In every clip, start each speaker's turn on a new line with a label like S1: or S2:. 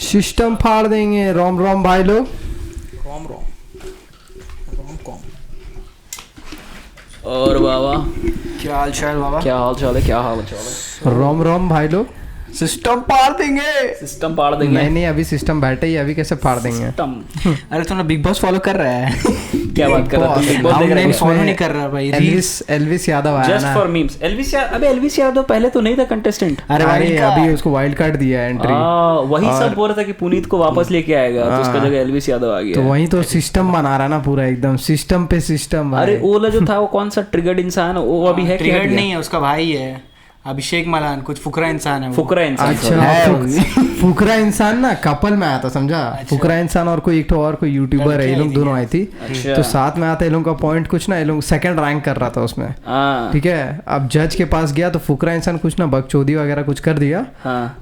S1: System फाड़ देंगे। रोम रोम भाई लोग।
S2: Rom com.
S3: और बाबा
S2: क्या हाल चाल बाबा?
S3: क्या हाल चाल है? क्या हाल चाल है?
S1: रोम रोम भाई लोग।
S2: सिस्टम फाड़ देंगे।
S3: सिस्टम फाड़ देंगे।
S1: नहीं अभी सिस्टम बैठे ही, अभी कैसे फाड़ देंगे?
S3: सिस्टम।
S2: अरे तूने बिग बॉस फॉलो कर रहा है?
S3: क्या बात कर रहा है? बिग बॉस देख रहा
S2: नहीं
S3: है?
S2: फॉलो नहीं कर रहा भाई।
S1: एल्विस यादव आया
S3: जस्ट
S1: ना।
S3: For memes. अबे एल्विस यादव पहले तो नहीं था कंटेस्टेंट।
S2: अरे
S1: अरे अभी उसको वाइल्ड कार्ड दिया है एंट्री।
S3: वही सब बोल रहा था कि पुनीत को वापस लेके आएगा, तो उसका जगह एल्विस यादव आ गया।
S1: तो वही तो सिस्टम बना रहा ना पूरा, एकदम सिस्टम पे सिस्टम।
S3: अरे ओला जो था वो कौन सा ट्रिगर्ड इंसान, वो अभी है?
S2: ट्रिगर्ड नहीं है, उसका भाई है अभिषेक मलान, कुछ फुकरा इंसान है वो।
S3: फुकरा इंसान।
S1: अच्छा फुकरा इंसान ना कपल में आया था, समझा? फुकरा इंसान और कोई एक तो और कोई यूट्यूबर है, ये लोग दोनों आई थी। तो साथ में आता, ये लोग का पॉइंट कुछ ना, ये लोग सेकंड रैंक कर रहा था उसमें। ठीक है, अब जज के पास गया तो फुकरा इंसान कुछ ना बकचोदी वगैरह कुछ कर दिया।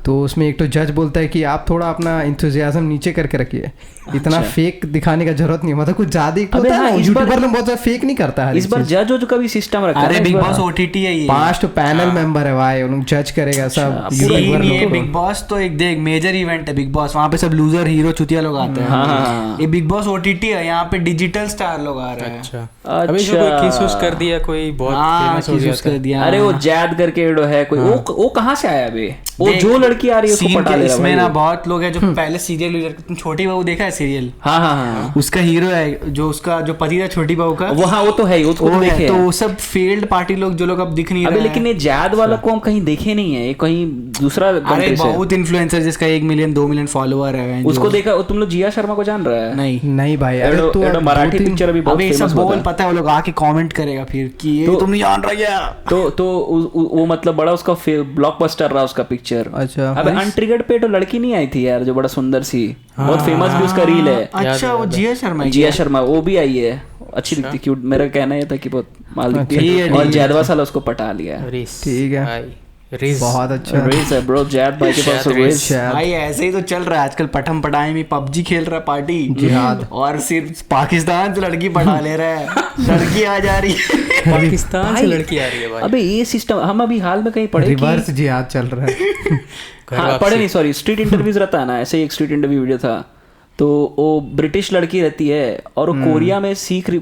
S1: तो उसमें एक तो जज बोलता है कि आप थोड़ा अपना इंथुजियाज्म नीचे करके रखिए, इतना फेक दिखाने का जरूरत नहीं, मतलब कुछ ज्यादा यूट्यूबर लोग बहुत ज्यादा फेक नहीं करता है।
S3: इस बार जज जो कभी सिस्टम रखा है।
S2: अरे बिग बॉस ओटीटी है ये।
S1: 5 पैनल मेंबर है भाई, उन लोग जज करेगा सब।
S2: ये बिग बॉस तो एक देख मेजर इवेंट है बिग बॉस, वहाँ पे सब लूजर हीरो चुतिया लोग आते हैं। ये बिग बॉस ओटीटी है, यहाँ पे डिजिटल स्टार लोग आ रहे हैं।
S4: अच्छा अभी जो कोई किस कर दिया, कोई बहुत फेमस हो गया
S2: कर दिया।
S3: अरे वो जैद करके है कोई, वो कहाँ से आया बे? वो जो लड़की आ रही है उसको पटा ले रहा है।
S2: इसमें ना बहुत लोग हैं जो पहले सीरियल, तुम छोटी बहू देखा है सीरियल?
S3: हाँ।
S2: उसका हीरो है जो उसका जो पति था छोटी बहू का,
S3: वो तो है, उसको देखे।
S2: तो वो सब फेल्ड पार्टी लोग जो लोग अब दिख नहीं रहे।
S3: अबे लेकिन ये जैद वाला को हम कहीं देखे नहीं है, ये कहीं दूसरा।
S2: अरे बहुत इन्फ्लुएंसर जिसका 1 मिलियन 2 मिलियन फॉलोअर है,
S3: उसको देखा? तुम लोग जिया शर्मा को जान रहा है?
S1: नहीं भाई। अरे तो
S3: मराठी पिक्चर अभी बहुत फेमस हुआ था।
S2: पता है, वो लोग आके कमेंट करेगा फिर कि ये तुम नहीं जान रहा क्या।
S3: तो वो मतलब बड़ा उसका ब्लॉकबस्टर रहा उसका पिक्चर।
S1: अच्छा
S3: अबे अनट्रिगर्ड पे तो लड़की नहीं आई थी यार, जो बड़ा सुंदर सी, बहुत फेमस भी उसका रील है।
S2: अच्छा वो जिया शर्मा
S3: वो भी आई है, अच्छी दिखती, क्यूट। मेरा कहना ये था कि बहुत माल दिखती है। और जैदवा साला उसको पटा लिया।
S1: ठीक है, बहुत अच्छा
S3: रेस है ब्रो। जैद भाई के पास रेस
S2: भाई ऐसे ही तो चल रहा है आजकल। पठम पटाई में पबजी खेल रहा है पार्टी जिहाद, और सिर्फ पाकिस्तान से लड़की पटा ले रहा है। लड़की आ जा रही है
S4: पाकिस्तान से, लड़की आ रही है भाई।
S3: अबे ये सिस्टम हम अभी हाल में कहीं पढ़े,
S1: रिवर्स जिहाद चल रहा है।
S3: हाँ पढ़े नहीं, सॉरी, स्ट्रीट इंटरव्यूज रहता है ना, ऐसे ही एक स्ट्रीट इंटरव्यू वीडियो था। तो वो ब्रिटिश लड़की रहती है और वो कोरिया में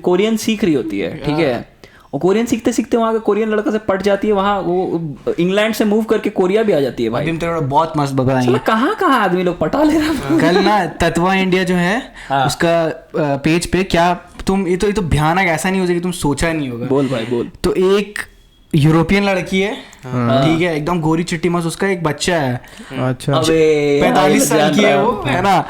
S3: कोरियन सीख रही होती है। ठीक है, और कोरियन सीखते सीखते वहाँ का कोरियन लड़का से पट जाती है, वहाँ वो इंग्लैंड से मूव करके कोरिया भी आ जाती है भाई।
S2: बहुत मस्त बगड़ा
S3: कहाँ आदमी लोग पटा ले रहा है।
S2: कल ना तत्वा इंडिया जो है उसका पेज पे, क्या तुम ये तो भयानक ऐसा नहीं हो कि तुम सोचा नहीं होगा।
S3: बोल भाई बोल।
S2: तो एक यूरोपियन लड़की है, ठीक है, एकदम गोरी चिट्टी मस्त, उसका एक बच्चा है।
S1: अच्छा
S2: 45 साल की है वो, है ना,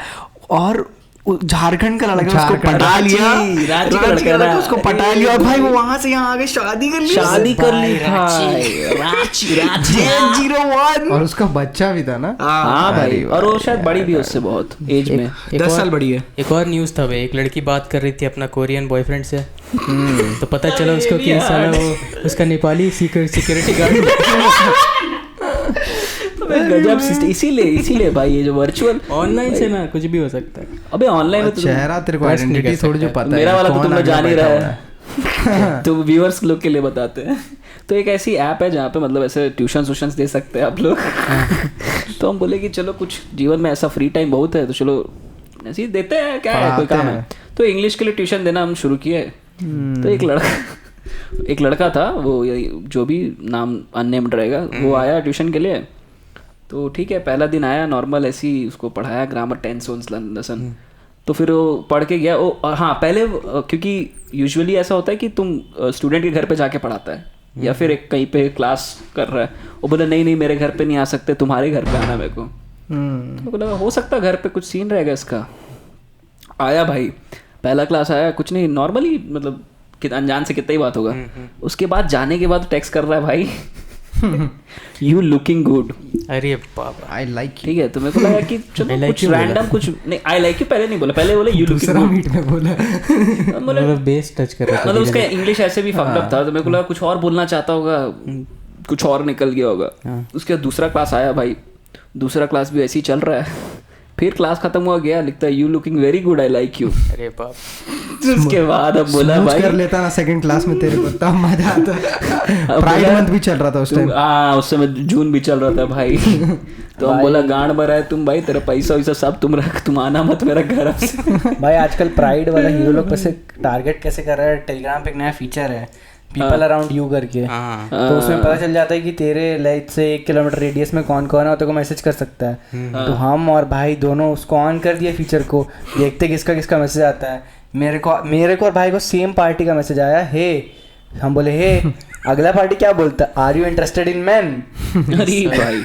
S2: और झारखंड का लड़का उसको पटा लिया,
S3: रांची का लड़का
S2: उसको पटा लिया, और भाई वो वहां से यहाँ आगे शादी कर ली रांची 01।
S1: और उसका बच्चा भी था ना।
S3: हाँ भाई, और वो शायद बड़ी भी उससे बहुत एज में,
S2: 10 साल बड़ी है।
S4: एक और न्यूज़ था भाई, एक लड़की बात कर रही थी अपना कोरियन बॉयफ्रेंड से। तो पता चला उसको कि साला वो उसका नेपाली सिक्योरिटी गार्ड।
S3: गजब। इसीलिए भाई ये जो वर्चुअल
S4: ऑनलाइन से ना कुछ भी हो सकता है।
S3: अबे ऑनलाइन में
S1: चेहरा तेरे को आइडेंटिटी थोड़ी जो पता है,
S3: मेरा वाला तो तुम लोग जान ही रहा है। तो व्यूअर्स लोग के लिए बताते हैं, तो एक ऐसी ऐप है जहाँ पे मतलब ऐसे ट्यूशन दे सकते हैं आप लोग। तो हम बोले कि चलो कुछ जीवन में ऐसा फ्री टाइम बहुत है, तो चलो ऐसे ही देते हैं, क्या है, कोई काम है। तो इंग्लिश के लिए ट्यूशन देना हम शुरू किए। तो एक लड़का था, वो जो भी नाम अननेम्ड रहेगा, वो आया ट्यूशन के लिए। तो ठीक है, पहला दिन आया नॉर्मल, ऐसे ही उसको पढ़ाया ग्रामर, टेंस लेसन। तो फिर वो पढ़ के गया। हाँ पहले, क्योंकि यूजुअली ऐसा होता है कि तुम स्टूडेंट के घर पे जाके पढ़ाता है, या फिर एक कहीं पे क्लास कर रहा है। वो बोला नहीं मेरे घर पे नहीं आ सकते, तुम्हारे घर पे आना मेरे को। तो बोला हो सकता है घर पे कुछ सीन रहेगा इसका। आया भाई, पहला क्लास आया, कुछ नहीं, नॉर्मली मतलब अनजान से कितना ही बात होगा। उसके बाद जाने के बाद टेक्स्ट कर रहा है भाई, यू लुकिंग गुड।
S4: अरे बाबा,
S1: आई लाइक।
S3: ठीक है, तो मेरे को लगा कि चलो कुछ रैंडम कुछ नहीं, आई लाइक यू पहले नहीं बोला, पहले बोले यू लुकिंग गुड।
S1: मीट में बोला,
S4: मतलब बेस टच कर रहा था,
S3: मतलब उसका इंग्लिश ऐसे भी फक्ड अप था। तो मेरे को लगा कुछ और बोलना चाहता होगा, कुछ और निकल गया होगा। उसके बाद दूसरा क्लास आया भाई, दूसरा क्लास भी ऐसे ही चल रहा है। फिर क्लास खत्म हुआ, गया, लिखता है you looking very good, I like you.
S4: अरे बाप,
S3: उसके बाद अब बोला
S1: Smooch
S3: भाई
S1: कर लेता ना सेकंड क्लास में, तेरे को तब मजा आता। प्राइड मंथ भी चल रहा था उस टाइम।
S3: उस समय जून भी चल रहा था भाई। तो हम बोला गांड भरा है तुम भाई, तेरा पैसा वैसा सब तुम रख, तुम आना मत मेरा घर से।
S2: भाई आजकल प्राइड वाला हीरो लोग कैसे टारगेट कैसे कर रहा है, टेलीग्राम पे एक नया फीचर है पीपल अराउंड यू करके। तो उसमें पता चल जाता है कि तेरे लाइक से 1 किलोमीटर रेडियस में कौन कौन है और तेरे को मैसेज कर सकता है। तो हम और भाई दोनों उसको ऑन कर दिया फीचर को, देखते किसका किसका मैसेज आता है। मेरे को और भाई को सेम पार्टी का मैसेज आया, हे। हम बोले हे, अगला पार्टी क्या बोलता, are you interested in man?
S3: अरे भाई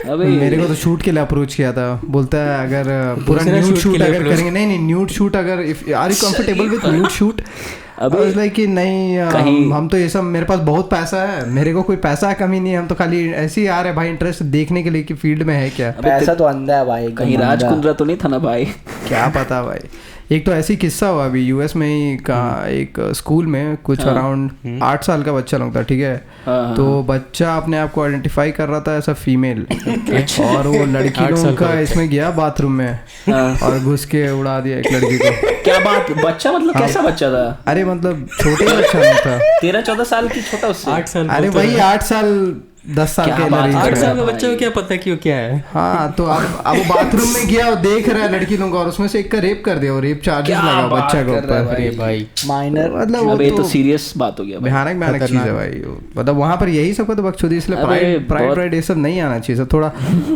S3: अबे
S1: मेरे को तो शूट के लिए अप्रोच किया था, बोलता है अगर पूरा न्यूड शूट अगर करेंगे, नहीं न्यूड शूट अगर if are you comfortable with nude shoot, अब लाइक कि नहीं हम तो ये सब, मेरे पास बहुत पैसा है, मेरे को कोई पैसा कमी नहीं है, हम तो खाली ऐसे ही आ रहे भाई इंटरेस्ट देखने के लिए कि फील्ड में है क्या।
S2: पैसा तो अंधा है भाई,
S3: कहीं राज कुंद्रा तो नहीं था ना भाई?
S1: क्या पता भाई। एक तो ऐसी किस्सा हुआ अभी यूएस में ही का, एक स्कूल में कुछ अराउंड 8 साल का बच्चा लोग था, ठीक है। तो बच्चा अपने आप को आइडेंटिफाई कर रहा था ऐसा फीमेल, और वो लड़की लोग का इसमें गया बाथरूम में और घुस के उड़ा दिया एक लड़की को।
S3: क्या बात, बच्चा मतलब कैसा बच्चा था?
S1: अरे मतलब छोटे बच्चा नहीं था,
S3: 13-14 साल की छोटा उससे।
S4: 8 साल।
S1: अरे वही 8 साल 10 साल के
S4: 8 साल का बच्चा को क्या पता कि वो क्या है।
S1: हाँ तो अब वो बाथरूम में गया और देख रहा है लड़की लोगों को, और उसमें से एक का रेप कर दिया, और रेप चार्जेस लगा बच्चा के ऊपर।
S4: अरे भाई
S2: माइनर,
S1: मतलब
S3: अब ये तो सीरियस बात हो गया भाई,
S1: भयानक चीज है भाई। मतलब वहां पर यही सब का तो बकचोदी, इसलिए प्राइड ये सब नहीं आना चाहिए, सब थोड़ा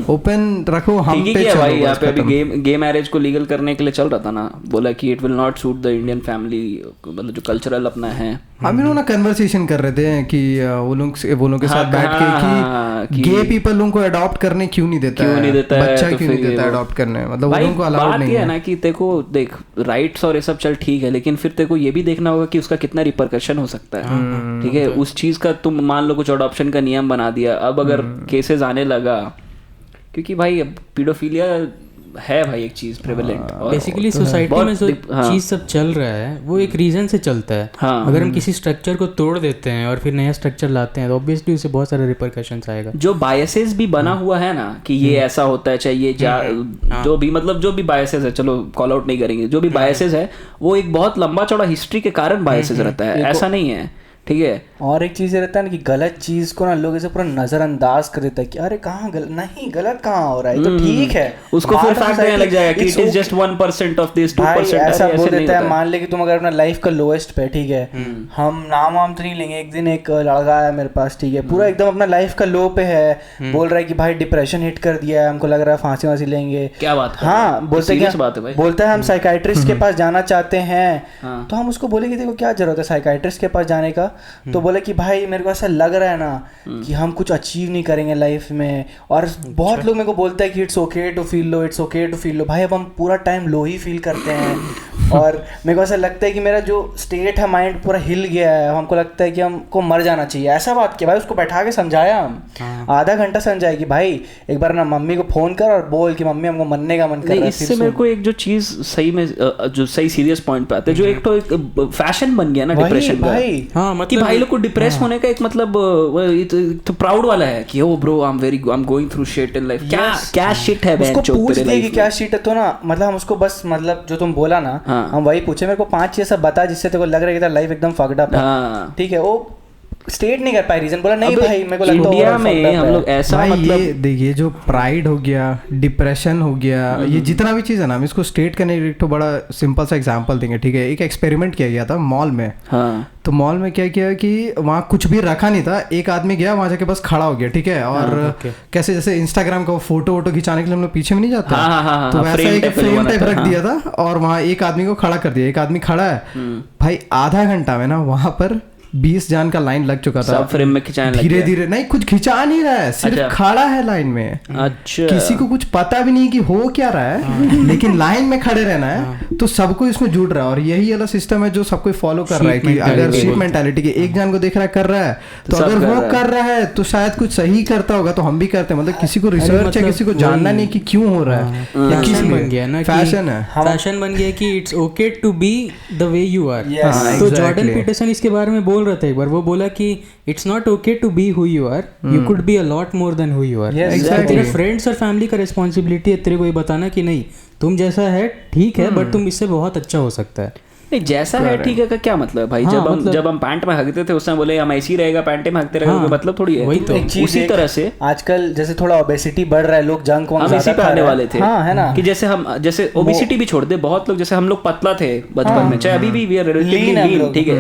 S1: ओपन रखो। हम
S3: ठीक है भाई, यहाँ पे अभी गे मैरिज को लीगल करने के लिए चल रहा था ना, बोला कि it will not suit the Indian family, मतलब जो कल्चरल अपना है।
S1: हम लोग ना कन्वर्सेशन कर रहे थे कि वो लोग के साथ बैठ के कि गे पीपल लोगों को अडॉप्ट करने क्यों नहीं देता है, बच्चा क्यों नहीं देता है अडॉप्ट करने, मतलब वो लोगों को अलाउड नहीं है
S3: ना कि तेरे को देख राइट्स और ये सब चल ठीक है, लेकिन फिर तेरे को ये भी देखना होगा कि उसका कितना रिपरकशन हो सकता है। ठीक है, उस चीज का तुम मान लो कुछ अडॉप्शन का नियम बना दिया, अब अगर केसेस आने लगा, क्योंकि भाई अब पीडोफिलिया है भाई एक चीज प्रेवलेंट।
S4: बेसिकली सोसाइटी में जो चीज सब चल रहा है वो एक रीजन से चलता है। अगर हम किसी स्ट्रक्चर को तोड़ देते हैं और फिर नया स्ट्रक्चर लाते हैं तो ऑब्वियसली उससे बहुत सारे रिपरकशंस आएगा।
S3: जो बायसेस भी बना हुआ है ना कि ये ऐसा होता है, चाहे ये जो भी मतलब जो भी बायसेस है, चलो कॉल आउट नहीं करेंगे, जो भी बायसेस है वो एक बहुत लंबा चौड़ा हिस्ट्री के कारण बायसेस रहता है, ऐसा नहीं है। ठीक है,
S2: और एक चीज रहता है ना कि गलत चीज को ना लोग ऐसे पूरा नजरअंदाज कर देता है कि अरे कहाँ नहीं गलत कहाँ हो रहा है, तो ठीक है,
S3: उसको फिर फैक्ट देने लग जाएगा कि it is just 1% of this 2%।
S2: ऐसा बोल देता है। मान ले कि तुम अगर अपना लाइफ का लोएस्ट पे, ठीक है, हम नाम तो नहीं लेंगे, एक दिन एक लड़का आया मेरे पास, ठीक है, पूरा एकदम अपना लाइफ का लो पे है, बोल रहा है कि भाई डिप्रेशन हिट कर दिया है, हमको लग रहा है फांसी वांसी लेंगे।
S3: क्या बात?
S2: हाँ, बोलता है हम साइकाइट्रिस्ट के पास जाना चाहते हैं। तो हम उसको बोले कि देखो क्या जरूरत है साइकाइट्रिस्ट के पास जाने का, तो बोले कि भाई मेरे को ऐसा लग रहा है ना कि हम कुछ अचीव नहीं करेंगे लाइफ में, और बहुत लोग मेरे को बोलते हैं कि it's okay to feel low, it's okay to feel low. भाई अब हम पूरा टाइम लो ही फील करते हैं, और मेरे को ऐसा लगता है कि मेरा जो स्टेट है माइंड पूरा हिल गया है, हमको लगता है कि हमको मर जाना चाहिए। ऐसा बात किया भाई, उसको बैठा के समझाया, हम आधा घंटा समझाया कि भाई एक बार ना मम्मी को फोन कर और बोल कि मम्मी हमको मरने का मन कर रहा है।
S3: इससे मेरे को एक जो चीज सही में जो सही सीरियस पॉइंट पे आते हैं, जो एक तो फैशन बन गया ना डिप्रेशन का। हाँ, मतलब भाई लोग को डिप्रेस होने का एक मतलब तो प्राउड वाला है कि oh bro I am going through shit in life. क्या शिट है
S2: उसको पूछ दिए कि क्या शिट है, तो ना मतलब हम उसको बस मतलब जो तुम बोला ना, हम वही पूछे, मेरे को 5 चीज़ सब बता जिससे तेरे को लग रहा है कि लाइफ एकदम फक्ड अप है। ठीक है, वो स्टेट नहीं कर पाई रीजन, बोला नहीं भाई मेरे को लगता है
S3: इंडिया में हम लोग ऐसा मतलब
S1: ये देखिए जो प्राइड हो गया, डिप्रेशन हो गया, ये जितना भी चीज़ है ना, हम इसको स्टेट करने एक तो बड़ा सिंपल सा एग्जांपल देंगे। ठीक है, एक एक्सपेरिमेंट किया गया था मॉल में। तो मॉल में क्या किया कि वहाँ कुछ भी रखा नहीं था, एक आदमी गया वहाँ जाके बस खड़ा हो गया। ठीक है, और कैसे जैसे इंस्टाग्राम का फोटो वोटो खिंचाने के लिए हम लोग पीछे में नहीं जाते, तो वैसा एक फ्रेम टाइप रख दिया था और वहाँ एक आदमी को खड़ा कर दिया। एक आदमी खड़ा है भाई, आधा घंटा में ना वहाँ पर 20 जन का लाइन लग चुका था।
S3: सब फ्रेम में खिंचाने लग
S1: धीरे धीरे नहीं, कुछ खिंचा नहीं रहा है, सिर्फ खड़ा है लाइन में।
S3: अच्छा,
S1: किसी को कुछ पता भी नहीं कि हो क्या रहा है, लेकिन लाइन में खड़े रहना है, तो सबको इसमें जुड़ रहा है। और यही वाला सिस्टम है जो सबको फॉलो कर रहा है कि अगर शीट मेंटालिटी के एक जन को देख रहा है कर रहा है, तो अगर वो कर रहा है तो शायद कुछ सही करता होगा, तो हम भी करते हैं। मतलब किसी को रिसर्च है, किसी को जानना नहीं कि क्यों हो रहा है, या किस
S4: बन गया ना,
S1: फैशन है,
S4: फैशन बन गया कि it's okay to be the way you are. तो जॉर्डन पीटरसन इसके बारे में बोल बोल रहा था एक बार, वो बोला कि it's not okay to be who you are, you could be a lot more than who you are. तेरे फ्रेंड्स और फैमिली का रिस्पॉन्सिबिलिटी है तेरे को ये बताना कि नहीं तुम जैसा है ठीक है बट तुम इससे बहुत अच्छा हो सकता है।
S3: नहीं जैसा है ठीक है का क्या मतलब है भाई? जब हम पैंट में हगते थे उस समय बोले हम ऐसे ही रहेगा पैंट में हगते रहेगा, मतलब थोड़ी है।
S4: वही तो
S3: उसी तरह से
S2: आजकल जैसे थोड़ा ओबेसिटी बढ़ रहा है, लोग जंक
S3: हम इसी पे आने वाले थे।
S2: हाँ, है ना
S3: कि जैसे ओबेसिटी भी छोड़ दे, बहुत लोग जैसे हम लोग पतला थे बचपन में, चाहे अभी भी वी आर रिलेटिवली लीन, ठीक है,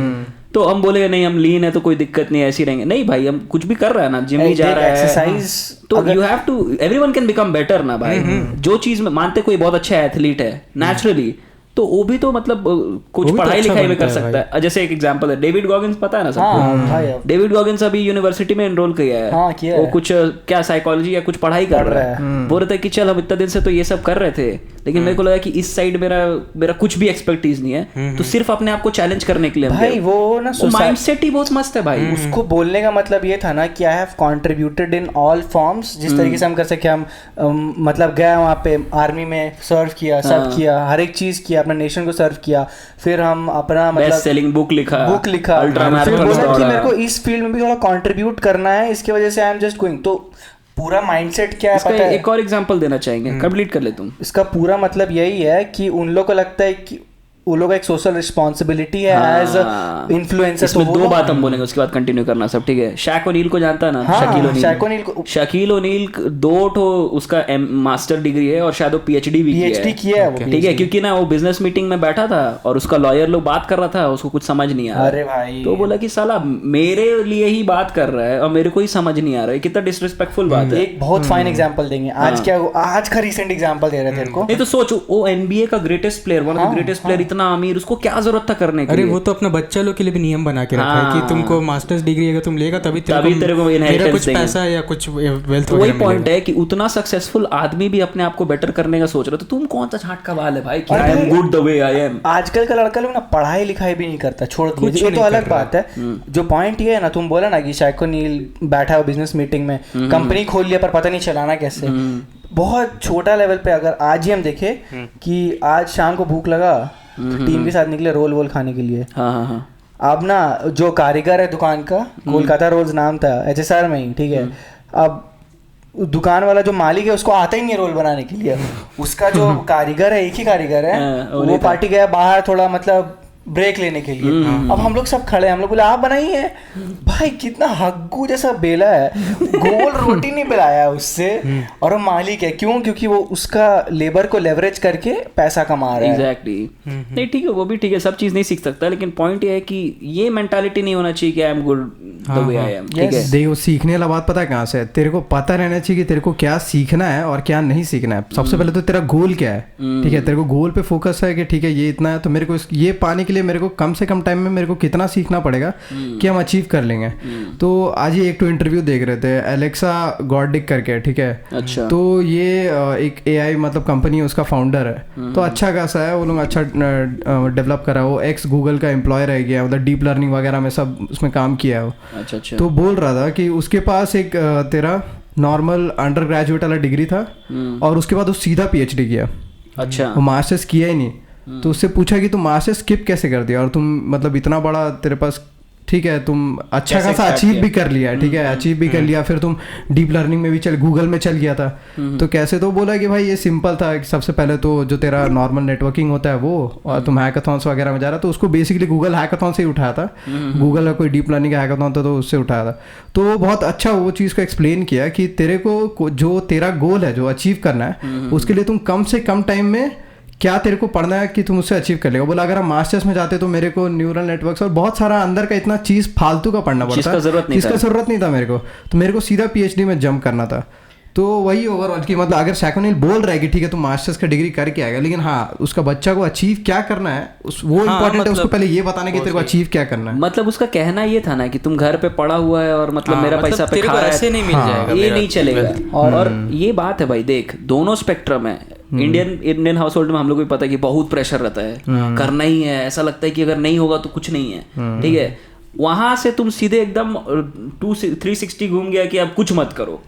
S3: तो हम बोले नहीं हम लीन है तो कोई दिक्कत नहीं, ऐसे ही रहेंगे। नहीं भाई, हम कुछ भी कर रहा है ना, जिम भी जा रहा है, एक्सरसाइज, तो you have to, everyone can become better ना भाई। जो चीज में मानते कोई बहुत अच्छा एथलीट है नेचुरली, तो वो भी तो मतलब कुछ पढ़ाई लिखाई में कर सकता है। जैसे एक एग्जांपल है डेविड गॉगिंस, पता है ना सबको? डेविड गॉगिंस अभी यूनिवर्सिटी में एनरोल किया है, वो कुछ क्या साइकोलॉजी या कुछ पढ़ाई कर रहा है। बोल रहे थे कि चल हम इतना दिन से तो ये सब कर रहे थे, लेकिन मेरे को लगा कि इस साइड मेरा कुछ भी एक्सपर्टीज नहीं है, तो सिर्फ अपने आप को चैलेंज करने के लिए
S2: भाई वो ना
S3: माइंडसेट ही बहुत मस्त है भाई।
S2: उसको बोलने का मतलब ये था ना कि I have contributed in all forms, जिस तरीके से हम कर सके। हम मतलब गए वहाँ पे आर्मी में सर्व किया, सब किया, हर एक चीज किया, अपने नेशन को सर्व किया, फिर हम अपना मतलब
S3: बेस्ट सेलिंग बुक लिखा,
S2: फिर बोला कि मेरे को इस फील्ड में भी थोड़ा कंट्रीब्यूट करना है, इसकी वजह से आई एम जस्ट गोइंग। तो पूरा माइंडसेट क्या है पता है?
S3: एक और एग्जांपल देना चाहेंगे, कंप्लीट कर ले तुम।
S2: इसका पूरा मतलब यही है कि उन लोगों को लगता है कि वो लोग एक सोशल रिस्पॉन्सिबिलिटी है एज इन्फ्लुएंसर।
S3: इसमें दो बात हम बोलेंगे, उसके बाद कंटिन्यू करना सब, ठीक है? शैक ओनील को जानता है ना? शकील ओनील 2 उसका मास्टर डिग्री है और शायद वो पीएचडी भी किया है, ठीक है? क्योंकि ना वो बिजनेस मीटिंग में बैठा था और उसका लॉयर लोग बात कर रहा था, उसको कुछ समझ नहीं आ रहा।
S2: अरे भाई,
S3: तो बोला कि साला मेरे लिए ही बात कर रहा है और मेरे को ही समझ नहीं आ रहा है, कितना डिसरिस्पेक्टफुल बात है।
S2: एक बहुत फाइन एग्जांपल देंगे आज का रीसेंट एग्जांपल दे रहे थे इनको।
S3: नहीं तो सोचो, वो एनबीए का greatest player, one of the greatest player, इतना अमीर, उसको क्या जरूरत था करने के लिए?
S4: अरे वो तो अपना बच्चा लोग के लिए भी नियम बना के रखा है कि तुमको मास्टर्स डिग्री अगर तुम लेगा तभी तेरे को इनहेरिटेंस कुछ पैसा या कुछ वेल्थ वगैरह।
S3: वही पॉइंट है कि उतना सक्सेसफुल आदमी भी अपने आप को बेटर करने का सोच रहा है, तो तुम कौन सा छाट का बाल है भाई कि I am good the way I am?
S2: आजकल का लड़का लोग ना पढ़ाई लिखाई भी नहीं करता, छोड़ दीजिए, ये तो अलग बात है। जो पॉइंट ये है ना, तुम बोला ना कि शैक ओनील बैठा है बिजनेस मीटिंग में, कंपनी खोल लिया पर पता नहीं चलाना कैसे। बहुत छोटा लेवल पे अगर आज ही हम देखे कि आज शाम को भूख लगा, टीम के साथ निकले रोल वोल खाने के लिए। अब ना जो कारीगर है दुकान का, कोलकाता रोल्स नाम था, एचएसआर में ही, ठीक है? अब दुकान वाला जो मालिक है उसको आता ही नहीं रोल बनाने के लिए। उसका जो कारीगर है, एक ही कारीगर है, वो पार्टी गया बाहर थोड़ा मतलब ब्रेक लेने के लिए। अब हम लोग सब खड़े हैं, हम लोग बोले आप बनाइए। भाई कितना हग्गू जैसा बेला है, गोल रोटी नहीं बेलाया उससे, और वो मालिक है। क्यों? क्योंकि वो उसका लेबर को लेवरेज करके पैसा कमा रहा है।
S3: एग्जैक्टली। नहीं ठीक है, वो भी ठीक है, सब चीज नहीं सीख सकता, लेकिन पॉइंट ये है कि ये मेंटालिटी नहीं होना चाहिए कि I am good the way I am, ठीक है?
S1: देखो सीखने वाला बात पता है कहाँ से है? तेरे को पता रहना चाहिए कि तेरे को क्या सीखना है और क्या नहीं सीखना है। सबसे पहले तो तेरा गोल क्या है, ठीक है? तेरे को गोल पे फोकस है कि ठीक है ये इतना है, तो मेरे को ये पाने के लिए मेरे को कम से कम टाइम में मेरे को कितना सीखना पड़ेगा कि हम अचीव कर लेंगे। तो आज ही एक इंटरव्यू देख रहे थे, एलेक्सा गॉडिक करके, ठीक है?
S3: अच्छा।
S1: तो ये एक एआई मतलब कंपनी है, उसका फाउंडर है, तो अच्छा खासा है, वो लोग अच्छा डेवलप करा। वो एक्स गूगल का एम्प्लॉय रह गया, मतलब डीप लर्निंग वगैरह में सब उसमें काम किया है वो।
S3: अच्छा।
S1: तो बोल रहा था कि उसके पास एक तेरा नॉर्मल अंडर ग्रेजुएट वाला डिग्री था और उसके बाद वो सीधा पीएचडी किया।
S3: अच्छा।
S1: वो मास्टर्स किया ही नहीं। तो उससे पूछा कि तुम मास्टर्स स्किप कैसे कर दिया, और तुम मतलब इतना बड़ा तेरे पास, ठीक है, तुम अच्छा खासा अचीव भी कर लिया, ठीक है, अचीव भी कर लिया, फिर तुम डीप लर्निंग में भी गूगल में चल गया था, तो कैसे? तो बोला कि भाई ये सिंपल था कि सबसे पहले तो जो तेरा नॉर्मल नेटवर्किंग होता है वो, और तुम हैकाथॉन्स वगैरह में जा रहा, तो उसको बेसिकली गूगल हैकाथॉन से ही उठाया था। गूगल का कोई डीप लर्निंग का हैकाथॉन था तो उससे उठाया था। तो वो बहुत अच्छा वो चीज़ को एक्सप्लेन किया कि तेरे को जो तेरा गोल है जो अचीव करना है, उसके लिए तुम कम से कम टाइम में क्या तेरे को पढ़ना है कि तुम उससे अचीव कर लेगा। बोला अगर हम मास्टर्स में जाते तो मेरे को न्यूरल नेटवर्क्स और बहुत सारा अंदर का इतना चीज़ फालतू का पढ़ना पड़ता, जिसका ज़रूरत नहीं था मेरे को, तो मेरे को सीधा पीएचडी में जंप करना था। तो वही ओवरऑल की मतलब अगर शैक ओनील बोल रहा है कि ठीक है तुम मास्टर्स का डिग्री करके आएगा, लेकिन हाँ उसका बच्चा को अचीव क्या करना है वो इम्पोर्टेंट है। उसको पहले ये बताने की तेरे को अचीव क्या करना है।
S3: मतलब उसका कहना ये था ना कि तुम घर पे पड़ा हुआ है और मतलब मेरा पैसा पे खा रहा है,
S4: ऐसे नहीं मिल जाएगा,
S3: ये नहीं चलेगा। और ये बात है भाई, देख दोनों स्पेक्ट्रम है। इंडियन हाउस होल्ड में हम लोग को भी पता है कि बहुत प्रेशर रहता है, करना ही है, ऐसा लगता है कि अगर नहीं होगा तो कुछ नहीं है, ठीक है? वहां से तुम सीधे एकदम 360 घूम गया कि अब कुछ मत करो,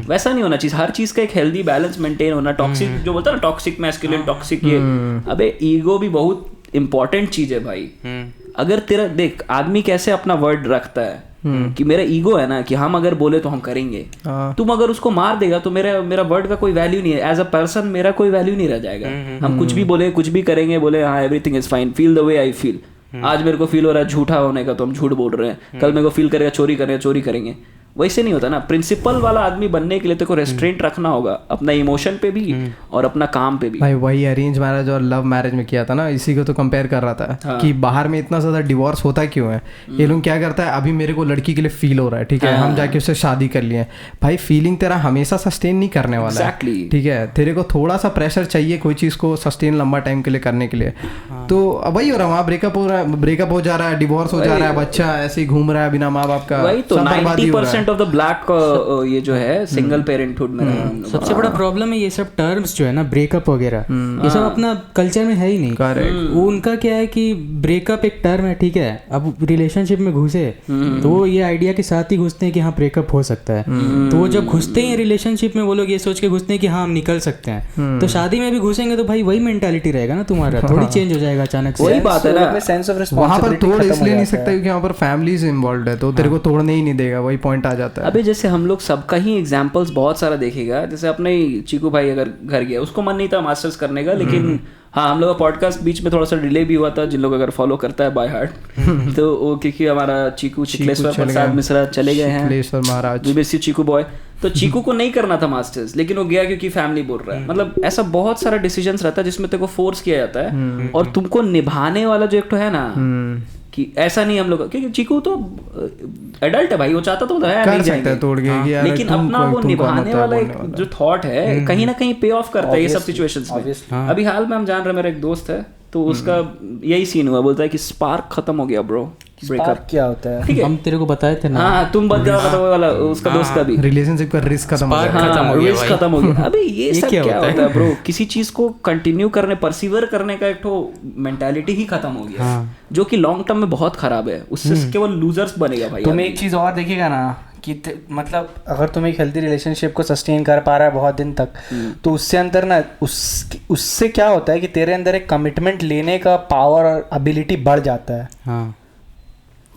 S3: वैसा नहीं होना चाहिए। हर चीज का एक हेल्दी बैलेंस मेंटेन होना। टॉक्सिक जो बोलता है ना, टॉक्सिक मैस्कुलिन, टॉक्सिक ये, अबे ईगो भी बहुत इम्पोर्टेंट चीज है भाई। अगर तेरा देख आदमी कैसे अपना वर्ड रखता है कि मेरा ईगो है ना कि हम अगर बोले तो हम करेंगे, तुम अगर उसको मार देगा तो मेरा वर्ड का कोई वैल्यू नहीं है। एज अ पर्सन मेरा कोई वैल्यू नहीं रह जाएगा। हम कुछ भी बोले कुछ भी करेंगे, बोले हाँ everything is fine, feel the way I feel. आज मेरे को फील हो रहा है झूठा होने का तो हम झूठ बोल रहे हैं, कल मेरे को फील करेगा चोरी करेंगे चोरी करेंगे। वैसे नहीं होता ना। प्रिंसिपल वाला आदमी बनने के लिए तेरे को रेस्ट्रेंट रखना होगा अपना इमोशन पे भी और अपना काम पे भी।
S1: भाई वही अरेंज मैरिज और लव मैरिज में किया था ना, इसी को तो कंपेयर कर रहा था कि बाहर में इतना ज्यादा डिवोर्स होता क्यों है। ये लोग क्या करता है, अभी मेरे को लड़की के लिए फील हो रहा है, ठीक है, हम जाके उससे शादी कर लिए। भाई फीलिंग तेरा हमेशा सस्टेन नहीं करने वाला है, ठीक है। तेरे को थोड़ा सा प्रेशर चाहिए कोई चीज को सस्टेन लंबा टाइम के लिए करने के लिए। तो वही हो रहा है, वहाँ ब्रेकअप हो जा रहा है, डिवोर्स हो जा रहा है, बच्चा ऐसे ही घूम रहा है बिना माँ बाप का।
S3: वही तो 90% ऑफ द ब्लैक ये जो है सिंगल पेरेंटहुड में
S4: सबसे बड़ा प्रॉब्लम है। ये सब टर्म्स जो है ना, ब्रेकअप वगैरह, ये सब अपना कल्चर में है ही नहीं। वो उनका क्या है कि ब्रेकअप एक टर्म है, ठीक है। अब रिलेशनशिप में घुसे तो वो ये आइडिया के साथ ही घुसते हैं कि हाँ ब्रेकअप हो सकता है। तो वो जब घुसते हैं रिलेशनशिप में वो लोग ये सोच के घुसते हैं कि हाँ हम निकल सकते हैं। तो शादी में भी घुसेंगे तो भाई वही मेंटालिटी रहेगा ना तुम्हारा, थोड़ी चेंज हो जाएगा अचानक से।
S3: वही बात है ना,
S2: सेंस ऑफ
S1: वहाँ पर
S2: रिस्पांसिबिलिटी
S1: तोड़ इसलिए नहीं सकता क्योंकि वहाँ पर फैमिलीज इन्वॉल्व है, तो तेरे को तोड़ने ही नहीं देगा, वही पॉइंट आ जाता है।
S3: अबे जैसे हम लोग सबका ही एग्जांपल्स बहुत सारा देखेगा। जैसे अपने ही चीकू भाई अगर घर गया, उसको मन नहीं था मास्टर्स करने का, लेकिन हाँ हम लोग का पॉडकास्ट बीच में थोड़ा सा डिले भी हुआ था। जिन लोग अगर फॉलो करता है बाय हार्ट तो वो क्योंकि हमारा चीकू चिकलेश्वर प्रसाद मिश्रा चले गए हैं, महाराज बीबीसी चीकू बॉय। तो चीकू को नहीं करना था मास्टर्स, लेकिन वो गया क्योंकि फैमिली बोल रहा है। मतलब ऐसा बहुत सारा डिसीजंस रहता है जिसमें तेरे को फोर्स किया जाता है, और तुमको निभाने वाला जो एक तो है ना कि ऐसा नहीं हम लोग, क्योंकि चीकू तो एडल्ट है भाई, वो चाहता तो है नहीं जाएंगे
S1: तोड़ के कि यार
S3: लेकिन अपना वो निभाने वाला एक जो थॉट है कहीं ना कहीं पे ऑफ करता है ये सब सिचुएशंस में। अभी हाल में हम जान रहे हैं, मेरा एक दोस्त है तो उसका यही सीन हुआ, बोलता है कि स्पार्क खत्म हो गया ब्रो।
S2: ब्रेकअप क्या होता है
S4: हम तेरे को बताए थे ना।
S3: हाँ तुम बता वाला उसका दोस्त का भी
S1: रिलेशनशिप का रिस्क खत्म हो
S3: गया। अबे ये सब क्या होता है ब्रो? किसी चीज को कंटिन्यू करने, परसिवर करने का एक तो मेंटालिटी ही खत्म हो गया, जो कि लॉन्ग टर्म में बहुत खराब है। उससे केवल लूजर्स बनेगा भाई।
S2: तुम एक चीज और देखिएगा ना कि मतलब अगर तुम एक हेल्दी रिलेशनशिप को सस्टेन कर पा रहा है बहुत दिन तक, तो उससे अंदर ना उससे क्या होता है कि तेरे अंदर एक कमिटमेंट लेने का पावर और एबिलिटी बढ़ जाता है।
S4: हाँ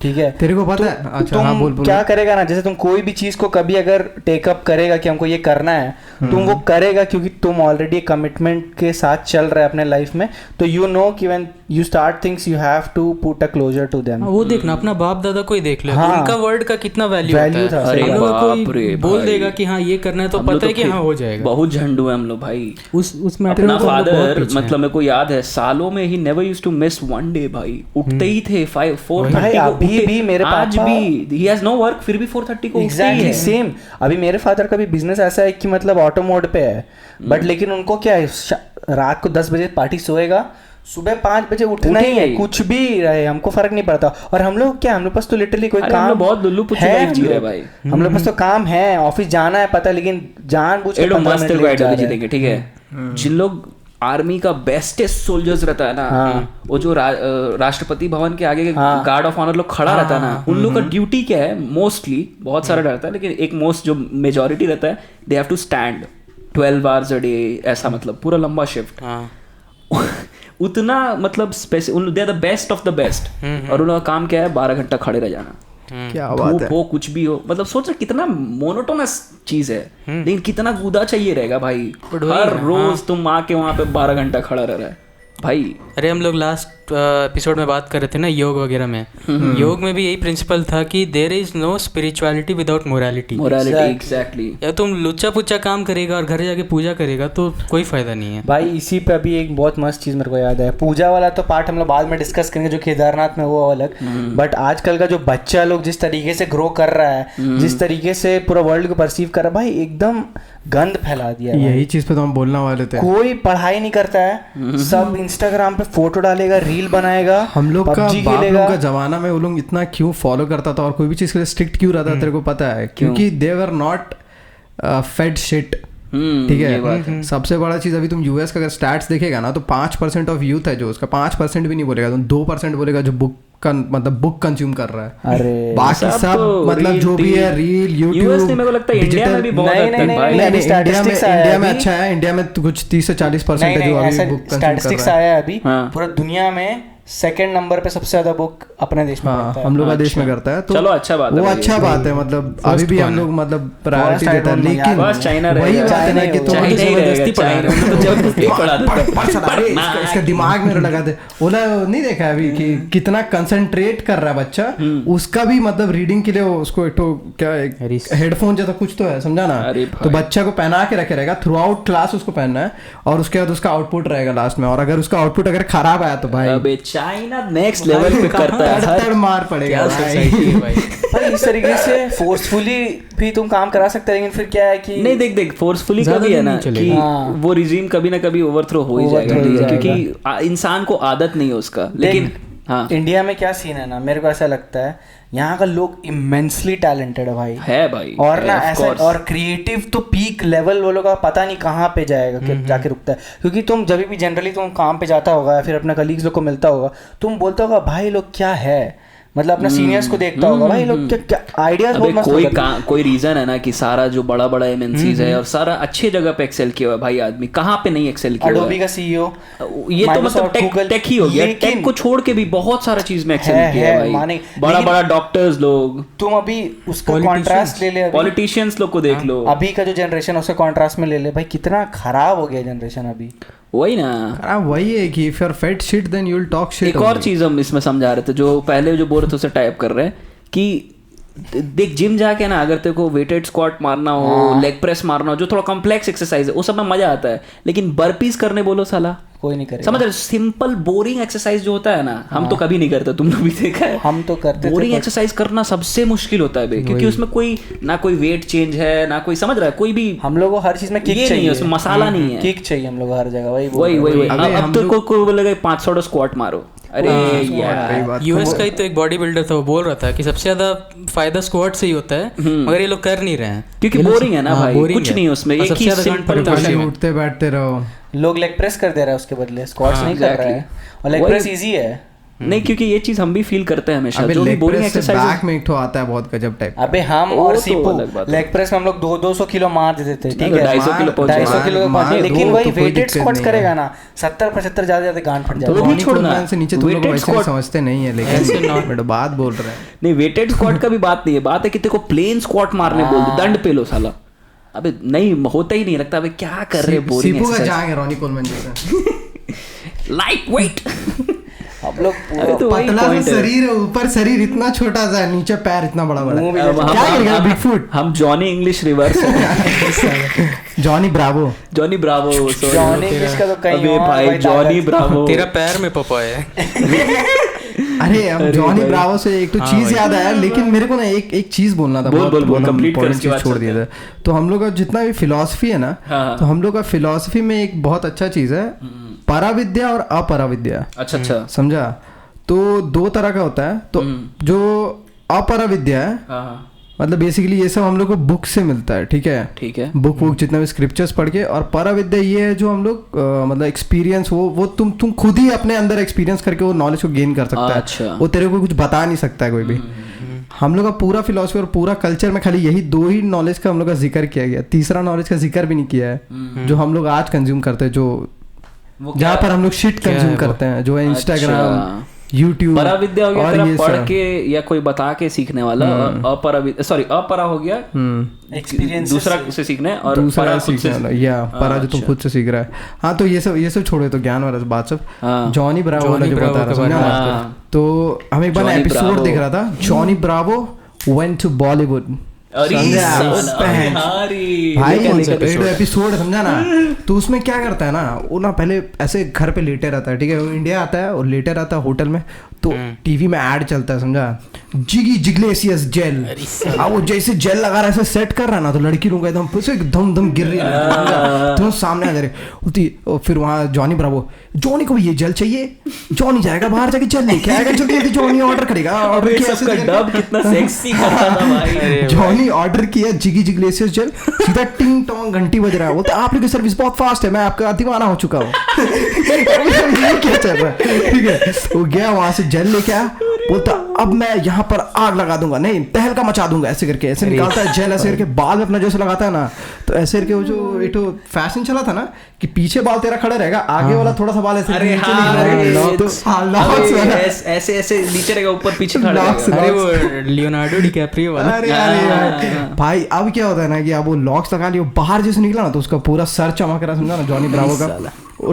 S2: ठीक है,
S1: तेरे को पता है। अच्छा,
S2: तुम
S1: हाँ, बोल
S2: क्या करेगा ना, जैसे तुम कोई भी चीज को कभी अगर टेकअप करेगा कि हमको ये करना है, तुम वो करेगा क्योंकि तुम ऑलरेडी कमिटमेंट के साथ चल रहे हैं अपने लाइफ में। तो यू नो कि when you start things you have to put a closure to them.
S4: वो देखना अपना बाप दादा को ही देख ले,
S2: हाँ,
S4: उनका वर्ड का कितना वैल्यू था। हम लोग कोई बोल देगा कि हाँ ये करना है तो पता है कि हाँ हो जाएगा।
S3: बहुत झंडू है हम लोग भाई।
S4: उस मैटर
S3: अपना फादर मतलब मेरे को याद है सालों में ही never used to miss one day भाई। उठते ही थे 4:30
S2: अभी भी मेरे
S3: आज भी he has no work फिर भी 4:30 को उठते ही है।
S2: सेम अभी मेरे फादर का भी बिजनेस ऐसा है कि मतलब ऑटो मोड पे है, बट लेकिन उनको क्या है, रात को 10 बजे पार्टी सोएगा, सुबह 5 बजे उठना ही है, कुछ भी रहे हमको फर्क नहीं पड़ता। और हम लोग क्या, हम लोग पास तो लिटरली कोई काम
S3: बहुत लुल्लू पुच्चू लाइफ जी रहे भाई।
S2: हम लोग पास तो काम है, ऑफिस जाना है पता, लेकिन जानबूझ के 15 मिनट जीतेंगे।
S3: ठीक है, जिन लोग आर्मी का बेस्टेस्ट सोल्जर्स रहता है ना, वो जो राष्ट्रपति भवन के आगे गार्ड ऑफ ऑनर लोग खड़ा रहता है ना, उन लोग का ड्यूटी क्या है, मोस्टली बहुत सारा रहता है लेकिन एक मोस्ट जो मेजोरिटी रहता है, they have to stand 12 hours a day, ऐसा मतलब पूरा लंबा शिफ्ट। उतना मतलब they are the best of the best, और उनका काम क्या है 12 घंटा खड़े रह जाना।
S1: क्या बात है।
S3: हो कुछ भी हो, मतलब सोच रहे कितना मोनोटोनस चीज है, लेकिन कितना कूदा चाहिए रहेगा भाई। हर रोज तुम आके वहां पे 12 घंटा खड़ा रह रहा है भाई।
S4: अरे हम लोग लास्ट एपिसोड में बात कर रहे थे ना योग वगैरह में, योग में भी यही प्रिंसिपल था कि there is no spirituality without morality.
S3: Exactly.
S4: या तुम लुच्चा पुच्चा काम करेगा और घर जाके पूजा करेगा तो कोई फायदा नहीं है
S2: भाई। इसी पे अभी एक बहुत मस्त चीज मेरे को याद है, पूजा वाला तो पार्ट हम लोग बाद में डिस्कस करेंगे जो केदारनाथ में वो अलग, बट आजकल का जो बच्चा लोग जिस तरीके से ग्रो कर रहा है, जिस तरीके से पूरा वर्ल्ड को परसीव कर रहा है भाई, एकदम गंद फैला दिया है।
S1: यही चीज पे तो हम बोलने वाले थे।
S2: कोई पढ़ाई नहीं करता है, सब इंस्टाग्राम पे फोटो डालेगा, रील बनाएगा।
S1: हम लोग का बाप लोग का जमाना में वो लोग इतना क्यों फॉलो करता था और कोई भी चीज के लिए स्ट्रिक्ट क्यों रहता तेरे को पता है? क्योंकि दे वर नॉट फेड शिट। ठीक है, सबसे बड़ा चीज अभी तुम यूएस का अगर स्टैट्स देखेगा ना, तो 5% ऑफ यूथ है जो उसका 5% भी नहीं बोलेगा, तुम 2% बोलेगा जो बुक मतलब बुक कंज्यूम कर रहा है।
S2: अरे
S1: बाकी सब मतलब जो भी है रील यूट्यूब
S3: मेरे को लगता है इंडिया में भी बहुत
S1: इंडिया में अच्छा है। इंडिया में कुछ 30 से 40% है जो अभी बुक कंज्यूम कर रहा है।
S2: स्टैटिस्टिक्स आया है अभी पूरा दुनिया में सेकंड नंबर पे सबसे ज्यादा बुक अपने देश में करता है।
S1: हम लोग का देश में करता है, तो
S3: चलो अच्छा बात है,
S1: वो अच्छा बात है। मतलब अभी भी हम लोग मतलब प्रायोरिटी देता है, लेकिन वही बात है ना कि तुम
S4: जबरदस्ती पढ़ा रहे हो।
S1: इसका दिमाग में लगाते बोला नहीं देखा अभी कि कितना कंसंट्रेट कर रहा है बच्चा, उसका भी मतलब रीडिंग के लिए उसको एक तो क्या हेडफोन जैसा कुछ तो है, समझा ना। तो बच्चा को पहना के रखे रहेगा थ्रू आउट क्लास, उसको पहनना है और उसके बाद उसका आउटपुट रहेगा लास्ट में। और अगर उसका आउटपुट अगर खराब आया तो भाई
S3: चाइना नेक्स्ट लेवल पे करता है,
S1: तड़ मार पड़ेगा
S2: भाई। इस तरीके से फोर्सफुली भी तुम काम करा सकते हैं, लेकिन फिर क्या है कि
S3: नहीं देख फोर्सफुली कभी है ना कि वो रिजीम कभी ना कभी ओवरथ्रो हो ही जाएगा, क्योंकि इंसान को आदत नहीं है उसका। लेकिन हाँ,
S2: इंडिया में क्या सीन है ना, मेरे को ऐसा लगता है यहाँ का लोग इमेंसली टैलेंटेड है भाई और ना ऐसा और क्रिएटिव तो पीक लेवल वो लोग का पता नहीं कहाँ पे जाएगा कि जाके रुकता है। क्योंकि तुम जब भी जनरली तुम काम पे जाता होगा या फिर अपने कलीग्स लोग को मिलता होगा, तुम बोलता होगा भाई लोग क्या है, मतलब अपने सीनियर्स को देखता होगा भाई लोग क्या आइडियाज बहुत मस्त।
S3: कोई रीजन है ना कि सारा जो बड़ा बड़ा एमएनसीज है और सारा अच्छे जगह पे एक्सेल किया हुआ भाई, आदमी कहाँ पे नहीं एक्सेल किया।
S2: एडोबी का सीईओ
S3: ये तो मतलब टेक ही हो गया, टेक को छोड़ के भी बहुत सारा चीज में एक्सेल किया है भाई। बड़ा बड़ा डॉक्टर्स लोग,
S2: तुम अभी उसका कॉन्ट्रास्ट ले ले,
S3: पॉलिटिशियंस लोग को देख लो,
S2: अभी का जो जनरेशन है उसका कॉन्ट्रास्ट में ले ले भाई, कितना खराब हो गया जनरेशन अभी।
S3: वही ना,
S1: वही है कि if you are fat shit then you will talk shit.
S3: एक और चीज हम इसमें समझा रहे थे, जो पहले जो बोल रहे थे उसे टाइप कर रहे हैं कि देख जिम जाके ना अगर तेरे को वेटेड स्क्वाट मारना हो, लेग प्रेस मारना हो, जो थोड़ा कॉम्प्लेक्स एक्सरसाइज है वो सब में मजा आता है, लेकिन बर्पीज करने बोलो साला
S2: कोई नहीं करेगा।
S3: समझ रहे, सिंपल बोरिंग एक्सरसाइज जो होता है ना, हम तो कभी नहीं करते, तुम लोग भी देखा है,
S2: हम तो करते।
S3: बोरिंग एक्सरसाइज करना सबसे मुश्किल होता है, क्योंकि उसमें कोई ना कोई वेट चेंज है ना कोई, समझ रहा है, कोई भी
S2: हम लोग को हर चीज में किक चाहिए,
S3: उसमें मसाला नहीं है,
S2: किक चाहिए हम लोग हर जगह।
S3: वही अब तो कोई बोलेगा 500 स्क्वाट मारो, अरे यार
S4: यूएस का ही तो एक बॉडी बिल्डर था, वो बोल रहा था कि सबसे ज्यादा फायदा स्क्वाट से ही होता है, मगर ये लोग कर नहीं रहे हैं
S3: क्योंकि बोरिंग है ना भाई, कुछ नहीं उसमें, एक ही सिंपल
S1: उठते बैठते रहो।
S2: लोग लेग प्रेस कर दे रहा है उसके बदले स्क्वाट्स नहीं कर रहा है, और लेग प्रेस इजी है।
S3: नहीं, क्योंकि ये चीज हम भी फील करते हैं हमेशा, जो भी बोरिंग एक्सरसाइज
S1: बैक में एक ठो आता है बहुत गजब टाइप।
S2: अबे हम और सीपू लेग प्रेस में हम लोग 200 किलो मार देते थे, ठीक है 250 किलो, लेकिन वही वेटेड स्क्वाट्स करेगा ना 70-75 ज्यादा गांड फट जाएगा।
S3: वो भी छोड़ना
S1: से नीचे तुम लोग वैसे समझते नहीं है, लेकिन बट बात बोल रहे हैं।
S3: नहीं, वेटेड स्क्वाट का भी बात नहीं है, बात है कि तेरे को प्लेन स्क्वाट मारने बोल दे, दंड पे लो साला, अबे नहीं होता ही नहीं, लगता अबे क्या कर रहे बोरिंग
S1: सीपू का जाएंगे रॉनी कोलमन जैसा
S3: लाइट वेट।
S2: अब लोग
S1: पतला सा शरीर है, ऊपर शरीर इतना छोटा सा है, नीचे पैर इतना बड़ा बड़ा, क्या करेगा बिगफुट।
S3: हम Johnny English reverse
S1: Johnny Bravo
S2: Johnny English का तो कहीं
S3: भाई, जॉनी ब्रावो
S4: तेरा पैर में पपा है।
S1: अरे हम जॉनी ब्रावो से एक तो चीज याद आया, लेकिन मेरे को ना एक चीज बोलना था, बहुत इम्पोर्टेंट चीज छोड़ दिया था। तो हम लोग का जितना भी फिलॉसफी है ना, तो हम लोग का फिलॉसफी में एक बहुत अच्छा चीज है पराविद्या और अपराविद्या।
S3: अच्छा
S1: समझा। तो 2 तरह का होता है। तो जो अपराविद्या है मतलब बेसिकली ये सब हम लोग को बुक से मिलता है, ठीक है बुक जितना भी स्क्रिप्चर्स पढ़ के। और पराविद्या ये है जो हम लोग मतलब एक्सपीरियंस वो तुम खुद ही अपने अंदर एक्सपीरियंस करके वो नॉलेज को गेन कर सकता है।
S3: अच्छा।
S1: वो तेरे को कुछ बता नहीं सकता है कोई भी। हम लोग का पूरा फिलॉसफी और पूरा कल्चर में खाली यही 2 ही नॉलेज का हम लोग का जिक्र किया गया, तीसरा नॉलेज का जिक्र भी नहीं किया है, जो हम लोग आज कंज्यूम करते हैं, जो जहाँ पर हम लोग शिट कंज्यूम करते हैं, जो है इंस्टाग्राम, यूट्यूब।
S3: पराविद्या हो गया तेरा पढ़ के या कोई बता के सीखने वाला, अपरा हो गया एक्सपीरियंस दूसरा से सीखने, और
S1: दूसरा सीखने वाला या परा जो तुम खुद से सीख रहा है। हाँ, तो ये सब छोड़े, तो ज्ञान वाला बात सब जॉनी ब्रावो वाला जो बता रहा था। तो हम एक बार एपिसोड देख रहा था, Johnny Bravo went to Bollywood. भाई एपिसोड समझा ना। तो उसमें क्या करता है ना, वो ना पहले ऐसे घर पे लेटे रहता है, ठीक है, वो इंडिया आता है और लेटे रहता है होटल में, तो टीवी में ऐड चलता है, समझा, जिगी जिग्लेसियस जेल। अब वो जैसे जेल लगा रहा है, सेट कर रहा है ना, तो लड़की लोग एकदम धम गिर रही है, तो सामने आ जा रही। फिर वहाँ जॉनी ब्रावो, जॉनी को भी ये जेल चाहिए, जॉनी जाएगा बाहर जाके जेल लेके आएगा, जल्दी जॉनी ऑर्डर करेगा। जॉनी ऑर्डर किया जिगी जिग्लेसियस जेल, सीधा टिंग टोंग घंटी बज रहा है, बोलते आप लोग की सर्विस बहुत फास्ट है, मैं आपका दीवाना हो चुका हूँ। क्या चल रहा है, ठीक है। वो गया वहां से जेल लेके आया, बोलता अब मैं यहाँ पर आग लगा दूंगा, नहीं तहलका मचा दूंगा, ऐसे करके ऐसे निकालता है जेल, ऐसे करके बाल में अपना जैसे लगाता है ना, तो ऐसे करके वो जो एक तो फैशन चला था ना कि पीछे बाल तेरा खड़ा रहेगा, आगे वाला थोड़ा सा बाल ऐसे
S3: ऐसे ऐसे नीचे रहेगा, ऊपर पीछे खड़ा रहेगा।
S4: अरे वो लियोनार्डो डिकैप्रियो वाला।
S1: अरे भाई अब क्या होता है ना कि अब वो लॉक्स लगा लिया, बाहर जैसे निकला ना तो उसका पूरा सर चमक रहा, समझा ना, जॉनी ब्रावो का।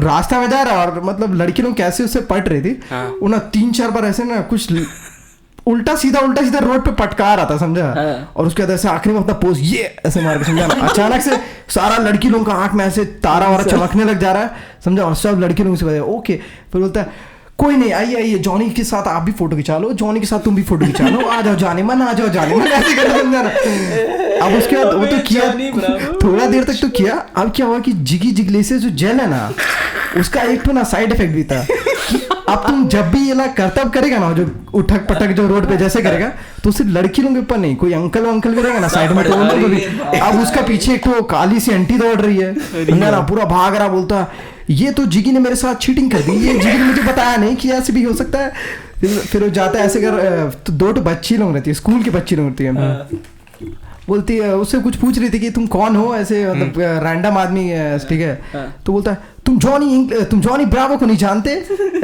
S1: रास्ता में जा रहा है और मतलब लड़की लोग कैसे उससे पट रही थी, वो ना 3-4 बार ऐसे ना कुछ उल्टा सीधा रोड पे पटका रहा था, समझा। और उसके बाद ऐसे आखिरी में अपना पोज ये ऐसे मार के, समझा ना, अचानक से सारा लड़की लोगों का आंख में ऐसे तारा वारा चमकने लग जा रहा है, समझा। और सब लड़की लोगों से बताया ओके, फिर बोलता है कोई नहीं, आइए जॉनी के साथ आप भी फोटो खिंचा लो, जॉनी के साथ तुम भी फोटो खिंचा लो, आ जाओ जाने मन, आ जाओ जाने मन, ऐसे करना, समझा ना। अब उसके बाद वो तो किया, थोड़ा देर तक तो किया। अब क्या हुआ कि जिगी जिग्लेसियस जो जेल है ना, उसका एक तो ना साइड इफेक्ट भी था कि अब तुम जब भी ये ना करतब करेगा ना, जो उठक पटक जो रोड पे जैसे करेगा, तो सिर्फ लड़की लोगों के ऊपर नहीं, कोई अंकल भी रहेगा ना साइड में, तो उन लोगों को भी। अब उसका पीछे एक तो काली सी आंटी दौड़ रही है, समझा ना, पूरा भाग रहा, बोलता ये तो जिगी ने मेरे साथ चीटिंग कर दी, ये जिगी ने मुझे बताया नहीं कि ऐसे भी हो सकता है। फिर वो जाता है ऐसे कर, तो 2 बच्ची लोग रहती है, स्कूल की बच्ची लोग रहती है, बोलती है उससे कुछ पूछ रही थी कि तुम कौन हो, ऐसे मतलब रैंडम आदमी है, ठीक है। तो बोलता है तुम जॉनी ब्रावो को नहीं जानते,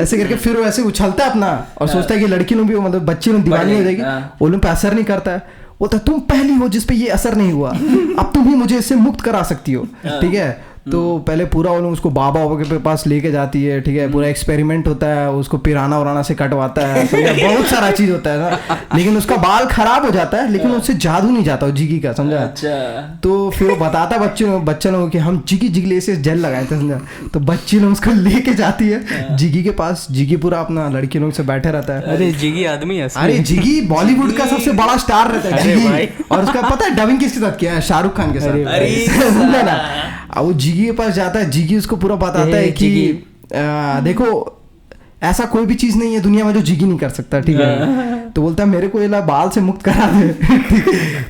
S1: ऐसे करके। फिर वो ऐसे उछलता है अपना और सोचता है कि लड़की लोग भी मतलब बच्ची लोग दीवानी हो जाएगी, वो लोग पे असर नहीं करता है। बोलता है तुम पहली हो जिसपे ये असर नहीं हुआ, अब तुम ही मुझे इससे मुक्त करा सकती हो, ठीक है। तो पहले पूरा वो लोग उसको बाबा के पास लेके जाती है, ठीक है, पूरा एक्सपेरिमेंट होता है, उसको पिराना उराना से कटवाता है, समझा, बहुत सारा चीज होता है ना। लेकिन उसका बाल खराब हो जाता है, लेकिन उससे जादू नहीं जाता जिगी का, समझा। तो फिर वो बताता बच्चे लोगों कि हम जिगी जिग्लेसियस जेल लगाए थे, समझा। तो बच्ची लोग उसको लेके जाती है जिगी के पास, जिगी पूरा अपना लड़की लोग से बैठे रहता है।
S4: अरे जिगी आदमी है,
S1: अरे जिगी बॉलीवुड का सबसे बड़ा स्टार रहता है जिगी, और उसका पता है डबिंग किसके साथ किया है, शाहरुख खान के साथ, समझा ना। अब वो जिगी के पास जाता है, जिगी उसको पूरा बताता है कि देखो ऐसा कोई भी चीज नहीं है दुनिया में जो जिगी नहीं कर सकता, ठीक है। तो बोलता है मेरे को ये बाल से मुक्त करा दे।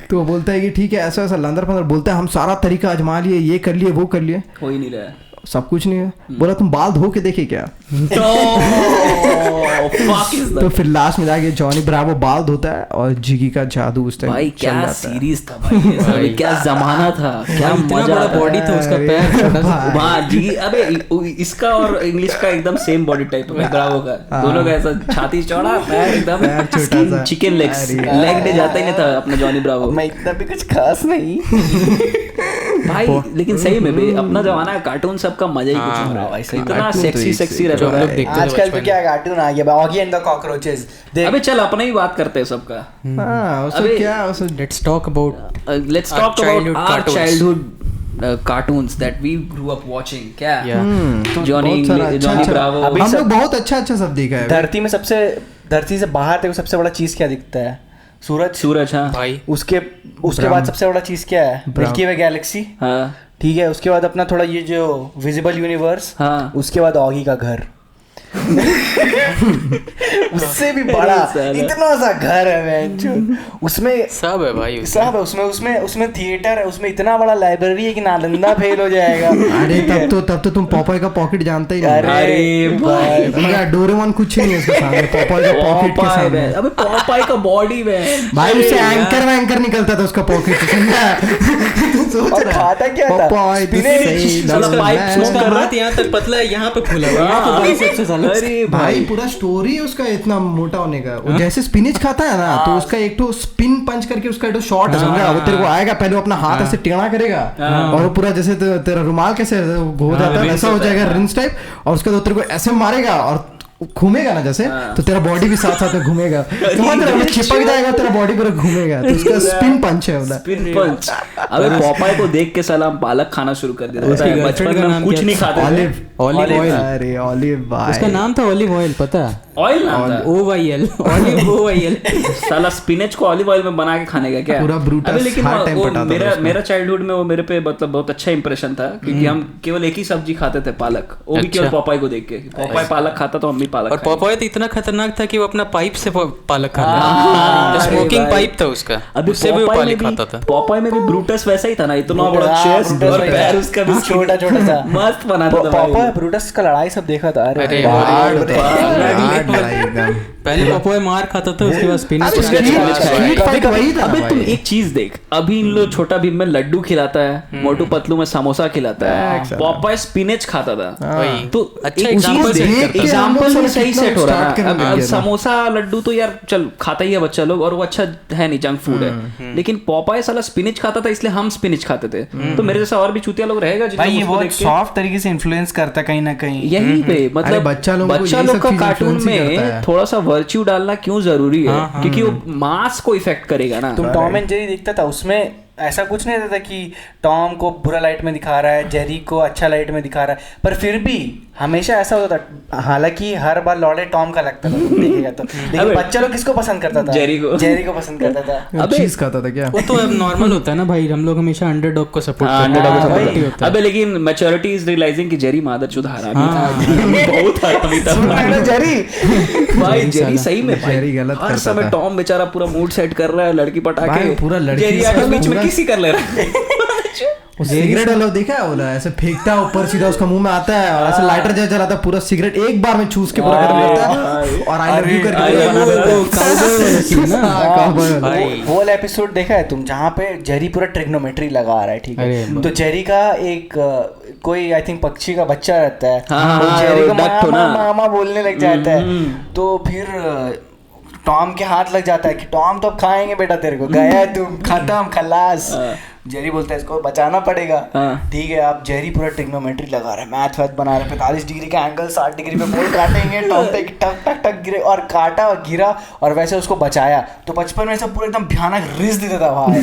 S1: तो वो बोलता है कि ठीक है, ऐसा ऐसा लंदर पंदर, बोलता है हम सारा तरीका आजमा लिए, ये कर लिए वो कर लिए,
S3: हो ही नहीं रहा है,
S1: सब कुछ नहीं है। बोला तुम बाल धो के देखे क्या? तो फिर लास्ट में जाके जॉनी ब्रावो बाल धोता है और जिगी का जादू उस टाइम
S3: भाई क्या सीरीज था भाई, क्या जमाना था, क्या मजा,
S4: बड़ा बॉडी था उसका, पैर
S3: वाह जिगी। अबे इसका और इंग्लिश का एकदम सेम बॉडी टाइप है ब्रावो का, दोनों का ऐसा छाती चौड़ा, पैर एकदम छोटा, चिकन लेग डे जाता ही नहीं था अपना जॉनी ब्रावो।
S2: मैं इतना भी कुछ खास नहीं
S3: भाई, लेकिन सही में भी अपना जमाना कार्टून सबका मजा ही कुछ हो रहा है, इतना सेक्सी रहता है।
S2: आजकल तो क्या कार्टून आ गया, ऑगी एंड द कॉकरोचेस।
S3: अबे चल अपना ही बात करते हैं सबका।
S1: अबे क्या,
S4: let's talk about
S3: our childhood cartoons that we grew up watching। क्या जॉनी ब्रावो,
S1: हम लोग बहुत अच्छा सब देखा है।
S2: धरती से बाहर देखो सबसे बड़ा चीज क्या दिखता है? सूरज। हाँ
S4: भाई,
S2: उसके बाद सबसे बड़ा चीज क्या है? मिल्की वे गैलेक्सी।
S3: हाँ
S2: ठीक है, उसके बाद अपना थोड़ा ये जो विजिबल यूनिवर्स।
S3: हाँ,
S2: उसके बाद ऑगी का घर। उससे भी बड़ा इतना सा घर है, उसमें
S4: सब है भाई,
S2: सब है उसमें थिएटर है, उसमें इतना बड़ा लाइब्रेरी है कि नालंदा फेल हो जाएगा।
S1: अरे तब तो तुम पॉपाई का पॉकेट जानते ही नहीं।
S3: अरे भाई
S1: डोरेमोन कुछ नहीं है उसके सामने, पॉपाई का पॉकेट के सामने।
S3: अबे पॉपाई का बॉडी में
S1: भाई उससे एंकर निकलता था उसका पॉकेट से,
S2: सोच रहा खाता क्या था?
S4: हाथ यहाँ तक पतला है, यहाँ पे फूला हुआ।
S1: अरे भाई पूरा स्टोरी उसका इतना मोटा होने का। वो जैसे स्पिनिच खाता है ना, तो उसका एक तो स्पिन पंच करके उसका एक तो शॉट है, समझा। वो तेरे को आएगा, पहले वो अपना हाथ ऐसे टेढ़ा करेगा और वो पूरा जैसे तेरा रुमाल कैसे हो जाता है वैसा हो जाएगा, रिंस टाइप। और उसके बाद तेरे को ऐसे मारेगा और घूमेगा ना जैसे, तो तेरा बॉडी भी साथ साथ में घूमेगा, चिपक जाएगा, तेरा बॉडी पूरा घूमेगा। तो उसका स्पिन पंच है उधर,
S3: स्पिन पंच। अबे पॉपाई को देख के सलाम पालक खाना शुरू कर दिया। बचपन में कुछ नहीं खाते,
S1: ऑलिव ऑयल। अरे ऑलिव भाई,
S4: उसका नाम था ऑलिव ऑयल, पता?
S3: ऑयल नाम था,
S4: OYL, ऑलिव OYL।
S3: साला स्पिनच को ऑलिव ऑयल में बना के खाने का क्या
S1: पूरा ब्रूटस।
S3: अबे लेकिन मेरा चाइल्डहुड में वो मेरे पे मतलब बहुत अच्छा इंप्रेशन था, क्योंकि हम केवल एक ही सब्जी खाते थे, पालक। वो भी केवल पॉपाई को देख के। पॉपाई पालक खाता तो हम भी पालक।
S4: और पॉपाई तो इतना खतरनाक था कि वो अपना पाइप से पालक खाता था, स्मोकिंग पाइप था उसका, उससे भी पालक खाता था।
S3: पॉपाई में भी ब्रूटस वैसा ही था ना, इतना बड़ा चेस्ट और पैर उसका भी
S2: छोटा सा
S3: मस्त बनाता था।
S2: पॉपाई ब्रूटस का लड़ाई सब देखा था। अरे
S4: पहले पपोए मार खाता था, उसके बाद स्पिनच
S3: वही था। अबे तुम एक चीज देख, अभी इन लोग छोटा भीम में लड्डू खिलाता है, मोटू पतलू में समोसा खिलाता है, पॉपाय स्पिनच खाता था। तो
S4: अच्छा
S3: एग्जांपल सही सेट हो रहा है। अब समोसा लड्डू तो यार चल खाता ही है बच्चा लोग, और वो अच्छा है नहीं, जंक फूड है, लेकिन पॉपाय साला स्पिनच खाता था, इसलिए हम स्पिनच खाते थे। तो मेरे जैसा और भी चूतिया लोग रहेगा
S2: भाई, ये बहुत सॉफ्ट तरीके से इन्फ्लुएंस करता है कहीं ना कहीं
S3: यहीं पे। मतलब बच्चा लोग का कार्टून में थोड़ा सा वर्च्यू डालना क्यों जरूरी है? क्योंकि वो मास को इफेक्ट करेगा ना।
S2: तुम टॉम एंड जेरी देखता था, उसमें ऐसा कुछ नहीं रहता था कि टॉम को बुरा लाइट में दिखा रहा है, जेरी को अच्छा लाइट में दिखा रहा है, पर फिर भी हमेशा ऐसा होता था। हालांकि हर बार लॉर्ड टॉम का लगता था देखेगा तो, लेकिन बच्चा लोग किसको पसंद करता था? जेरी को पसंद करता था।
S1: अब चीज खाता था क्या?
S4: वो तो अब नॉर्मल होता है ना भाई, हम लोग हमेशा अंडरडॉग को सपोर्ट करते हैं।
S3: अबे लेकिन मैच्योरिटी इज रियलाइजिंग कि जेरी मादरचोद हरामी था, बहुत हरामी था
S2: जेरी।
S3: भाई जेरी सही में
S1: जेरी गलत
S3: हर समय टॉम बेचारा पूरा मूड सेट कर रहा है, लड़की पटा के
S1: पूरा लड़की
S3: जेरी आके बीच में किसी कर ले रहा है।
S1: सिगरेट वाला देखा है, बोला ऐसे फेंकता है ऊपर, सीधा उसका मुंह में आता है और ऐसे लाइटर जैसे जलाता है, पूरा सिगरेट एक बार में चूस के पूरा खत्म करता है और आई लव यू करके
S2: वो वाला एपिसोड देखा है तुम, जहाँ पे जेरी पूरा ट्रिग्नोमेट्री लगा रहा है, ठीक है? तो जेरी का एक कोई आई थिंक पक्षी का बच्चा रहता है, तो जेरी को मामा मामा बोलने लग जाता है। तो फिर टॉम के हाथ लग जाता है कि टॉम तो अब खाएंगे बेटा तेरे को, गया तुम, खत्म, खलास। जेरी बोलता है इसको बचाना पड़ेगा। ठीक है, आप जेरी पूरा ट्रिग्नोमेट्री लगा रहे हैं, मैथ वैथ बना रहे हैं, 45 डिग्री का एंगल, 60 डिग्री पे बोल काटेंगे, टॉम पे टक टक टक गिरे, और काटा और गिरा और वैसे उसको बचाया। तो बचपन में सब पूरा एकदम भयानक रिस देता था भाई,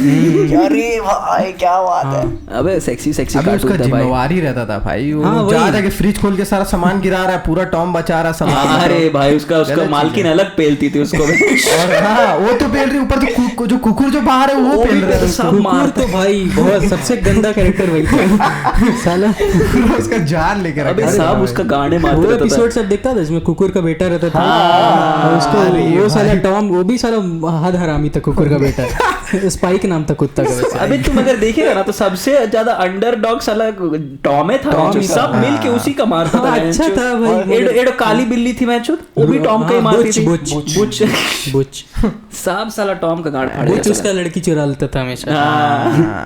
S2: अरे भाई क्या बात है।
S3: अबे सेक्सी
S1: कार्टून था भाई, जिम्मेवारी रहता था भाई, वो जा जाके फ्रिज खोल के सारा सामान गिरा रहा है, पूरा टॉम बचा रहा सामान।
S3: अरे भाई उसका मालकिन अलग पेलती थी उसको।
S1: और हाँ वो तो पेल रही, ऊपर तो जो कुकुर जो बाहर है वो पेल रहा है,
S4: सब मार तो भाई बहुत सबसे गंदा कैरेक्टर वही था साला,
S1: उसका जान लेकर
S3: अबे सब उसका गाने मारते रहता था।
S4: वो एपिसोड सब देखता था जिसमें कुकुर का बेटा रहता था, उसको वो साला टॉम, वो भी साला हद हरामी था कुकुर का बेटा, स्पाइक नाम था कुत्ता का वैसे।
S3: अबे तुम अगर देखेगा ना तो सबसे ज्यादा अंडरडॉग साला टॉम था, सब मिल के उसी का मारता था।
S4: अच्छा था भाई।
S3: एडो काली बिल्ली थी मैं चुत, वो भी टॉम का ही मारती थी।
S4: बुच
S3: सब साला टॉम का गाड़ फाड़,
S4: बुच उसका लड़की चुरा लेता था हमेशा।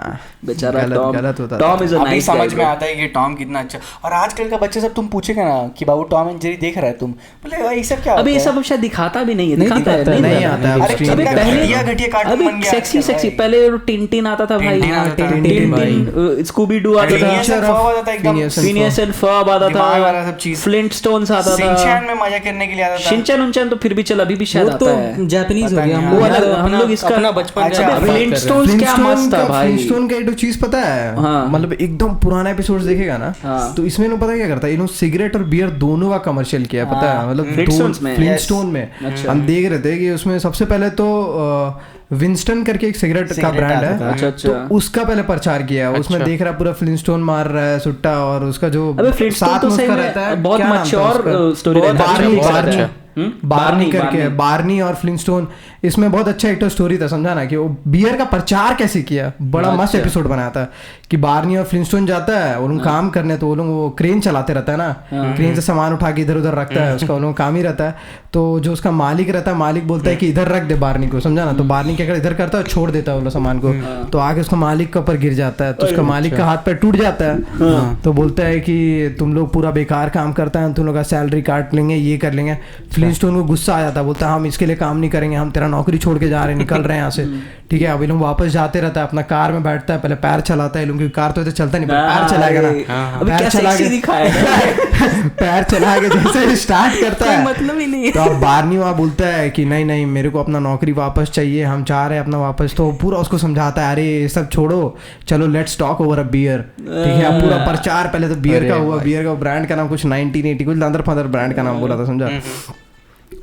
S3: बेचारा
S1: गलत होता
S3: Tom is a nice guy.
S2: समझ में आता है कि टॉम कितना अच्छा। और आजकल का बच्चे सब तुम पूछेगा ना कि बाबू टॉम एंड जेरी देख रहा है, तुम बोले भाई ये सब क्या?
S3: अबे ये सब शायद दिखाता भी नहीं है,
S1: नहीं आता है।
S2: अबे घटिया घटिया कार्टून बन गया,
S3: सेक्सी पहले टिंटिन आता था भाई, टिंटिन, स्कूबी डू आता था, फिनियस एंड फर्ब आता था, फ्लिंटस्टोन्स आता था,
S2: शिनचैन में मजा करने के लिए आता था।
S3: शिनचैन उनचैन तो फिर भी चल अभी भी शायद आता है,
S4: तो जापानीज हो गया।
S3: हम लोग इसका
S4: अपना बचपन
S3: फ्लिंटस्टोन्स क्या मस्त था भाई।
S1: फ्लिंटस्टोन का एक चीज पता है, मतलब एकदम पुराना एपिसोड देखेगा ना तो इसमें इन्होंने पता क्या करता है, इन्होंने सिगरेट और बियर दोनों का कमर्शियल किया, पता है? मतलब फ्लिंटस्टोन में हम देख रहे थे कि उसमें सबसे पहले तो विंस्टन करके एक सिगरेट का ब्रांड है, तो उसका पहले प्रचार किया। उसमें देख रहा पूरा फ्लिंटस्टोन मार रहा है सुट्टा, और उसका जो साथ में उसका रहता है
S3: बहुत मैच्योर स्टोरी रहता है,
S1: बार्नी करके, बार्नी और फ्लिंटस्टोन, इसमें बहुत अच्छा एक तो स्टोरी था, समझा ना, कि वो बियर का प्रचार कैसे किया, बड़ा मस्त एपिसोड बनाया था कि बार्नी और फ्लिंटस्टोन जाता है, वो लोग काम करने, तो वो लोग वो क्रेन चलाते रहता है ना, क्रेन से सामान उठा के इधर उधर रखता है, उसका वो लोग काम ही रहता है। तो जो उसका मालिक रहता है, मालिक बोलता है कि इधर रख दे बार्नी को, समझा ना, तो बार्नी क्या इधर करता है, छोड़ देता है वो लोग सामान को, तो आगे उसका मालिक के ऊपर गिर जाता है, तो उसका मालिक का हाथ पैर टूट जाता है, तो बोलता है कि तुम लोग पूरा बेकार काम करता है, तुम लोग का सैलरी काट लेंगे, ये कर लेंगे। फ्लिंटस्टोन को गुस्सा आ जाता है, बोलता है हम इसके लिए काम नहीं करेंगे, हम तेरा नौकरी छोड़ के जा रहे हैं, निकल रहे हैं यहाँ से। ठीक है, अभी लोग वापस जाते रहता है, अपना कार में बैठता है, पहले पैर चलाता है, लोगों की कार तो चलता नहीं, पैर चलाएगा ना, पैर चला के पैर चला के जैसे स्टार्ट करता है,
S3: मतलब ही नहीं।
S1: तो अब बार्नी वहाँ बोलता है कि नहीं नहीं मेरे को अपना नौकरी वापस चाहिए, हम चाह रहे हैं अपना वापस। तो पूरा उसको समझाता है, अरे ये सब छोड़ो, चलो let's talk over a beer. ठीक है, पूरा प्रचार पहले तो बियर का हुआ, बियर का ब्रांड का नाम कुछ 1980 कुछ अंदर फंदर ब्रांड का नाम बोला था, समझा?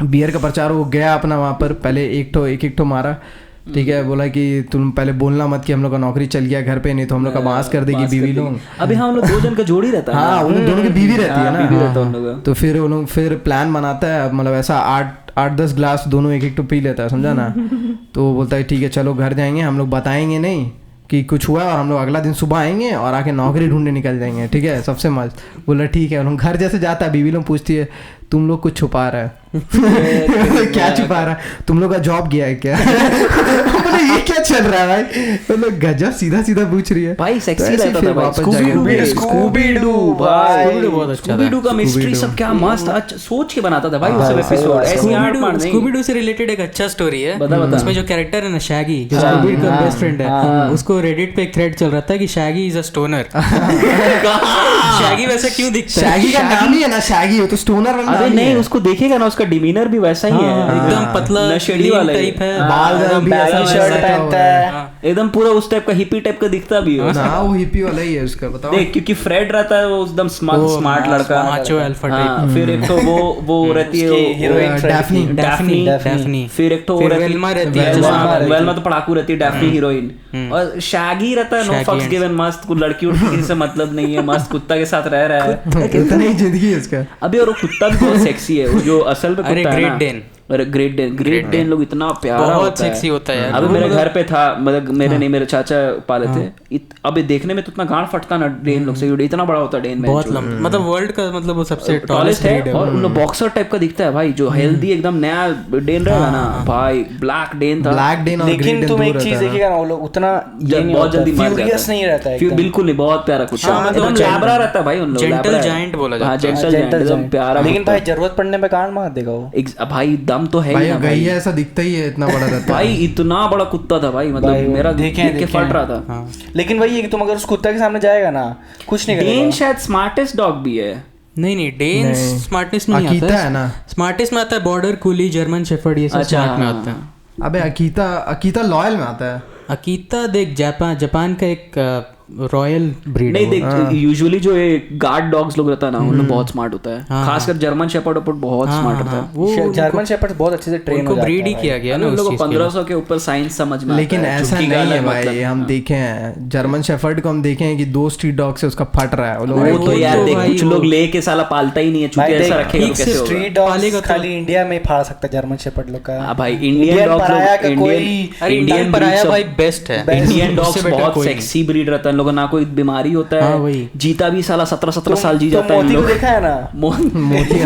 S1: बियर का प्रचार वो गया अपना वहाँ पर, पहले एक ठो मारा। ठीक है, बोला कि तुम पहले बोलना मत कि हम लोग का नौकरी चल गया घर पे, नहीं तो हम लोग का बांस कर देगी बीवी लोग।
S3: अभी हम लोग 2 जन का जोड़ी रहता है।
S1: हाँ, उन लोग दोनों की बीवी रहती है ना, तो फिर वो लोग फिर प्लान बनाता है, मतलब ऐसा 8-10 ग्लास दोनों एक तो पी लेता है, समझा ना। तो बोलता है ठीक है चलो घर जाएंगे, हम लोग बताएंगे नहीं कि कुछ हुआ, और हम लोग अगला दिन सुबह आएंगे और आके नौकरी ढूंढने निकल जाएंगे। ठीक है, सबसे मस्त। बोला ठीक है, हम घर जैसे जाता है, बीवी लोग पूछती है तुम लोग कुछ छुपा रहा है। क्या छुपा रहा है, तुम लोग का जॉब गया है क्या? बोले ये क्या चल रहा है भाई, मतलब गजब सीधा सीधा पूछ रही है
S3: भाई। सेक्सी रहता था भाई। स्कूबी डू भाई, बहुत अच्छा था। स्कूबी डू का मिस्ट्री सब क्या मस्त सोच के बनाता था भाई वो सब एपिसोड।
S4: स्कूबी डू से रिलेटेड एक अच्छा स्टोरी है। उसमें जो कैरेक्टर है ना शैगी, जो स्कूबी डू का बेस्ट फ्रेंड है, उसको रेडिट पे एक थ्रेड चल रहा था कि Shaggy is a stoner. Shaggy वैसा क्यों दिखता है?
S1: शैगी का नाम ही है ना शैगी, तो स्टोनर वाला
S3: अरे नहीं, उसको देखेगा ना उसका डिमीनर भी वैसा ही है,
S4: एकदम पतला
S3: नशेड़ी वाला
S4: टाइप है,
S1: बाल भी ऐसा
S2: शर्ट पहनता है,
S3: एकदम पूरा उस टाइप का हिप्पी टाइप का दिखता भी है।
S1: ना वो हिप्पी वाला ही है उसका, बताओ।
S3: देख क्योंकि फ्रेड रहता है वो एकदम स्मार्ट लड़का,
S4: माचो अल्फा टाइप।
S3: फिर एक तो वो रहती है
S2: हीरोइन
S4: डैफ्नी।
S3: फिर एक तो वो
S4: वेल्मा रहती है,
S3: वेल्मा तो पढ़ाकू रहती है, डैफ्नी हीरोइन। और शैगी रहता है नो फक्स गिवन, मस्त कुछ लड़की उड़की से मतलब नहीं है, मस्त कुत्ता के साथ रह रहा है,
S1: कितना ही जिंदगी है उसका।
S3: अभी। और वो कुत्ता भी बहुत सेक्सी है, वो जो असल में कुत्ता है ना, अरे ग्रेट डेन लोग इतना प्यारा
S4: बहुत सेक्सी होता है यार।
S3: अभी मेरे घर पे था, मतलब मेरे नहीं, मेरे चाचा पाले थे। अभी देखने में तो इतना गांड फटता ना डेन लोग से, इतना बड़ा होता है डेन में,
S4: बहुत लंबा, मतलब वर्ल्ड का मतलब वो सबसे
S3: टॉलेस्ट है। और उन लोग बॉक्सर टाइप का दिखता है भाई, जो हेल्दी एकदम नया डेन रहेगा ना भाई, ब्लैक डेन था।
S1: Black den.
S2: लेकिन तुम एक चीज देखिएगा ना, वो लोग उतना
S3: बहुत जल्दी
S2: फ्यूरियस नहीं रहता है,
S3: बिल्कुल नहीं, बहुत प्यारा कुत्ता, एकदम लैब्रा रहता है भाई उन लोग,
S4: जेंटल जायंट बोला जाता है,
S3: जेंटल जायंट एकदम प्यारा।
S2: लेकिन भाई जरूरत पड़ने पे गांड मार देगा वो
S3: भाई, दम तो है ही ना भाई,
S1: ऐसा दिखता ही है, इतना बड़ा रहता है
S3: भाई, इतना बड़ा कुत्ता था भाई, मतलब मेरा देख के फट रहा था।
S2: लेकिन वही है कि तुम अगर उस कुत्ते के सामने जाएगा ना, कुछ नहीं करेगा।
S3: डेन शायद स्मार्टेस्ट डॉग भी है।
S4: नहीं डेन स्मार्टेस्ट में नहीं आता है ना, स्मार्टेस्ट में आता है बॉर्डर कुली, जर्मन शेफर्ड, ये सब स्मार्ट में आता है।
S1: अबे अकीता लॉयल में आता है।
S4: अकीता देख जापान का एक रॉयल ब्रीड
S3: नहीं देख, यूजुअली जो ये गार्ड डॉग्स लोग रहता है ना, उनमें बहुत स्मार्ट होता है, खासकर जर्मन शेपर्ड बहुत स्मार्ट होता है।
S2: वो जर्मन शेपर्ड बहुत अच्छे से ट्रेन हो जाते हैं,
S4: ब्रीड ही किया गया ना उन लोगों को
S3: 1500 के ऊपर साइंस समझ में।
S1: लेकिन ऐसा नहीं है भाई, हम देखे हैं जर्मन शेफर्ड को, हम देखे हैं कि 2 स्ट्रीट डॉग से उसका फट रहा है।
S3: वो तो यार देख, कुछ लोग लेके साला पालता ही नहीं है, चूंकि ऐसा रखेगा तो कैसे होगा।
S2: स्ट्रीट डॉग खाली इंडिया में फाड़ सकता है जर्मन शेपर्ड लोग का।
S3: भाई इंडियन डॉग्स,
S4: इंडियन पराया भाई बेस्ट है।
S3: इंडियन डॉग्स बहुत सेक्सी ब्रीड रहता है, लोगों ना कोई बीमारी होता है, जीता भी साला 17 साल जी जाता है।
S2: मोती को देखा है ना,
S3: मोती।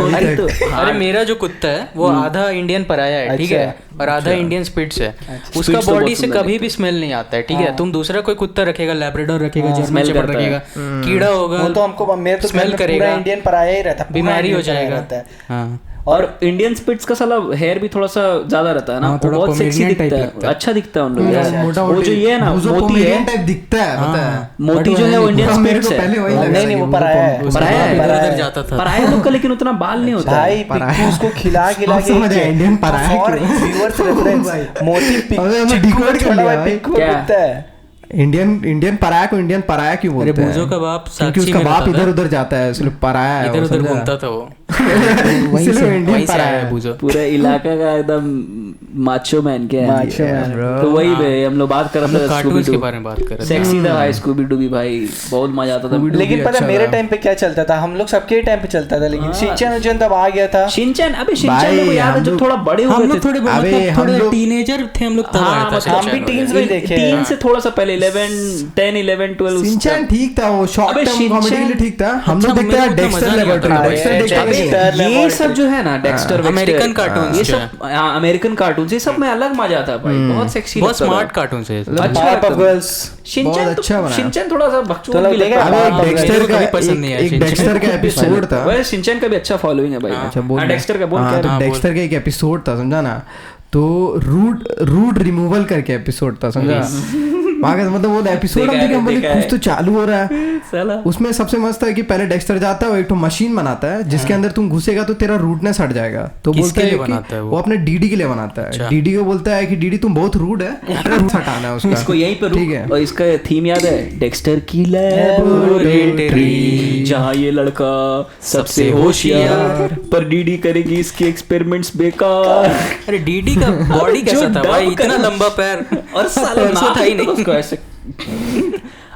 S4: अरे मेरा जो कुत्ता है वो आधा इंडियन पराया है, ठीक है, और आधा इंडियन स्पिट्स है। उसका बॉडी से कभी भी स्मेल नहीं आता है, ठीक है। तुम दूसरा कोई कुत्ता रखेगा, लैब्राडोर रखेगा, जर्मन शेपर्ड रखेगा, कीड़ा होगा,
S2: वो तो हमको मेरे तो
S4: स्मेल करेगा,
S2: इंडियन पराया ही रहता है,
S4: बीमारी हो जाएगा।
S3: और इंडियन स्पिट्स का साला हेयर भी थोड़ा सा ज्यादा रहता है ना, बहुत सेक्सी दिखता है, अच्छा दिखता है उन लोग यार। वो जो ये है ना मोती है टाइप दिखता है, पता है मोती जो है वो इंडियन स्पिट्स है।
S2: नहीं वो पराया है,
S4: इधर जाता था
S3: पराया लोग का, लेकिन उतना बाल नहीं होता
S2: भाई। पिक्चू उसको खिला के
S1: इंडियन पराया
S2: और व्यूअर्स रेफरेंस मोती पिक्चू क्या है,
S1: इंडियन पराया को इंडियन पराया क्यों बोलते हैं?
S4: बूजो का बाप
S1: क्योंकि उसका बाप इधर उधर जाता है, इसलिए पराया है,
S4: इधर उधर घूमता था वो।
S1: वहीं से इंडियन पराया है
S4: बूजो।
S3: पूरा इलाका का एकदम माचो मैन के है। तो वही बे हम लोग बात कर रहे थे
S4: कार्टून्स के बारे में, बात कर रहे थे।
S3: सेक्सी था भाई स्कूबी डू भी भाई, बहुत मजा आता था।
S2: लेकिन पता मेरे टाइम पे क्या चलता था, हम लोग सबके टाइम पे चलता था, लेकिन शिनचैन तब आ गया था।
S3: शिनचैन, अबे शिनचैन मेरे को याद है जब थोड़ा बड़े हो गए थे,
S4: थोड़े टीनेजर थे हम लोग तब आया था।
S2: हम भी टीन्स में देखे,
S3: टीन से थोड़ा सा पहले 10 11 12।
S1: शिनचैन ठीक था, वो शॉर्ट टर्म कॉमेडी के लिए ठीक था। हम लोग देखते हैं डेक्स्टर लेबोरेटरी,
S3: ये सब जो है ना, डेक्स्टर,
S4: अमेरिकन कार्टून,
S3: ये सब अमेरिकन कार्टून, ये सब में अलग मजा आता है भाई, बहुत सेक्सी,
S4: बहुत स्मार्ट कार्टून है।
S2: अच्छा
S3: शिनचैन थोड़ा सा बकचोद भी लगता
S1: है। डेक्स्टर का पसंद नहीं है, एक डेक्स्टर का एपिसोड था,
S3: वैसे शिनचैन का भी अच्छा फॉलोइंग है भाई। अच्छा बोल, डेक्स्टर का बोल क्या,
S1: डेक्स्टर का एक एपिसोड था समझा ना, तो रूट रिमूवल करके एपिसोड था समझा। मतलब वो एपिसोड हम देखे, हम बोले कुछ तो चालू हो रहा है। उसमें सबसे मस्त है कि पहले डेक्स्टर जाता है, वो एक तो मशीन बनाता है जिसके अंदर तुम घुसेगा तो तेरा रूटनेस हट जाएगा। तो बोलता है कि वो अपने डीडी के लिए बनाता है। डीडी को बोलता है कि डीडी तुम बहुत रूड है, हटाना है उसका।
S3: इसको यहीं पे ठीक है। और इसका थीम याद है, डेक्स्टर की लैबोरेटरी, जहाँ ये लड़का सबसे होशियार, पर डीडी करेगी इसके एक्सपेरिमेंट्स बेकार।
S4: अरे डीडी का बॉडी कैसा था भाई, इतना लंबा पैर,
S3: और साला था ही नहीं उसको ऐसे।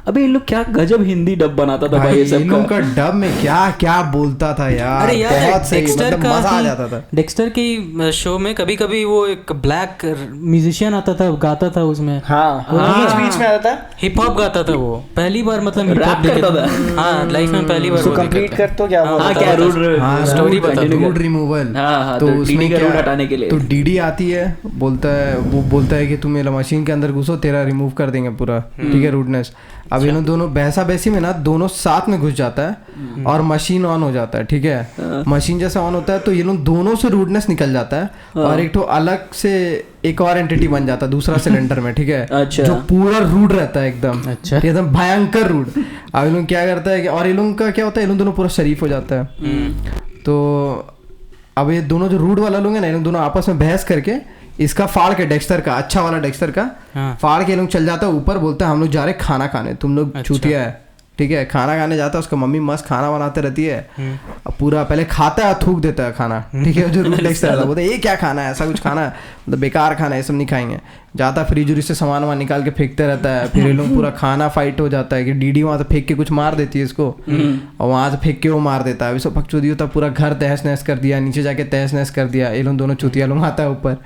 S3: अबे इन लोग क्या गजब हिंदी डब बनाता था भाई ये सब
S1: इन लोग का डब में क्या क्या बोलता था यार।
S4: अरे यार
S1: बहुत सही,
S4: डेक्स्टर
S1: मतलब मजा आ जाता था।
S4: डेक्स्टर की शो में कभी कभी वो एक ब्लैक म्यूजिशियन आता था, गाता था उसमें।
S2: हाँ बीच में आता था,
S4: हिप हॉप गाता था वो पहली बार, मतलब हिप हॉप
S3: करता था।
S4: हाँ लाइफ में पहली बार।
S2: कंप्लीट कर तो क्या
S3: हाँ क्या
S4: स्टोरी बता,
S1: रूड रिमूवल।
S3: हाँ,
S1: तो उसमें
S3: रूड हटाने के लिए
S1: तो डीडी आती है, बोलता है कि तुम मेरा मशीन के अंदर घुसो, तेरा रिमूव कर देंगे पूरा, ठीक है, रूडनेस। अब इन दोनों बहसा बहसी में ना दोनों साथ में घुस जाता है और मशीन ऑन हो जाता है, ठीक है। मशीन जैसे ऑन होता है तो ये लोग दोनों से रूडनेस निकल जाता है और एक तो अलग से एक और एंटिटी बन जाता है दूसरा सिलेंडर में, ठीक है।
S3: अच्छा।
S1: जो पूरा रूड रहता है एकदम,
S4: अच्छा।
S1: एकदम भयंकर रूड। अब ये लोग क्या करता है कि, और ये लोग का क्या होता है, ये लोग दोनों पूरा शरीफ हो जाता है। तो अब ये दोनों जो रूड वाला लोग है ना, ये लोग दोनों आपस में बहस करके इसका फाड़ के, डेक्स्टर का, अच्छा वाला डेक्स्टर का फाड़ के लोग चल जाता है ऊपर, बोलते हैं हम लोग जा रहे खाना खाने, तुम लोग चूतिया है, ठीक है। खाना खाने जाता है, उसका मम्मी मस्त खाना बनाते रहती है, अब पूरा पहले खाता है, थूक देता है खाना, ठीक है। जो रूड डेक्स्टर था बोलते ये क्या खाना है, ऐसा कुछ खाना है, मतलब बेकार खाना है, ये सब नहीं खाएंगे। जाता फ्रिज उरी से सामान वामान निकाल के फेंकते रहता है, फिर ये लोग पूरा खाना फाइट हो जाता है कि डीडी वहां से फेंक के कुछ मार देती है इसको और वहां से फेंक के वो मार देता है। सब पकचोदी होता, पूरा घर तहस नहस कर दिया, नीचे जाके तहस नहस कर दिया। ये लोग दोनों चुतिया लोग आता है ऊपर,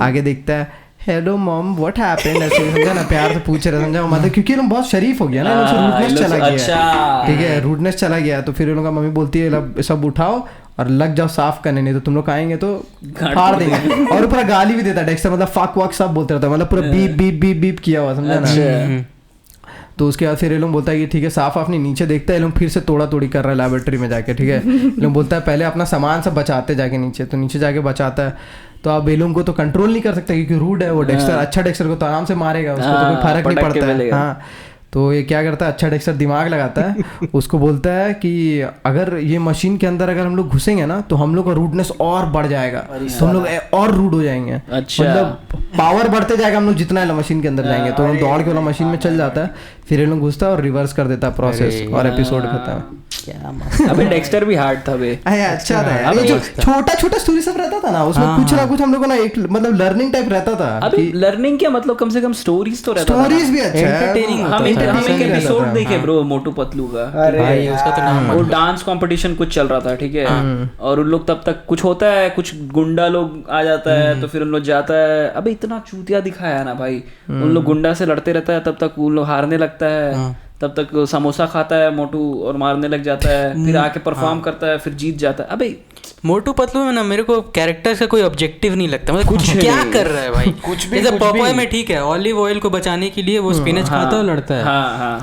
S1: आगे देखता है हेलो मॉम व्हाट हैपेंड, ऐसे समझा ना, प्यार से पूछ रहे, समझा मतलब, क्योंकि ये लोग बहुत शरीफ हो गया ना, रूडनेस चला गया, ठीक है, रूडनेस चला गया। तो फिर ये लोग का मम्मी बोलती है सब उठाओ और लग जाओ साफ करने, नहीं तो तुम लोग आएंगे तो फाड़ देंगे। और पूरा गाली भी देता है डेक्स्टर, मतलब फक वक सब बोलते रहता है, मतलब पूरा बीप बीप बीप बीप किया हुआ, समझा ना। तो उसके बाद फिर ये लोग बोलता है कि ठीक है साफ नहीं, नीचे देखता है ये लोग फिर से तोड़ा तोड़ी कर रहा है लैबोरेटरी में जाके, ठीक है। ये लोग बोलता है पहले अपना सामान सब बचाते जाके नीचे, तो नीचे जाके बचाता है। तो अब ये लोग को तो कंट्रोल नहीं कर सकता क्योंकि रूड है वो डेक्स्टर, अच्छा डेक्स्टर को तो आराम से मारेगा, उसको तो कोई फर्क नहीं पड़ता है। हाँ, तो ये क्या करता है, अच्छा डेक्स्टर दिमाग लगाता है, उसको बोलता है कि अगर ये मशीन के अंदर अगर हम लोग घुसेंगे ना तो हम लोग का रूडनेस और बढ़ जाएगा, तो हम लोग और रूड हो जाएंगे, मतलब पावर बढ़ते जाएगा हम लोग जितना मशीन के अंदर जाएंगे। तो हम दौड़ के वाला मशीन में चल जाता है, फिर ये लोग घुसता है और रिवर्स कर देता है प्रोसेस और एपिसोड खत्म।
S3: अबे डेक्स्टर भी हार्ड था बे।
S1: अच्छा था यार, जो छोटा छोटा स्टोरी सब रहता था ना उसमें, कुछ ना कुछ हम लोगों ना एक मतलब लर्निंग टाइप रहता था।
S3: अभी लर्निंग क्या मतलब, कम से कम स्टोरीज तो रहता था,
S1: स्टोरीज भी अच्छा
S4: एंटरटेनिंग।
S3: हम एक एपिसोड देखे ब्रो मोटू पतलू का,
S4: भाई उसका तो नाम,
S3: वो डांस कंपटीशन कुछ चल रहा था, ठीक है, और उन लोग तब तक कुछ होता है, कुछ गुंडा लोग आ जाता है, तो फिर उन लोग जाता है। अबे इतना चूतिया दिखाया है ना भाई, उन लोग गुंडा से लड़ते रहता है, तब तक उन लोग हारने लगता है, तब तक समोसा खाता है मोटू और मारने लग जाता है, फिर आके परफॉर्म करता है, फिर जीत जाता है। अबे
S4: मोटू पतलू में ना मेरे को कैरेक्टर का कोई ऑब्जेक्टिव नहीं लगता, मतलब कुछ क्या कर रहा है भाई। कुछ भी जैसे पॉपॉय में ठीक है, ऑलिव ऑयल को बचाने के लिए वो स्पिनच खाता है, लड़ता है,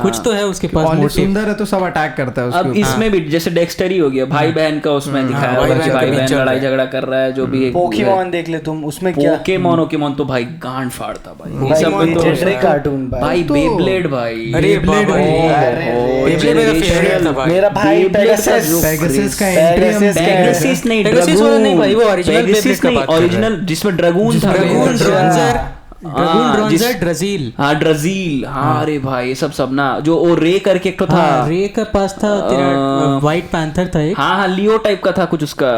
S4: कुछ तो है उसके पास मोटिव।
S1: सुंदर है तो सब अटैक करता है उसको।
S3: अब इसमें भी जैसे डेक्स्टर ही हो गया, भाई बहन का उसमें दिखाया, भाई बहन लड़ाई झगड़ा कर रहा है, जो भी।
S2: पोकेमॉन देख ले तुम, उसमें क्या
S3: पोकेमॉन तो भाई गांड फाड़ता भाई, ये सब में तो
S2: कार्टून
S3: भाई, बेब्लेड भाई,
S4: अरे बेब्लेड मेरा फेवरेट था भाई,
S2: मेरा भाई पेगासस
S1: का एंट्री,
S3: पेगासस नहीं,
S4: नहीं भाई, वो ओरिजिनल बेब्लेड का बात,
S3: ओरिजिनल जिसमें ड्रैगून था,
S4: ड्रजील,
S3: हाँ ड्रजील, हाँ अरे भाई ये सब ना, जो वो रे करके एक तो था,
S4: रे का पास था, तेरा व्हाइट पैंथर था एक,
S3: हाँ लियो टाइप का था कुछ उसका,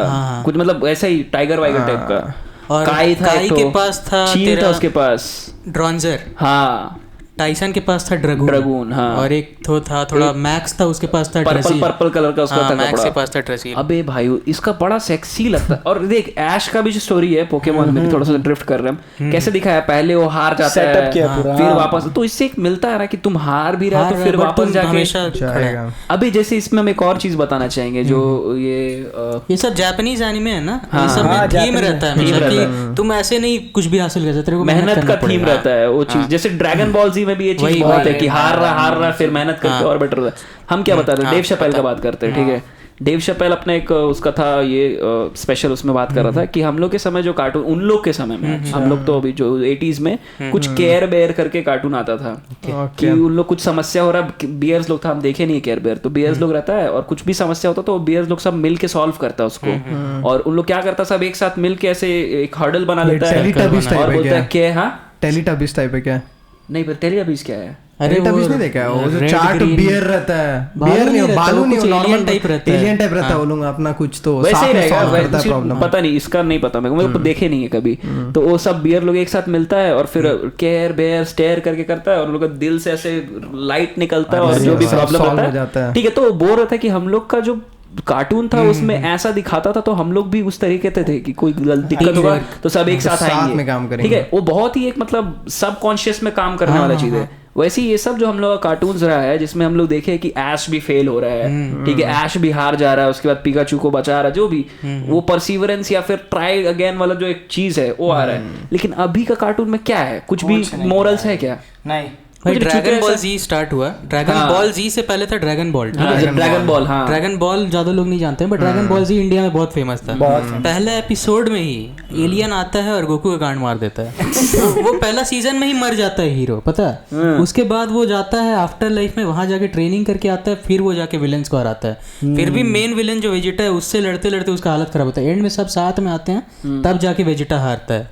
S3: कुछ मतलब ऐसा ही टाइगर वाइगर टाइप का,
S4: और
S3: काई था,
S4: काई के पास था,
S3: चील था उसके पास,
S4: ड्रॉन्जर,
S3: हाँ
S4: टाइसन के पास था ड्रैगून, हाँ, और एक तो था थोड़ा मैक्स था, उसके पास था
S3: पर्पल कलर का उसका था,
S4: मैक्स के पास था ड्रेसिल।
S3: अबे भाई इसका बड़ा सेक्सी लगता है। और देख ऐश का भी जो स्टोरी है पोकेमॉन में भी थोड़ा सा ड्रिफ्ट कर रहे हैं, कैसे दिखाया, पहले वो हार जाता है फिर वापस, तो इससे एक मिलता है ना कि तुम हार भी रहा तो फिर वापस जाके। अभी जैसे इसमें हम एक और चीज बताना चाहेंगे, जो
S4: ये सब जापानीज एनिमे है ना, ये सब में थीम रहता है हमेशा कि तुम ऐसे नहीं कुछ भी हासिल कर सकते,
S3: मेहनत का थीम रहता है वो चीज। जैसे ड्रैगन बॉल जी में भी ये चीज बहुत है कि हार रहा फिर मेहनत करके और बेटर होता है। हम क्या बता रहे हैं, डेव शैपेल का बात करते हैं, ठीक है। डेव शैपेल अपने एक उसका था ये स्पेशल, उसमें बात कर रहा था कि हम लोग के समय जो कार्टून, उन लोग के समय में, हम लोग तो अभी जो 80s में कुछ केयर बेयर करके कार्टून आता था कि उन लोग कुछ समस्या हो रहा, बियर्स लोग था, हम देखे नहीं केयर बेयर, तो बियर्स लोग रहता है और कुछ भी समस्या होता तो बियर्स लोग सब मिल के सॉल्व करता है उसको, और उन लोग क्या करता सब एक साथ मिल के ऐसे एक हर्डल बना लेता है और बोलता है क्या, हाँ
S1: टेलीटबीज टाइप है क्या?
S3: नहीं पर टेलीटबीज क्या है?
S4: अरे
S1: Teletubbies नहीं देखा है, वो जो चाट बियर रहता है, बियर नहीं, बालू नहीं, नॉर्मल टाइप रहता है, एलियन टाइप रहता है वो लोग अपना कुछ तो
S3: वैसे ही रहेगा,
S1: प्रॉब्लम
S3: पता नहीं, इसका नहीं पता मेरे को देखे नहीं है कभी। तो वो सब बियर लोग एक साथ मिलता है और फिर केयर बेयर स्टेयर करके करता है और उन लोग का दिल से ऐसे लाइट निकलता है और जो भी प्रॉब्लम रहता है, ठीक है। तो वो बोल रहा था कि हम लोग का जो कार्टून था उसमें ऐसा दिखाता था, तो हम लोग भी उस तरीके से थे कि कोई दिक्कत होगा तो सब एक साथ आएंगे, ठीक है। वो बहुत ही एक मतलब सबकॉन्शियस में काम करने वाला चीज है। वैसे ये सब जो हम लोग का कार्टून्स रहा है, जिसमें हम लोग देखे कि ऐश भी फेल हो रहा है, ठीक है, ऐश भी हार जा रहा है, उसके बाद पिकाचू को बचा रहा है, जो भी वो परसिवरेंस या फिर ट्राई अगेन वाला जो एक चीज है वो आ रहा है। लेकिन अभी का कार्टून में क्या है, कुछ भी मोरल्स है क्या?
S2: नहीं
S4: भाई ड्रैगन बॉल जी स्टार्ट हुआ, ड्रैगन बॉल जी से पहले था ड्रैगन बॉल,
S3: ड्रैगन बॉल, हाँ
S4: ड्रैगन बॉल ज्यादा लोग नहीं जानते हैं, but Dragon Ball Z India में बहुत फेमस था। पहले एपिसोड में ही एलियन आता है और गोकू का गांड मार देता है। वो पहला सीजन में ही मर जाता है हीरो, पता है। उसके बाद वो जाता है आफ्टर लाइफ में, वहां जाके ट्रेनिंग करके आता है, फिर वो जाके विलेंस को हराता है। फिर भी मेन विलेन जो वेजिटा है उससे लड़ते लड़ते उसका हालत खराब होता है। एंड में सब साथ में आते हैं, तब जाके वेजिटा हारता है।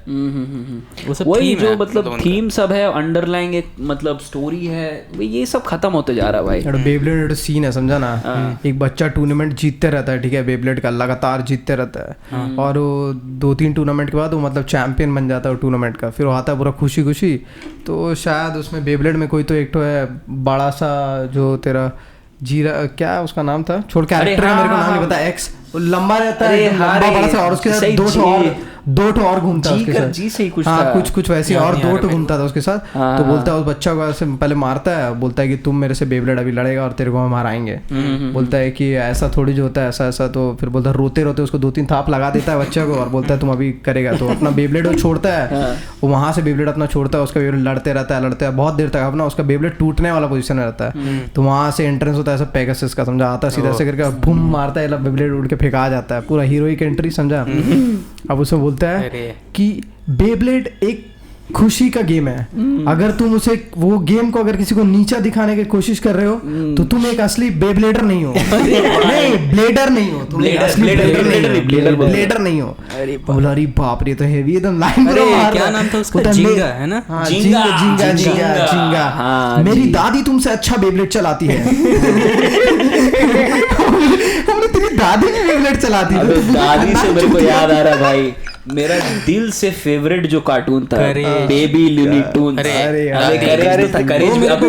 S3: वो सब वही जो मतलब थीम सब है, अंडरलाइंग एक मतलब स्टोरी है, ये सब खत्म होते जा रहा है भाई।
S1: बेब्लेड सीन है, समझा ना, एक बच्चा टूर्नामेंट जीतते रहता है, ठीक है, बेब्लेड का लगातार जीतते रहता है, और वो 2-3 टूर्नामेंट के बाद वो मतलब चैंपियन बन जाता है टूर्नामेंट का। फिर वो आता है पूरा खुशी खुशी, तो शायद उसमें बेब्लेड में कोई तो एक तो है बड़ा सा जो तेरा जीरा, क्या उसका नाम था, छोड़ कैरेक्टर है, मेरे को नाम नहीं पता, एक्स, वो लंबा रहता है, लंबा बड़ा सा, और उसके साथ दो ठो और घूमता है उसके साथ,
S3: जी सही कुछ
S1: हाँ कुछ वैसे, और 2 ठो घूमता था उसके साथ। तो बोलता है उस बच्चा को ऐसे पहले मारता है, बोलता है कि तुम मेरे से बेब्लेड अभी लड़ेगा और तेरे को हम हराएंगे। बोलता है कि ऐसा थोड़ी जो होता है, ऐसा ऐसा। तो फिर बोलता है, रोते रोते उसको 2-3 थाप लगा देता है बच्चे को और बोलता है तुम अभी करेगा। तो अपना बेब्लेड वो छोड़ता है, वो वहां से बेब्लेड अपना छोड़ता है, उसका बेब्लेड लड़ते रहता है बहुत देर तक, अपना उसका बेब्लेड टूटने वाला पोजीशन में रहता है। तो वहां से एंट्रेंस होता है ऐसा पेगासस का, समझा, आता सीधा ऐसे करके बूम मारता है, बेब्लेड उड़ के फेंका जाता है, पूरा हीरोइक एंट्री, समझा। अब उसमें बोलता है कि बेब्लेड एक खुशी का गेम है, अगर तुम उसे वो गेम को अगर किसी को नीचा दिखाने की कोशिश कर रहे हो तो तुम एक असली बेब्लेडर नहीं हो। नहीं, ब्लेडर नहीं हो तुम, असली ब्लेडर नहीं हो। बोला अरे बाप रे, तो हेवी एकदम लाइन पर मार।
S4: क्या नाम था उसका? जिंगा है ना?
S1: जिंगा। मेरी दादी तुमसे अच्छा बेब्लेड चलाती है। तेरी दादी भी बेब्लेड चलाती है।
S3: दादी से मेरे को याद आ रहा भाई, मेरा दिल से फेवरेट जो कार्टून था बेबी लूनी टून्स।
S4: अरे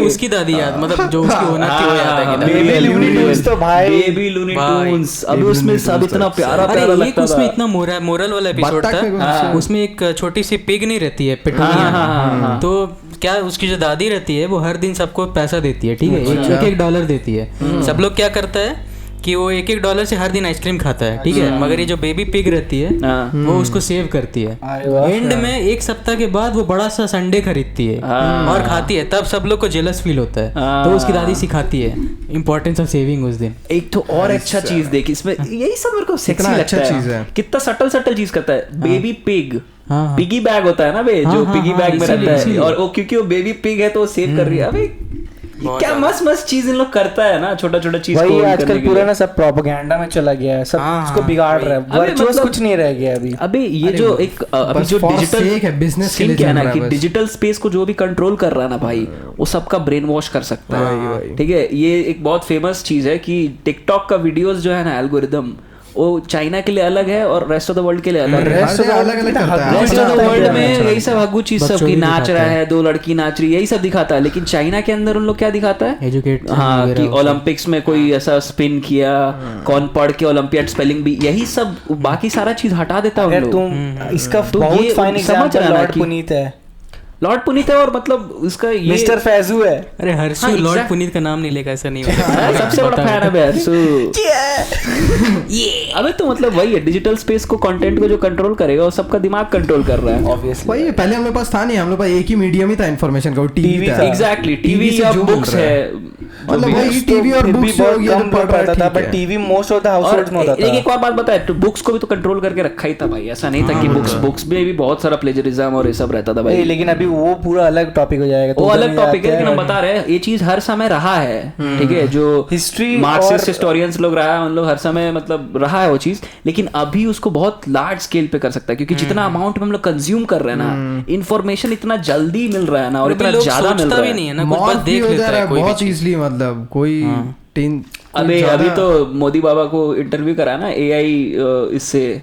S4: उसकी दादी याद, मतलब जो उसकी ओनर थी वो याद है।
S2: बेबी लूनी टून्स तो भाई,
S3: बेबी लूनी टून्स, अभी उसमें सब इतना प्यारा प्यारा लगता था।
S4: उसमें इतना मोरल वाला एपिसोड था, उसमें एक छोटी सी पिग नहीं रहती है, पेटूनिया। तो क्या उसकी जो दादी रहती है वो हर दिन सबको पैसा देती है, ठीक है, $1 देती है। सब लोग क्या करता है कि वो $1 से हर दिन आइसक्रीम खाता है, ठीक है, मगर ये जो बेबी पिग रहती है वो उसको सेव करती है। एंड में 1 सप्ताह के बाद वो बड़ा सा संडे खरीदती है और खाती है, तब सब लोग को जेलस फील होता है। तो उसकी दादी सिखाती है इंपॉर्टेंस ऑफ सेविंग उस दिन।
S3: एक तो और अच्छा चीज देख इसमें, यही सब मेरे को सेक्सी लगता है, कितना सटल चीज करता है। बेबी पिग, पिगी बैग होता है ना बे, जो पिगी बैग में रहता है, और वो क्योंकि वो बेबी पिग है तो वो सेव कर रही है। अबे क्या मस्त चीज इन लोग करता है ना, छोटा चीज।
S2: वही आजकल पूरा ना सब प्रोपेगेंडा में चला गया है, सब इसको बिगाड़ रहा है, वर्चुअस कुछ नहीं रह गया अभी।
S3: अबे ये जो एक अभी जो डिजिटल
S1: बिजनेस के लिए
S3: क्या ना कि डिजिटल स्पेस को जो भी कंट्रोल कर रहा है ना भाई, वो सबका ब्रेन वॉश कर सकता है, ठीक है। ये एक बहुत फेमस चीज है कि टिकटॉक का वीडियोस जो है ना, एल्गोरिदम, वो चाइना के लिए अलग है और रेस्ट ऑफ द वर्ल्ड के लिए अलग है। रेस्ट ऑफ द वर्ल्ड में यही सब हगू चीज सबकी नाच रहा है, 2 लड़की नाच रही है, यही सब दिखाता है। लेकिन चाइना के अंदर उन लोग क्या दिखाता है,
S4: एजुकेट,
S3: हाँ, कि ओलंपिक्स में कोई ऐसा स्पिन किया, कौन पढ़ के ओलंपियाड स्पेलिंग भी, यही सब, बाकी सारा चीज हटा देता है उन लोग।
S2: इसका बहुत फाइन एग्जांपल लॉर्ड पुनीत है।
S3: लॉर्ड पुनीत है, और मतलब इसका ये
S2: मिस्टर फैजू है।
S4: अरे हर्षू लॉर्ड पुनीत का नाम नहीं लेगा, ऐसा नहीं होता।
S3: सबसे बड़ा फैन है हर्षू। अबे तो मतलब वही है, डिजिटल स्पेस को, कंटेंट को जो कंट्रोल करेगा वो सबका दिमाग कंट्रोल कर रहा है, ऑब्वियसली।
S1: वही पहले हमारे पास था नहीं, हम लोग पास एक ही मीडियम ही था इन्फॉर्मेशन का, वो टीवी था।
S3: एग्जैक्टली, टीवी या बुक्स है।
S1: मतलब वही टीवी और बुक्स जो ये
S2: कम पढ़ रहा था, but TV most of the households में होता था।
S3: एक और बात बता, तो बुक्स को भी तो कंट्रोल करके रखा ही था भाई, ऐसा नहीं था कि बुक्स में भी बहुत सारा प्लेजरिज्म और ये सब रहता था भाई।
S2: लेकिन अभी वो पूरा अलग टॉपिक हो जाएगा,
S3: वो अलग टॉपिक है, लेकिन हम बता रहे हैं ये चीज हर समय रहा है, ठीक है, जो
S2: हिस्ट्री
S3: मार्क्सिस्ट हिस्टोरियंस लोग रहा है उन लोग हर समय मतलब रहा है वो चीज, लेकिन अभी उसको बहुत लार्ज स्केल पे कर सकता है, क्योंकि जितना अमाउंट में हम लोग कंज्यूम कर रहे हैं ना, इन्फॉर्मेशन इतना जल्दी मिल रहा है ना, और इतना ज्यादा मिल रहा है
S4: ना, कुछ बस देख लेता है
S1: बहुत इजीली, मतलब कोई
S3: अभी तो मोदी बाबा को इंटरव्यू करा ना एआई इससे,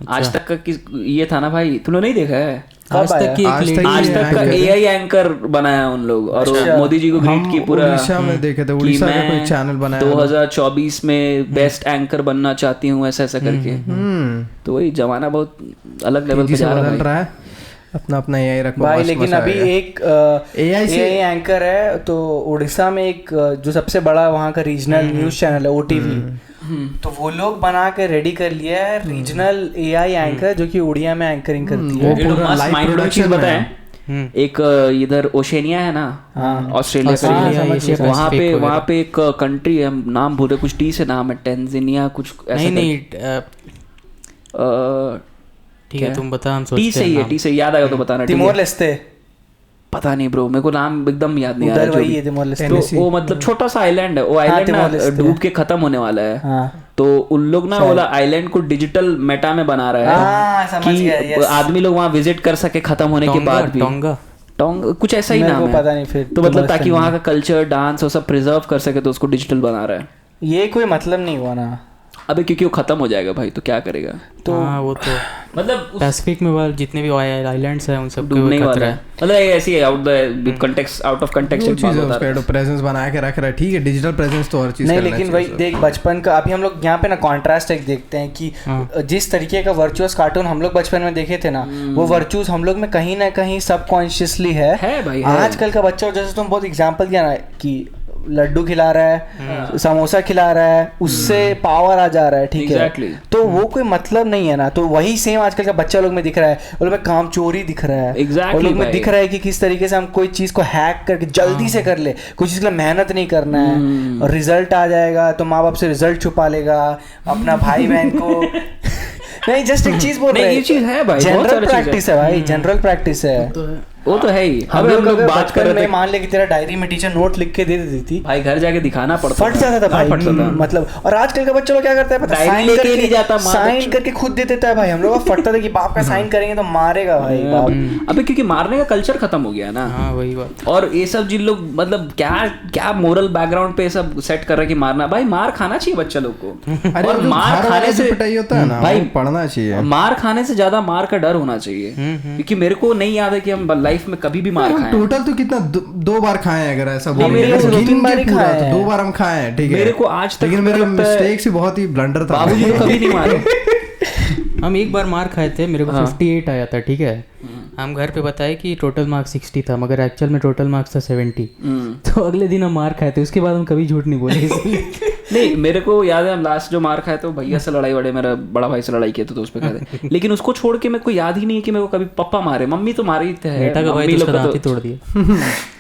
S3: आज तक का ये था ना भाई, तुमने नहीं देखा है?
S4: आज तक
S3: का एआई एंकर बनाया उन लोग, और मोदी जी को ग्रीट की पूरा,
S1: उड़ीसा में देखे थे, उड़ीसा का कोई चैनल बनाया
S3: 2024 में बेस्ट एंकर बनना चाहती हूँ ऐसा ऐसा करके। तो वही जमाना बहुत अलग लेवल पे जा रहा है,
S1: अपना अपना एआई रखो
S2: भाई। लेकिन अभी एक एआई एंकर है, तो उड़ीसा में एक जो सबसे बड़ा वहाँ का रीजनल न्यूज चैनल है ओटीवी, तो वो लोग बना के रेडी कर लिया है रीजनल एआई एंकर जो कि उड़िया में एंकरिंग करती है।
S3: एक इधर ओशेनिया है ना, ऑस्ट्रेलिया का, वहाँ पे एक कंट्री है, नाम भूले, कुछ टी से नाम है, टेंजानिया कुछ ऐसा,
S4: नहीं ठीक है तुम बता, हम
S3: टी से ही है, टी से याद आएगा तो बताना।
S2: तिमोर लेस्ते,
S3: पता नहीं ब्रो, मेरे को नाम एकदम याद नहीं आ रहा।
S2: वही है तिमोर लेस्ते,
S3: तो वो मतलब छोटा सा आइलैंड है, वो आइलैंड ना डूब के खत्म होने वाला है, तो उन लोग ना वाला आइलैंड को डिजिटल मेटा में बना रहा है कि आदमी लोग वहाँ विजिट कर सके खत्म होने के बाद भी। टोंगा कुछ ऐसा ही नाम है,
S2: पता नहीं फिर,
S3: तो मतलब ताकि वहाँ का कल्चर डांस और सब प्रिजर्व कर सके, तो उसको डिजिटल बना रहा है।
S2: ये कोई मतलब नहीं हुआ ना
S3: अबे, क्योंकि वो खत्म हो जाएगा भाई, तो क्या करेगा?
S4: तो वो तो मतलब पैसिफिक में वाले जितने भी आइलैंड्स हैं उन सब
S3: डूबने वाला है, मतलब ऐसी है आउट ऑफ कंटेक्स्ट एक बात बता रहा है,
S1: प्रेजेंस बना के रख रहा है, ठीक है, डिजिटल प्रेजेंस तो और चीज
S2: नहीं, लेकिन भाई देख बचपन का, अभी हम लोग यहाँ पे ना कॉन्ट्रास्ट एक देखते हैं कि जिस तरीके का वर्चुअस कार्टून हम लोग बचपन में देखे थे ना, वो वर्चुअस हम लोग में कहीं ना कहीं सबकॉन्शियसली है भाई। आजकल का बच्चा, जैसे तुम बहुत एग्जाम्पल दिया ना कि लड्डू खिला रहा है, समोसा खिला रहा है, उससे पावर आ जा रहा है, ठीक है, तो वो कोई मतलब नहीं है ना। तो वही सेम आजकल का बच्चा लोग में दिख रहा है, वो लोग में काम चोरी दिख रहा है, वो लोग में दिख रहा है कि किस तरीके से हम कोई चीज को हैक करके जल्दी से कर ले, कुछ चीज के लिए मेहनत नहीं करना है, और रिजल्ट आ जाएगा तो माँ बाप से रिजल्ट छुपा लेगा, अपना भाई बहन को नहीं, जस्ट एक चीज बोल रहे हैं,
S3: ये चीज है भाई,
S2: जनरल प्रैक्टिस है भाई, जनरल प्रैक्टिस है,
S3: वो तो है ही।
S2: हम लोग बात कर रहे थे, मान ले कि तेरा डायरी में टीचर नोट लिख के दे देती थी
S3: भाई, घर जाके दिखाना पड़ता,
S2: फट जाता था भाई, मतलब। और आजकल का बच्चा लोग क्या करता है पता है, साइन करके खुद दे देता है भाई। हम लोग फटता था कि बाप का साइन करेंगे तो मारेगा भाई बाप।
S3: अबे क्योंकि मारने का कल्चर खत्म हो गया ना,
S4: वही बात।
S3: और ये सब जिन लोग मतलब क्या मोरल बैकग्राउंड पे सब सेट कर रहे कि मारना, भाई मार खाना चाहिए बच्चा लोग को, और मार खाने से
S1: पिटाई होता है ना भाई, पढ़ना चाहिए।
S3: मार खाने से ज्यादा मार का डर होना चाहिए, क्योंकि मेरे को नहीं याद है कि हम लाइफ में कभी भी मार खाए।
S1: टोटल तो कितना 2 बार खाए, अगर ऐसा बोले,
S2: मेरे को 2-3 बार ही खाए,
S1: तो 2 बार हम खाए हैं, ठीक है।
S3: मेरे को आज तक,
S1: लेकिन मेरा मिस्टेक से बहुत ही ब्लंडर था,
S3: बाबूजी तो कभी नहीं मारे।
S4: हम एक बार मार खाए थे, मेरे को 58 आया था, ठीक है। हम घर पे बताए कि टोटल मार्क्स 60 था, मगर एक्चुअल में टोटल मार्क्स था 70। तो अगले दिन हम मार खाए थे, उसके बाद हम कभी झूठ नहीं बोले।
S3: नहीं, मेरे को याद है हम लास्ट जो मार खाए थे भैया से लड़ाई वड़े, मेरा बड़ा भाई से लड़ाई किया तो उस पे खाए, लेकिन उसको छोड़ के मेरे को याद ही नहीं है कि मेरे को कभी पापा मारे। मम्मी तो मारे ही थे,
S4: बेटा का भाई तो दांत ही तोड़ दिया,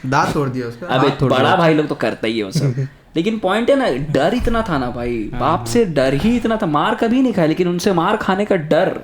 S1: दांत तोड़ दिया उसका।
S3: अबे बड़ा भाई लोग तो करता ही है वो सब, लेकिन पॉइंट है ना, डर इतना था ना भाई, बाप से डर ही इतना था। मार कभी नहीं खाया, लेकिन उनसे मार खाने का डर,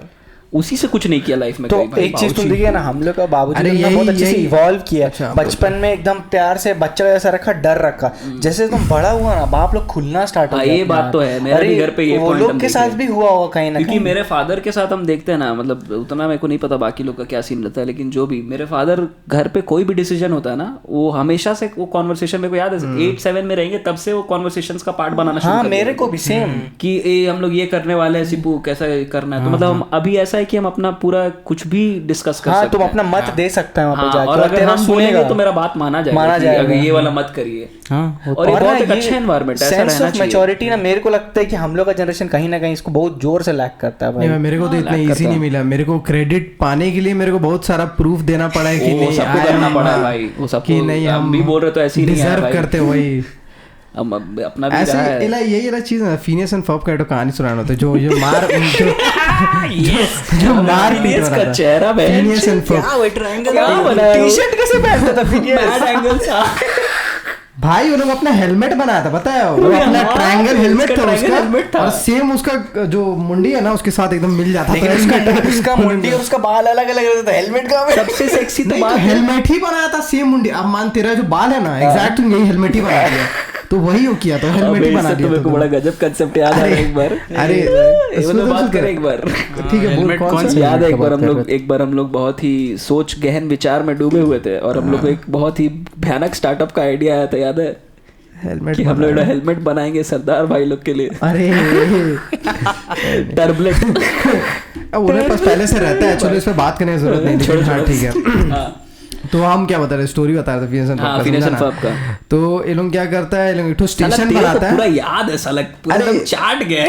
S3: उसी से कुछ नहीं किया लाइफ में।
S2: तो एक चीज तुम देखिए ना, हम लोग का बाबूजी ने बहुत अच्छे से इवॉल्व किया, बचपन में एकदम प्यार से बच्चा जैसा रखा, डर रखा। जैसे तुम बड़ा हुआ ना, बाप लोग खुलना स्टार्ट हो गया।
S3: ये बात तो है, मेरे भी घर पे ये
S2: वो लोग के साथ भी हुआ होगा कहीं ना कहीं,
S3: क्योंकि मेरे फादर के साथ हम देखते हैं ना, मतलब उतना मेरे को नहीं पता बाकी लोग का क्या सीन रहता है, लेकिन जो भी मेरे फादर घर पे कोई भी डिसीजन होता है ना, वो हमेशा से वो कॉन्वर्सेशन, मेरे को याद है 8-7 में रहेंगे तब से वो कॉन्वर्सेशंस का पार्ट बनाना शुरू।
S2: हाँ, मेरे को भी सेम,
S3: कि हम लोग ये करने वाले हैं, सिपू कैसा करना है, तो मतलब हम अभी ऐसा है कि हम अपना पूरा कुछ भी डिस्कस कर सकते हैं।
S2: तुम अपना मत दे सकते हैं वहाँ पे जाके,
S3: और अगर हम सुनेंगे तो मेरा बात माना जाएगा, ये वाला मत करिए। और ये बहुत एक अच्छा एनवायरनमेंट है, ऐसा रहना चाहिए।
S2: मैच्योरिटी ना, मेरे को लगता है कि हम लोग का जनरेशन कहीं ना कहीं इसको बहुत जोर से लैक करता है भाई।
S1: मेरे को तो इतना इजी नहीं मिला, मेरे को क्रेडिट पाने के लिए मेरे को बहुत सारा प्रूफ देना पड़ा है कि नहीं,
S3: सबको करना पड़ा है भाई, वो सब
S1: कि नहीं, हम
S3: भी बोल रहे तो ऐसे ही नहीं
S1: डिजर्व करते। वही
S3: अपना भी
S1: ऐसे यही वाला चीज है। फिनियस एंड फर्ब का तो कहानी सुनाना होता है, जो मार जो मार पीट रहा था,
S3: चेहरा में
S1: फिनियस एंड फर्ब,
S2: टी-शर्ट कैसे पहनता था फिनियस?
S1: भाई वो लोग अपना हेलमेट बनाया था, पता है वो अपना ट्रायंगल हेलमेट था उसका, और सेम उसका जो मुंडी है ना उसके साथ एकदम मिल जाता था।
S2: उसका मुंडी और उसका बाल अलग अलग रहता था, हेलमेट का
S3: सबसे सेक्सी तो बात
S1: हेलमेट ही बनाया था सेम मुंडी। अब मान तेरा जो बाल है ना एग्जैक्ट यही हेलमेट ही बना दिया, तो वही हो किया, तो हेलमेट ही बना दिया।
S3: मेरे को बड़ा गजब कांसेप्ट याद आ रहा है एक बार।
S1: अरे
S3: इसमें बात करें एक बार,
S1: ठीक है बोल कौन सा
S3: याद है? एक बार हम लोग बहुत ही सोच गहन विचार में डूबे हुए थे और हम लोग को एक बहुत ही भयानक स्टार्टअप का आइडिया आया था, याद है?
S1: हेलमेट
S3: कि हम लोग हेलमेट बनाएंगे सरदार भाई लोग के लिए।
S1: अरे
S3: टर्बलेट
S1: उन्हें पास पहले से रहता है, चलो इस पे बात करने की जरूरत नहीं। हाँ ठीक है, तो हम क्या बता रहे, स्टोरी बता रहे थे फिनिश एंड फॉर्म का। तो ये लोग क्या करता है, ये लोग स्टेशन बनाता है,
S3: पूरा याद है साला, पूरा चाट गया।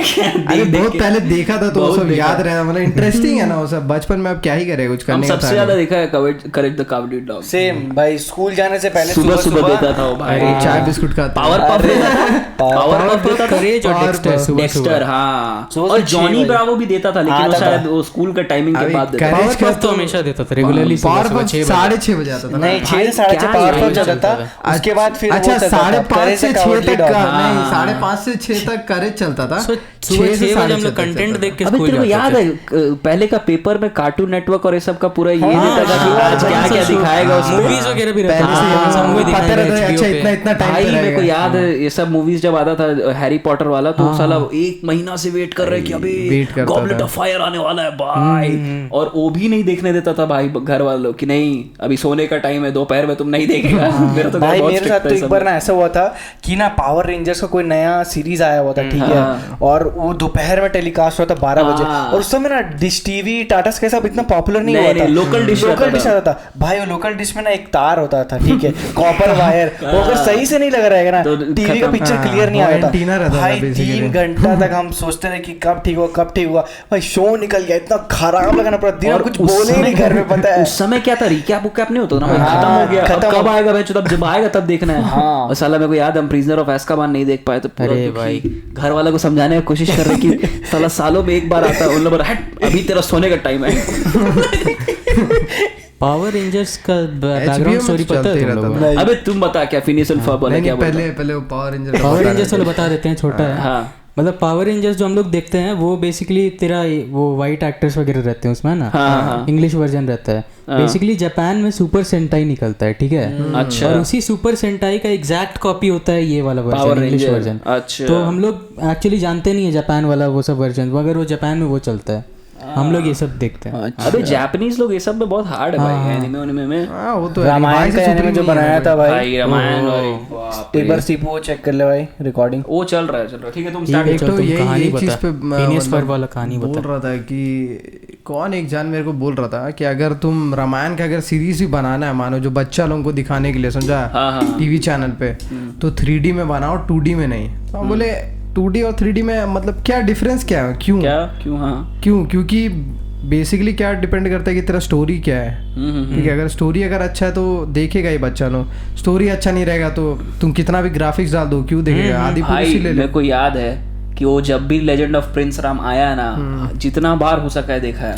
S1: अरे बहुत पहले देखा था तो वो सब याद रहता, मतलब इंटरेस्टिंग है ना वो सब। बचपन में अब क्या ही करे, कुछ करने का
S3: सबसे ज्यादा देखा है correct the Kavadi dog.
S2: Same भाई, स्कूल जाने से पहले
S3: सुबह देता था वो भाई,
S1: चाय बिस्कुट खाता,
S3: पावर पफ देता था, करेज और डेक्स्टर। हाँ, और जॉनी ब्रावो भी देता था, लेकिन वो शायद वो स्कूल का टाइमिंग के बाद देता था।
S4: पावर पफ तो हमेशा देता था रेगुलरली,
S1: 6:30 बजे आता था।
S2: नहीं 6 से 6:30 पावर पफ जाता था, उसके बाद फिर
S1: अच्छा 5:30 से 6 तक नहीं, 5:30 से 6 तक करेज चलता था।
S4: 6 बजे हम लोग कंटेंट देख के स्कूल जाते थे।
S3: याद है पहले का पेपर में कार्टून नेटवर्क और ये सब का पूरा ये देता था कि आज क्या क्या दिखाएगा,
S4: मूवीज वगैरह भी रहता था।
S1: अच्छा इतना टाइम
S3: भाई मेरे को याद है ये सब मूवीज जब आता था हैरी पॉटर वाला, तो साला 1 महीना से वेट कर रहे कि अबे गॉबलेट ऑफ फायर आने वाला है भाई, और वो भी नहीं देखने देता था भाई घर वालों कि नहीं अभी सोने का टाइम है, दोपहर में तुम नहीं देखेगा। मेरा तो
S2: भाई मेरे साथ तो एक बार ना ऐसा हुआ था कि ना पावर रेंजर्स का कोई नया सीरीज आया हुआ था, ठीक है, और वो दोपहर में टेलीकास्ट हुआ था 12 बजे, और उस समय ना डिश टीवी टाटा स्काई सब इतना पॉपुलर नहीं हुआ था, लोकल डिश आता था भाई। वो लोकल डिश में ना एक तार होता था, ठीक है, कॉपर वायर, वो अगर सही से नहीं लग रहेगा ना टीवी का पिक्चर क्लियर नहीं आता भाई। 3 घंटा तक हम सोचते रहे कि कब ठीक हुआ भाई, शो निकल गया, इतना खराब लगा ना, पूरा दिन कुछ बोले ही नहीं घर में। पता है उस
S3: समय क्या था, रिकैप नहीं होता ना, खत्म हो गया, कब आएगा भाई, जब आएगा तब देखना है। और साला मेरे को याद, हम प्रिजनर ऑफ एज़्काबान नहीं देख पाए, तो अरे भाई घर वाला को समझाने की कोशिश कर रहे कि साला सालों में एक बार आता है, उन लोग हट अभी तेरा सोने का टाइम है।
S4: पावर रेंजर्स का बैकग्राउंड स्टोरी पता है तुम लोगों को?
S3: अबे तुम बता क्या फिनिश एंड फॉर्म वाला क्या?
S1: पहले पावर
S4: रेंजर्स वाला बता देते हैं, छोटा है। मतलब पावर रेंजर्स जो हम लोग देखते हैं वो बेसिकली तेरा वो वाइट एक्टर्स वगैरह रहते हैं उसमें ना, इंग्लिश वर्जन रहता है। बेसिकली जापान में सुपर सेंटाई निकलता है, ठीक है, अच्छा, और उसी सुपर सेंटाई का एग्जैक्ट कॉपी होता है ये वाला वर्जन, इंग्लिश वर्जन। अच्छा, तो हम लोग एक्चुअली जानते नहीं है जापान वाला वो सब वर्जन, मगर वो जापान में वो चलता है, हम लोग ये सब देखते हैं।
S3: अबे जापानीज लोग ये सब में बहुत हार्ड है भाई, एनिमे में।
S1: हां वो तो
S2: रामायण का एनिमे जो बनाया था भाई,
S3: रामायण, और
S2: एक बार सीपो चेक कर ले भाई, रिकॉर्डिंग वो
S3: चल रहा है। ठीक है तुम स्टार्ट
S1: एक तो यही चीज पे
S4: फिनिश पर वाला कहानी
S1: बोल रहा था कि कौन एक जान मेरे को बोल रहा था कि अगर तुम रामायण का अगर सीरीज भी बनाना है, मानो जो बच्चा लोगों को दिखाने के लिए, समझा, टीवी चैनल पे, तो 3D में बनाओ, 2D में नहीं। तो हम बोले 2D और 3D में मतलब क्या डिफरेंस क्या है, क्यों? क्योंकि बेसिकली क्या डिपेंड करता है कि तेरा स्टोरी क्या है। ठीक है, अगर स्टोरी अगर अच्छा है तो देखेगा ही बच्चा लोग, स्टोरी अच्छा नहीं रहेगा तो तुम कितना भी ग्राफिक्स डाल दो क्यों देखेगा? आदि पुरुष ही ले ले।
S3: मेरे को याद है कि वो जब भी लेजेंड ऑफ प्रिंस राम आया ना, जितना बार हो सका है देखा है।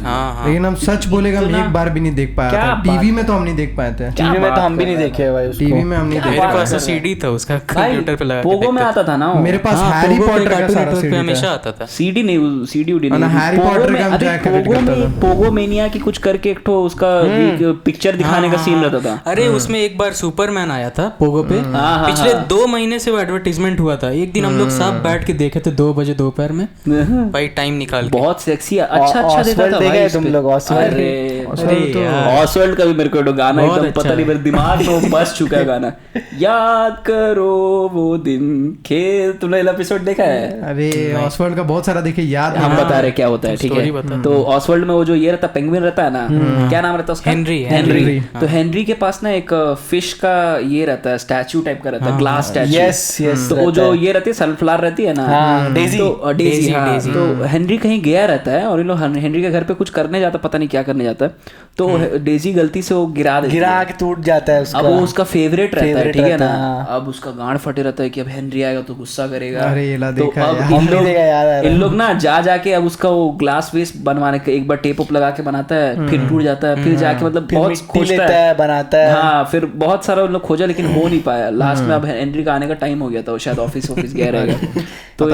S1: लेकिन हम सच बोलेगा हम एक बार भी नहीं देख पाया था। टीवी में तो हम नहीं देख पाए थे,
S2: टीवी में तो हम भी नहीं देखे भाई उसको,
S1: टीवी में हम नहीं देखे।
S4: मेरे पास सीडी था उसका, कंप्यूटर पे लगा के
S3: पोगो में आता था ना,
S1: मेरे पास हैरी पॉटर का सारा सीडी
S4: हमेशा आता था।
S3: सीडी नहीं, सीडी नहीं,
S1: हैरी पॉटर का हम जाके कलेक्ट करता था।
S3: पोगो मेनिया की कुछ करके एक ठो उसका पिक्चर दिखाने का सीन रहता था।
S4: अरे उसमें एक बार सुपरमैन आया था पोगो पे, पिछले 2 महीने से वो एडवर्टाइजमेंट हुआ था। एक दिन हम लोग सब बैठ के देखे थे 2 बजे दोपहर में भाई, टाइम निकाल के।
S3: बहुत सेक्सी, अच्छा देता था भाई
S2: तुम लोग।
S3: ऑसवर्ल्ड का भी मेरे को गाना एकदम पता नहीं, मेरे दिमाग में बस चुका है गाना। याद करो वो दिन खेल, तुमने एपिसोड देखा है?
S1: अरे ऑसवर्ल्ड का बहुत सारा देखे, याद
S3: हम बता रहे क्या होता है, ठीक है। तो ऑसवर्ल्ड में वो जो ये रहता पेंगुइन रहता है ना, क्या नाम रहता है उसका? हेनरी। तो हेनरी के पास ना एक फिश का ये रहता है, स्टैचू टाइप का रहता है, ग्लास स्टैचू। तो वो जो ये रहती है सनफ्लावर रहती है ना, डेजी। तो हेनरी कहीं गया रहता है और इन लोग हेनरी के घर पे कुछ करने जाता, पता नहीं क्या करने जाता है, तो डेजी गलती से वो गिरा
S2: के टूट जाता है उसका।
S3: अब वो उसका फेवरेट रहता है, ठीक है ना। अब उसका गांड फटे रहता है कि अब हेनरी आएगा तो गुस्सा करेगा।
S1: अरे ये ला देखा
S3: तो अब इन लोग ना जाके अब उसका वो ग्लास वेस बनवाने का एक बार टेप उप लगा के बनाता है, फिर टूट जाता है, फिर जाके मतलब बहुत खोजता है,
S2: बनाता है।
S3: हाँ, फिर बहुत सारा उन लोग खोजा लेकिन हो नहीं पाया। लास्ट में अब हेनरी का आने का टाइम हो गया था, वो शायद ऑफिस गया रहेगा। तो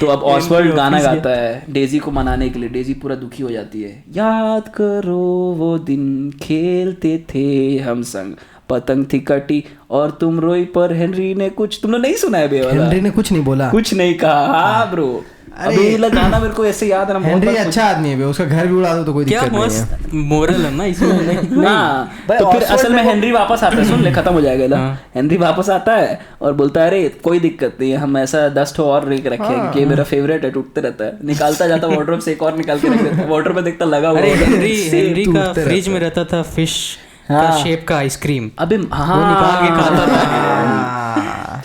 S3: अब ऑसवर्ल्ड गाना गाता है डेजी को मनाने के लिए। डेजी पूरा दुखी हो जाती है। याद करो वो दिन खेलते थे हम संग, पतंग थी कटी और तुम रोई पर हेनरी ने कुछ, तुमने नहीं सुना है बेवाला?
S1: हेनरी ने कुछ नहीं बोला,
S3: कुछ नहीं कहा। हाँ ब्रो, अबे ये गाना मेरे को ऐसे याद है ना।
S1: हेनरी अच्छा आदमी है, उसका घर भी उड़ा दो तो कोई दिक्कत नहीं है।
S4: मोरल है ना इसमें।
S3: हाँ, तो फिर असल में हेनरी वापस आता है, सुन ले खत्म हो जाएगा ना। हेनरी वापस आता है और बोलता है अरे कोई दिक्कत नहीं है, हम ऐसा 10 ठो और रेक रखे हैं कि मेरा फेवरेट है, टूटते रहता है। निकालता जाता वार्डरोब से एक और निकाल के रख देता है, वार्डरोब में देखता लगा हुआ।
S4: हेनरी का फ्रिज में रहता था फिश का शेप का आइसक्रीम।
S3: अबे हाँ, निकाल के खाता था।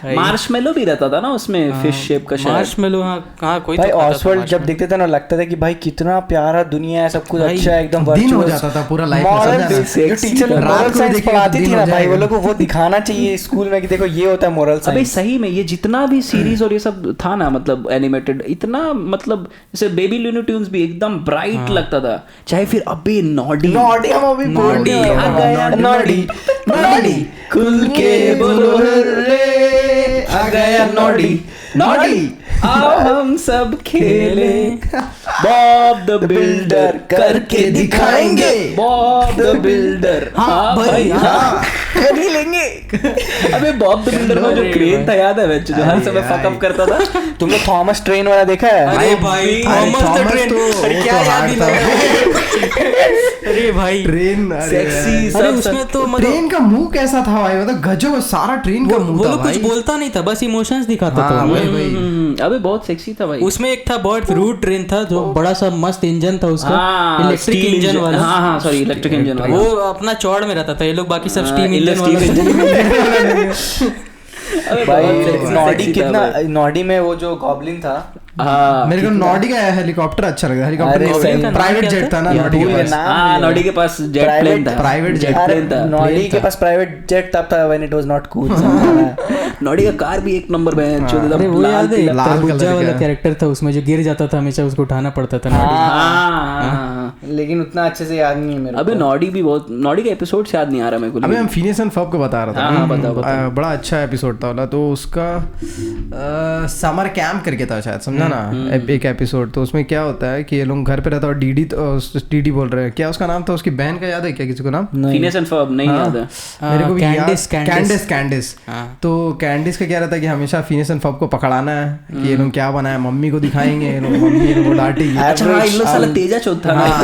S3: मार्शमेलो भी रहता था ना उसमें, फिश शेप का शायद।
S4: मार्शमेलो, हाँ कोई
S2: भाई ऑसवर्ल्ड जब देखते थे ना लगता था कि भाई कितना प्यारा दुनिया है, सब कुछ अच्छा है, एकदम
S1: दिन हो जाता था पूरा लाइफ में।
S2: टीचर मोरल साइंस पढ़ाती थी ना भाई, वो लोग को वो दिखाना चाहिए स्कूल में कि देखो ये होता है मोरल साइंस।
S3: अबे सही में ये जितना भी सीरीज और ये सब था ना, मतलब एनिमेटेड, इतना मतलब जैसे बेबी लूनी ट्यून्स भी एकदम ब्राइट लगता था। चाहे फिर अबे नॉडी हम अभी नॉडी आ गया, नॉडी खुल के बोलो रे, आ गया नॉडी आओ हम सब खेले, बॉब द बिल्डर करके दिखाएंगे, बॉब द बिल्डर। हाँ भाई हाँ कर ही लेंगे। अबे बॉब द बिल्डर में जो क्रेन था याद है जो हर समय फक अप करता था?
S2: तुमने थॉमस ट्रेन वाला देखा है?
S4: अरे भाई थॉमस द ट्रेन, अरे क्या याद दिलाया। अरे भाई ट्रेन
S3: सेक्सी सब।
S4: उसमें तो
S1: ट्रेन का मुंह कैसा था भाई, मतलब गजब सारा ट्रेन का मुंह था भाई।
S4: कुछ बोलता नहीं था, बस इमोशंस दिखाता था।
S3: अबे बहुत सेक्सी था भाई।
S4: उसमें एक था बहुत रूट ट्रेन था जो बड़ा सा मस्त इंजन था उसका, इलेक्ट्रिक इंजन वाला।
S3: हाँ सॉरी इलेक्ट्रिक इंजन वाला।
S4: वो अपना चौड़ में रहता था, ये लोग बाकी सब स्टीम इंजन वाला।
S2: नॉडी में वो जो गॉब्लिन था,
S1: मेरे को नॉडी का हेलीकॉप्टर अच्छा लगा। हेलीकॉप्टर प्राइवेट जेट था ना
S3: नॉडी के पास जेट प्लेन था,
S1: प्राइवेट जेट प्लेन था।
S2: नॉडी के पास प्राइवेट जेट तब था when it was not cool.
S3: Noddy का कार भी एक नंबर में है।
S4: वो याद है तरबूजा वाला कैरेक्टर था उसमें जो गिर जाता था हमेशा, उसको उठाना पड़ता था।
S2: लेकिन उतना अच्छे से याद नहीं है मेरे को।
S3: अबे नॉडी भी बहुत, नॉडी का एपिसोड याद नहीं आ रहा मेरे को।
S1: अबे हम फिनियस एंड फर्ब को बता रहा था, बड़ा अच्छा एपिसोड था। तो उसका समर कैंप करके था शायद, समझा ना, एक एपिसोड। तो उसमें क्या होता है कि ये लोग घर पे रहता है और डीडी बोल रहे हैं, क्या उसका नाम था, उसकी बहन का याद है क्या किसी को नाम?
S3: फिनियस एंड फर्ब नहीं याद है
S1: मेरे को भी। कैंडिस। तो कैंडिस का क्या रहता है कि हमेशा फिनियस एंड फर्ब को पकड़ाना है कि ये लोग क्या बनाया, मम्मी को दिखाएंगे, मम्मी को डांटेगी।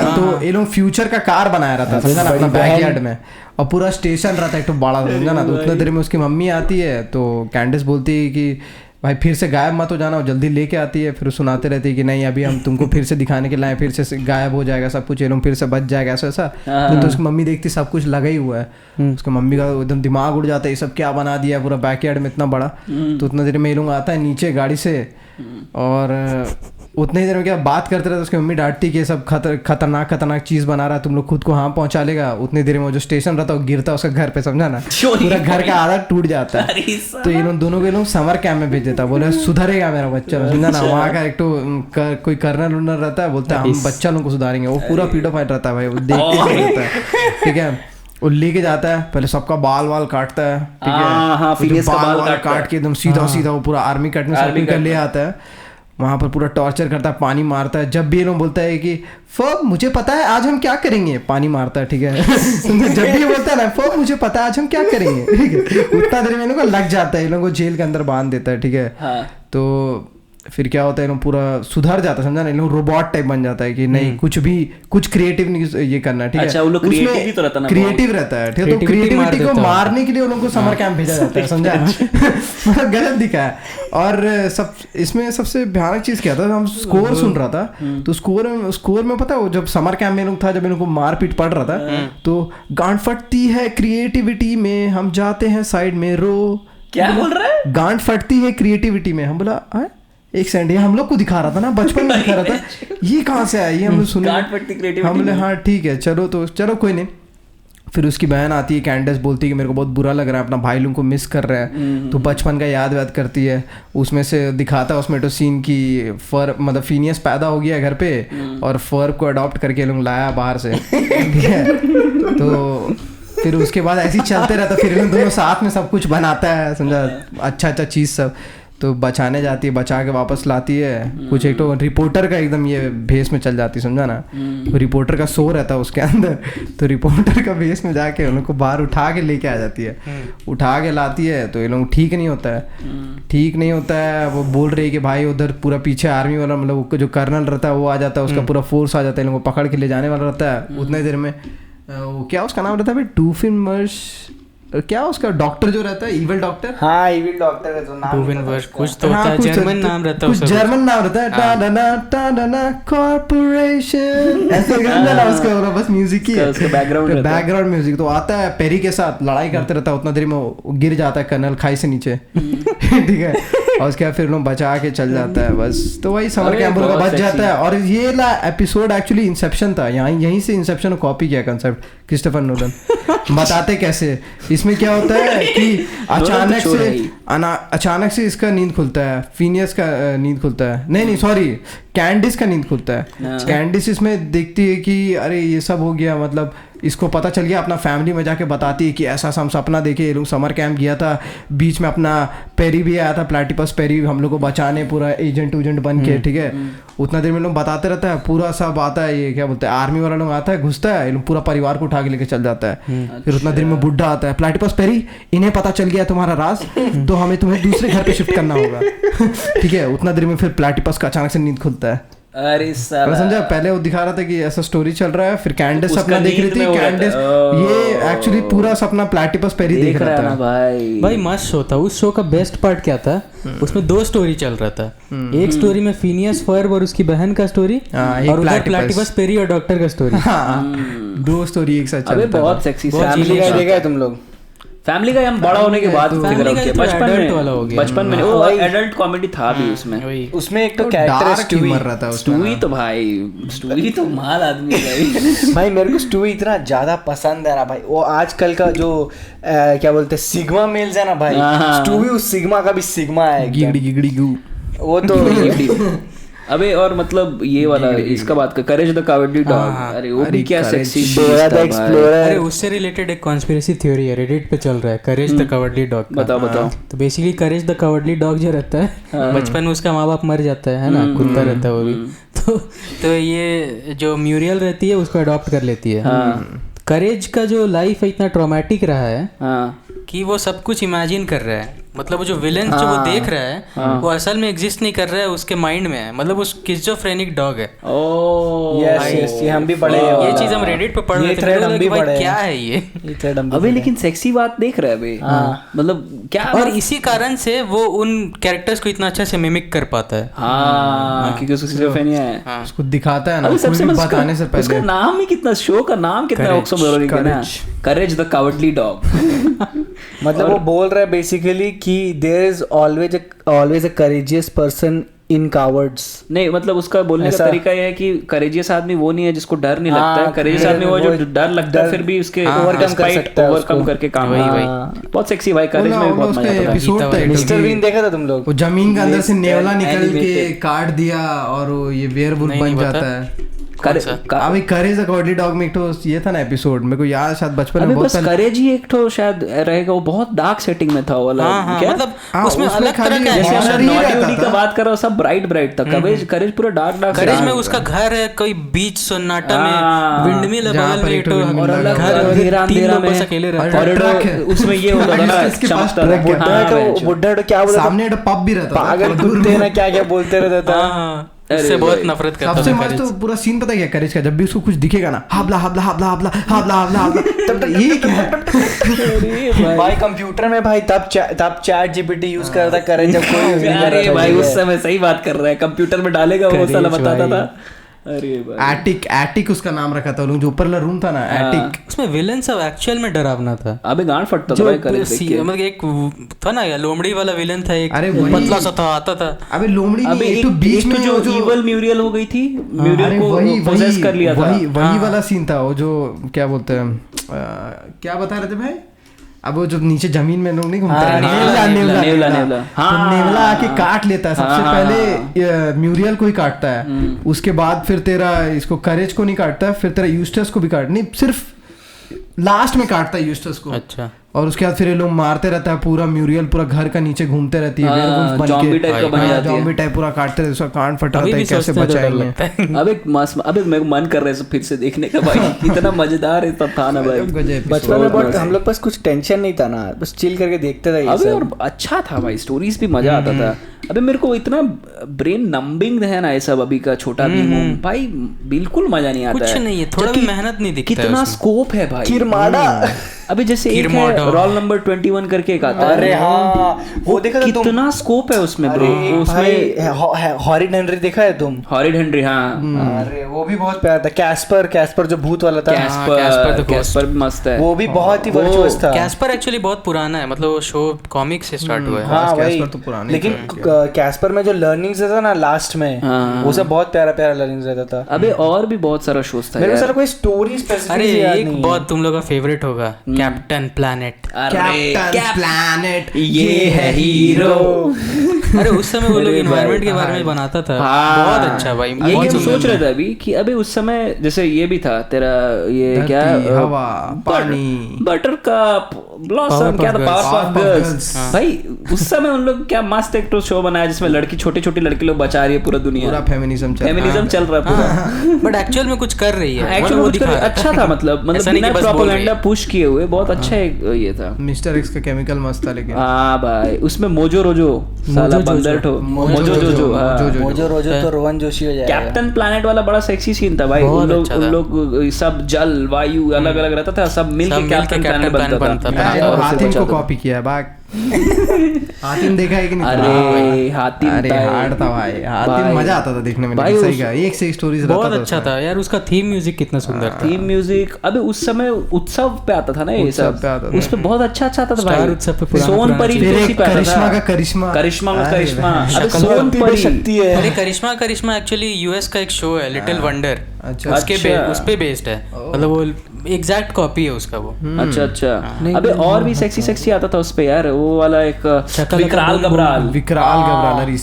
S1: तो ये लोग फ्यूचर का कार बनाया रहता है, समझा ना, अपना बैकयार्ड में, और पूरा स्टेशन रहता है एक तो बड़ा, समझा ना। तो उतने देर में उसकी मम्मी आती है, तो कैंडिस बोलती है कि भाई फिर से गायब मत हो जाना, और जल्दी लेके आती है। फिर सुनाते रहती है कि नहीं अभी हम तुमको फिर से दिखाने के लाए, फिर से गायब हो जाएगा सब कुछ, ये लोग फिर से बच जाएगा ऐसा ऐसा। तो उसकी मम्मी देखती सब कुछ लगा ही हुआ है, उसकी मम्मी का एकदम दिमाग उड़ जाता है, ये सब क्या बना दिया पूरा बैकयार्ड में इतना बड़ा। तो उतना देर में ये लोग आता है नीचे गाड़ी से, और उतने ही देर में क्या बात करते रहते, उसकी मम्मी डांटती कि सब खतरनाक चीज बना रहा है, तुम लोग खुद को हाँ पहुंचा लेगा। उतनी देर में वो जो स्टेशन रहता है वो गिरता है उसका घर पे, समझा ना, पूरा घर का आधा टूट जाता है। तो ये लोग दोनों के लोग समर कैंप में भेज देता है, बोले सुधरेगा मेरा बच्चा, समझा ना। वहाँ का एक तो कोई कर्नल उर्नल रहता है, बोलता है हम बच्चा लोग को सुधारेंगे। वो पूरा पीडोफाइल रहता है भाई, वो देखते रहता है, ठीक है। वो लेके जाता है, पहले सबका बाल काटता है, ठीक है, बाल काट के एकदम सीधा वो पूरा आर्मी कट में ले आता है। वहाँ पर पूरा टॉर्चर करता है, पानी मारता है। जब भी ये लोग बोलता है कि फर्ब मुझे पता है आज हम क्या करेंगे, पानी मारता है, ठीक है। जब भी ये बोलता है ना फर्ब मुझे पता है आज हम क्या करेंगे, ठीक है, उतना देर में इन लोगों को लग जाता है, इन लोगों को जेल के अंदर बांध देता है, ठीक है। तो फिर क्या होता है, लोग पूरा सुधर जाता है, समझा ना, लोग रोबोट टाइप बन जाता है कि नहीं कुछ क्रिएटिव नहीं ये करना, ठीक है।
S3: अच्छा, वो लोग
S1: क्रिएटिव रहता है, ठीक है। तो क्रिएटिविटी को मारने के लिए उन लोगों को समर कैंप भेजा जाता है, समझा। मतलब गलत दिखा है। और सब इसमें सबसे भयानक चीज क्या था, हम स्कोर सुन रहा था, तो स्कोर में पता है जब समर कैंप में लोग था, जब इनको मारपीट पड़ रहा था, तो गांड फटती है क्रिएटिविटी में, हम जाते हैं साइड में रो।
S3: क्या बोल रहा है?
S1: गांड फटती है क्रिएटिविटी में। हम बोला एक सेकंड, ये हम लोग को दिखा रहा था ना, बचपन में दिखा रहा था, ये कहाँ से आया, ये हम लोग सुने, हम लोग हाँ ठीक है चलो कोई नहीं। फिर उसकी बहन आती है कैंडस, बोलती है कि मेरे को बहुत बुरा लग रहा है, अपना भाई लोगों को मिस कर रहा है, तो बचपन का याद करती है। उसमें से दिखाता है उसमें तो सीन की फर मतलब फीनियस पैदा हो गया घर पे और फर को अडॉप्ट करके लोग लाया बाहर से, ठीक है। तो फिर उसके बाद ऐसे ही चलते रहता, फिर इन दोनों साथ में सब कुछ बनाता है, समझा, अच्छा चीज़ सब। तो बचाने जाती है, बचा के वापस लाती है, कुछ एक तो रिपोर्टर का एकदम ये भेस में चल जाती है, समझा ना। तो रिपोर्टर का शो रहता है उसके अंदर, तो रिपोर्टर का भेस में जाके उनको बाहर उठा के लेके आ जाती है, उठा के लाती है। तो ये लोग ठीक नहीं होता है, वो बोल रही है कि भाई उधर पूरा पीछे आर्मी वाला मतलब जो कर्नल रहता है वो आ जाता है, उसका पूरा फोर्स आ जाता है, इन लोगों को पकड़ के ले जाने वाला रहता है। उतने देर में वो क्या उसका नाम रहता है भाई, टूफिनमर्श, क्या उसका डॉक्टर जो रहता है, इविल डॉक्टर,
S2: हाँ इविल डॉक्टर है, तो नाम
S4: कुछ तो होता है, जर्मन नाम रहता है,
S1: कुछ जर्मन नाम रहता है, टाडाना कॉर्पोरेशन, ऐसे गाना ना उसका, बस म्यूजिक ही है, उसका बैकग्राउंड म्यूजिक। तो आता है पेरी के साथ लड़ाई करते रहता है, उतना देर में गिर जाता है कर्नल खाई से नीचे, ठीक है, और उसके बाद फिर लोग बचा के चल जाता है, बस। तो वही समर कैंप का बच जाता है। और ये एपिसोड एक्चुअली इंसेप्शन था, यहीं से इंसेप्शन को कॉपी किया कंसेप्ट क्रिस्टोफर नोलन। बताते कैसे, इसमें क्या होता है कि अचानक से इसका नींद खुलता है, फीनियस का नींद खुलता है, नहीं सॉरी, कैंडिस का नींद खुलता है। कैंडिस इसमें देखती है कि अरे ये सब हो गया, मतलब इसको पता चल गया, अपना फैमिली में जाके बताती है कि ऐसा हम सपना देखे, ये लोग समर कैंप गया था, बीच में अपना पेरी भी आया था, प्लैटिपस पेरी, हम लोग को बचाने पूरा एजेंट बन के, ठीक है। उतना देर में लोग बताते रहता है, पूरा सब आता है, ये क्या बोलते हैं, आर्मी वाला लोग आता है, घुसता है, ये लोग पूरा परिवार को उठा के लेके चल जाता है। फिर उतना देर में बुढ़ा आता है, प्लैटिपस पेरी, इन्हें पता चल गया तुम्हारा राज, तो हमें तुम्हें दूसरे घर पे शिफ्ट करना होगा, ठीक है। उतना देर में फिर प्लैटिपस का अचानक से नींद खुलता है।
S3: अरे साला,
S1: समझा, पहले वो दिखा रहा था कि ऐसा स्टोरी चल रहा है, फिर कैंडिस सपना देख रही थी, कैंडिस ये एक्चुअली पूरा सपना प्लैटिपस पेरी देख रहा था।
S4: भाई मस्त शो था। उस शो का बेस्ट पार्ट क्या था, उसमें 2 स्टोरी चल रहा था, एक स्टोरी में फिनियस फर्ब और उसकी बहन का स्टोरी, और उधर प्लैटिपस पेरी और डॉक्टर का स्टोरी,
S1: 2 स्टोरी एक साथ चल रहा था।
S3: बहुत सेक्सी।
S2: फैमिली का देखा है तुम लोग?
S3: फैमिली का हम बड़ा होने के बाद बचपन में वो एडल्ट कॉमेडी था भी उसमें एक तो कैरेक्टर स्टूई मर रहा था। स्टूई तो भाई, स्टूई तो माल आदमी है
S2: भाई। मेरे को स्टूई इतना ज्यादा पसंद है ना भाई। वो आजकल का जो क्या बोलते हैं सिग्मा मेल्स है ना भाई, स्टूई उस सिग्मा का भी सिग्मा है,
S1: गिगड़ी गू
S2: वो तो।
S3: अबे और मतलब ये वाला इसका बात कर, करेज द कावर्डली डॉग, अरे वो भी क्या सेक्सी
S2: एक्सप्लोरर।
S4: अरे उससे रिलेटेड एक कॉन्स्पिरेसी थ्योरी है, रेडिट पे चल रहा है, करेज द कावर्डली डॉग।
S3: बताओ।
S4: तो basically courage the cowardly dog जो रहता है, बचपन में उसका माँ बाप मर जाता है ना, कुत्ता रहता है वो भी, तो ये जो म्यूरियल रहती है उसको अडॉप्ट कर लेती है। करेज का जो लाइफ है इतना ट्रॉमेटिक रहा है कि वो सब कुछ इमेजिन कर रहा है, मतलब वो जो विलेन जो वो देख रहा है वो असल में एग्जिस्ट नहीं कर रहा है, उसके माइंड में है, मतलब वो स्किज़ोफ्रेनिक डॉग है।
S2: यस ये हम भी पढ़े,
S4: ये चीज हम रेडिट पे पढ़ रहे थे, भाई क्या है ये
S3: अबे लेकिन सेक्सी बात देख रहा है भाई, मतलब क्या,
S4: और इसी कारण से वो उन कैरेक्टर्स को इतना अच्छा से मिमिक कर पाता है।
S3: क्योंकि उसको स्किज़ोफ्रेनिया है,
S1: उसको दिखाता है ना सबसे बताने से पहले।
S3: उसका नाम ही कितना, शो का नाम कितना ऑक्सीमोरोनिक है ना, करेज द कावर्डली डॉग।
S2: मतलब वो बोल रहा है बेसिकली कि there is always a courageous person in cowards.
S3: नहीं मतलब उसका बोलने का तरीका ये है कि करेजियस आदमी वो नहीं है जिसको डर नहीं लगता है, करेजियस आदमी वो जो डर लगता है फिर भी उसके ओवरकम करके काम। वही बहुत सेक्सी भाई, करेज में भी बहुत मजा आता है।
S2: मिस्टर बीन देखा था तुम लोग?
S1: वो जमीन के अंदर से नेवला निकल के काट दिया और ये वेयरवुल्फ बन जाता है। अभी करेज द कावर्डली डॉग में एक तो ये था ना एपिसोड, मेरे को याद शायद बचपन में बहुत
S3: करेज ही एक तो शायद रहेगा, वो बहुत डार्क सेटिंग में था वाला, क्या मतलब
S4: उसमें अलग तरह का
S3: जैसे नॉटी का बात कर रहा हूं, सब ब्राइट था। करेज पूरा डार्क
S4: करेज में उसका घर है कोई बीच सन्नाटा में, विंडमिल है बगल में, एक और अलग घर अंधेरा में बस अकेले रहता है।
S3: और उसमें ये होता था ना चमकता था,
S2: बुड्ढा तो क्या बोलता,
S1: सामने पब भी रहता था,
S2: पागल कुत्ते ना क्या बोलते रहता था,
S4: उससे बहुत नफरत करता था।
S1: सबसे मस्त तो पूरा सीन पता है क्या करेज का, जब भी उसको कुछ दिखेगा ना, हाबला हाबला हाबला हाबला हाबला हाबला हाबला, तब तक ये क्या है
S2: भाई कंप्यूटर में भाई तब चैट जीपीटी यूज करता था करेज जब कोई।
S3: अरे भाई उस समय सही बात कर रहा है, कंप्यूटर में डालेगा वो साला बताता था अरे भाई
S1: एटिक उसका नाम रखा था, जो ऊपर वाला रूम था ना, एटिक।
S4: उसमें विलन सब एक्चुअल में डरावना था।
S3: अबे गांड फटता था भाई करे देख के।
S4: मतलब एक था ना लोमड़ी वाला विलन था एक,
S1: अरे
S4: पतला सा था, आता था।
S1: अबे लोमड़ी
S3: अबे
S1: नहीं, तो बीच में
S3: जो इवल म्यूरियल हो गई थी, म्यूरियल को पोजेस कर लिया था,
S1: वही वाला सीन था वो, जो क्या बोलते हैं, क्या बता रहे थे भाई, अब वो जो नीचे जमीन में लोग नहीं घूमते हैं, नेवला तो नेवला आके काट लेता है सबसे पहले, म्यूरियल को ही काटता है, उसके बाद फिर तेरा इसको करेज को नहीं काटता है, फिर तेरा यूस्टस को भी काट नहीं, सिर्फ लास्ट में काटता है यूस्टस को।
S4: अच्छा।
S1: और उसके बाद फिर ये लोग मारते रहता है, पूरा म्यूरियल पूरा घर का नीचे घूमते रहती है,
S3: ज़ॉम्बी टाइप का बन जाती है,
S1: ज़ॉम्बी टाइप पूरा काटते रहते, उसका कान फट रहा है, कैसे बचाएंगे।
S3: अबे मेरे को मन कर रहा है फिर से देखने का भाई, इतना मजेदार है तब था ना भाई।
S2: बचपन में बहुत हम लोग पास कुछ टेंशन नहीं था ना, बस चिल करके देखते थे।
S3: अबे और अच्छा था भाई, स्टोरीज भी मजा आता था। अबे मेरे को इतना ब्रेन नंबिंग है ना ये सब अभी का छोटा भीम भाई, बिल्कुल मजा नहीं आता है,
S4: कुछ नहीं है, थोड़ा भी मेहनत नहीं दिखता है।
S3: कितना स्कोप है भाई,
S2: किरमाड़ा।
S3: अभी जैसे एक है रोल नंबर 21 करके एक आता है,
S2: अरे हाँ वो देखा था तुम?
S3: कितना स्कोप है उसमें ब्रो, उसमें
S2: हॉरिड हेनरी देखा है तुम?
S3: हॉरिड हेनरी, हाँ।
S2: अरे वो भी बहुत प्यारा था। कैस्पर जो भूत वाला था,
S3: कैस्पर भी मस्त है,
S2: वो भी बहुत ही वर्चुअस था।
S4: कैस्पर एक्चुअली बहुत पुराना है, मतलब वो शो कॉमिक से स्टार्ट हुआ है।
S2: हाँ भाई,
S1: तो पुराना,
S2: लेकिन कैस्पर में जो लर्निंग्स रहता ना लास्ट में, वो सब बहुत प्यारा प्यारा लर्निंग्स रहता था।
S3: अबे और भी बहुत सारा शोज था
S2: मेरे को सारा कोई स्टोरी स्पेसिफिक।
S4: अरे एक बहुत तुम लोग का फेवरेट होगा, कैप्टन प्लैनेट।
S1: कैप्टन प्लैनेट
S3: ये है हीरो।
S4: अरे उस समय वो लोग एनवायरनमेंट के बारे में बनाता था, बहुत अच्छा भाई।
S3: ये गेम सोच रहे थे अभी कि अबे उस समय जैसे ये भी था तेरा, ये क्या,
S1: हवा, पानी,
S3: बटरकप, ब्लॉसम, क्या था, पावरपफ गर्ल्स भाई। उस समय उन लोग क्या मस्त एक तो शो बनाया जिसमें लड़की, छोटी छोटी लड़की लोग बचा रही है पूरा दुनिया,
S1: पूरा फेमिनिज्म
S3: चल रहा है पूरा,
S4: बट एक्चुअल में कुछ कर रही है,
S3: एक्चुअल कुछ कर, अच्छा था, मतलब बिना प्रोपेगेंडा पुश किए हुए बहुत अच्छा ये था।
S1: मिस्टर एक्स का केमिकल मस्त था, लेकिन
S3: हाँ भाई उसमें मोजो रोजो साला बंदर मोजो
S2: रोजो तो रोहन जोशी हो जाएगा।
S3: कैप्टन प्लैनेट वाला बड़ा सेक्सी सीन था भाई, उन लोग सब जल वायु अलग अलग रहता था, सब मिलके कैप्टन प्लैनेट बनता था।
S1: हातिम को कॉपी किया है बाग। हातिम देखा है कि नहीं?
S3: अरे हातिम,
S1: अरे हार्ड था भाई, हातिम मजा आता था देखने में, सही का एक से स्टोरीज रहता था,
S4: बहुत अच्छा था यार। उसका थीम म्यूजिक कितना सुंदर था,
S3: थीम म्यूजिक। अबे उस समय उत्सव पे आता था ना ये सब, उस पे बहुत अच्छा आता था भाई।
S4: उत्सव पे
S3: सोनपरी
S1: करिश्मा का करिश्मा,
S3: अबे सोनपरी शक्ति है।
S4: अरे करिश्मा एक्चुअली यूएस का एक शो है, लिटिल वंडर, उस पे बेस्ड है, मतलब वो एग्जैक्ट कॉपी है उसका वो।
S3: अच्छा। अबे और भी सेक्सी आता था उस पे यार, वो वाला एक विकराल गबराल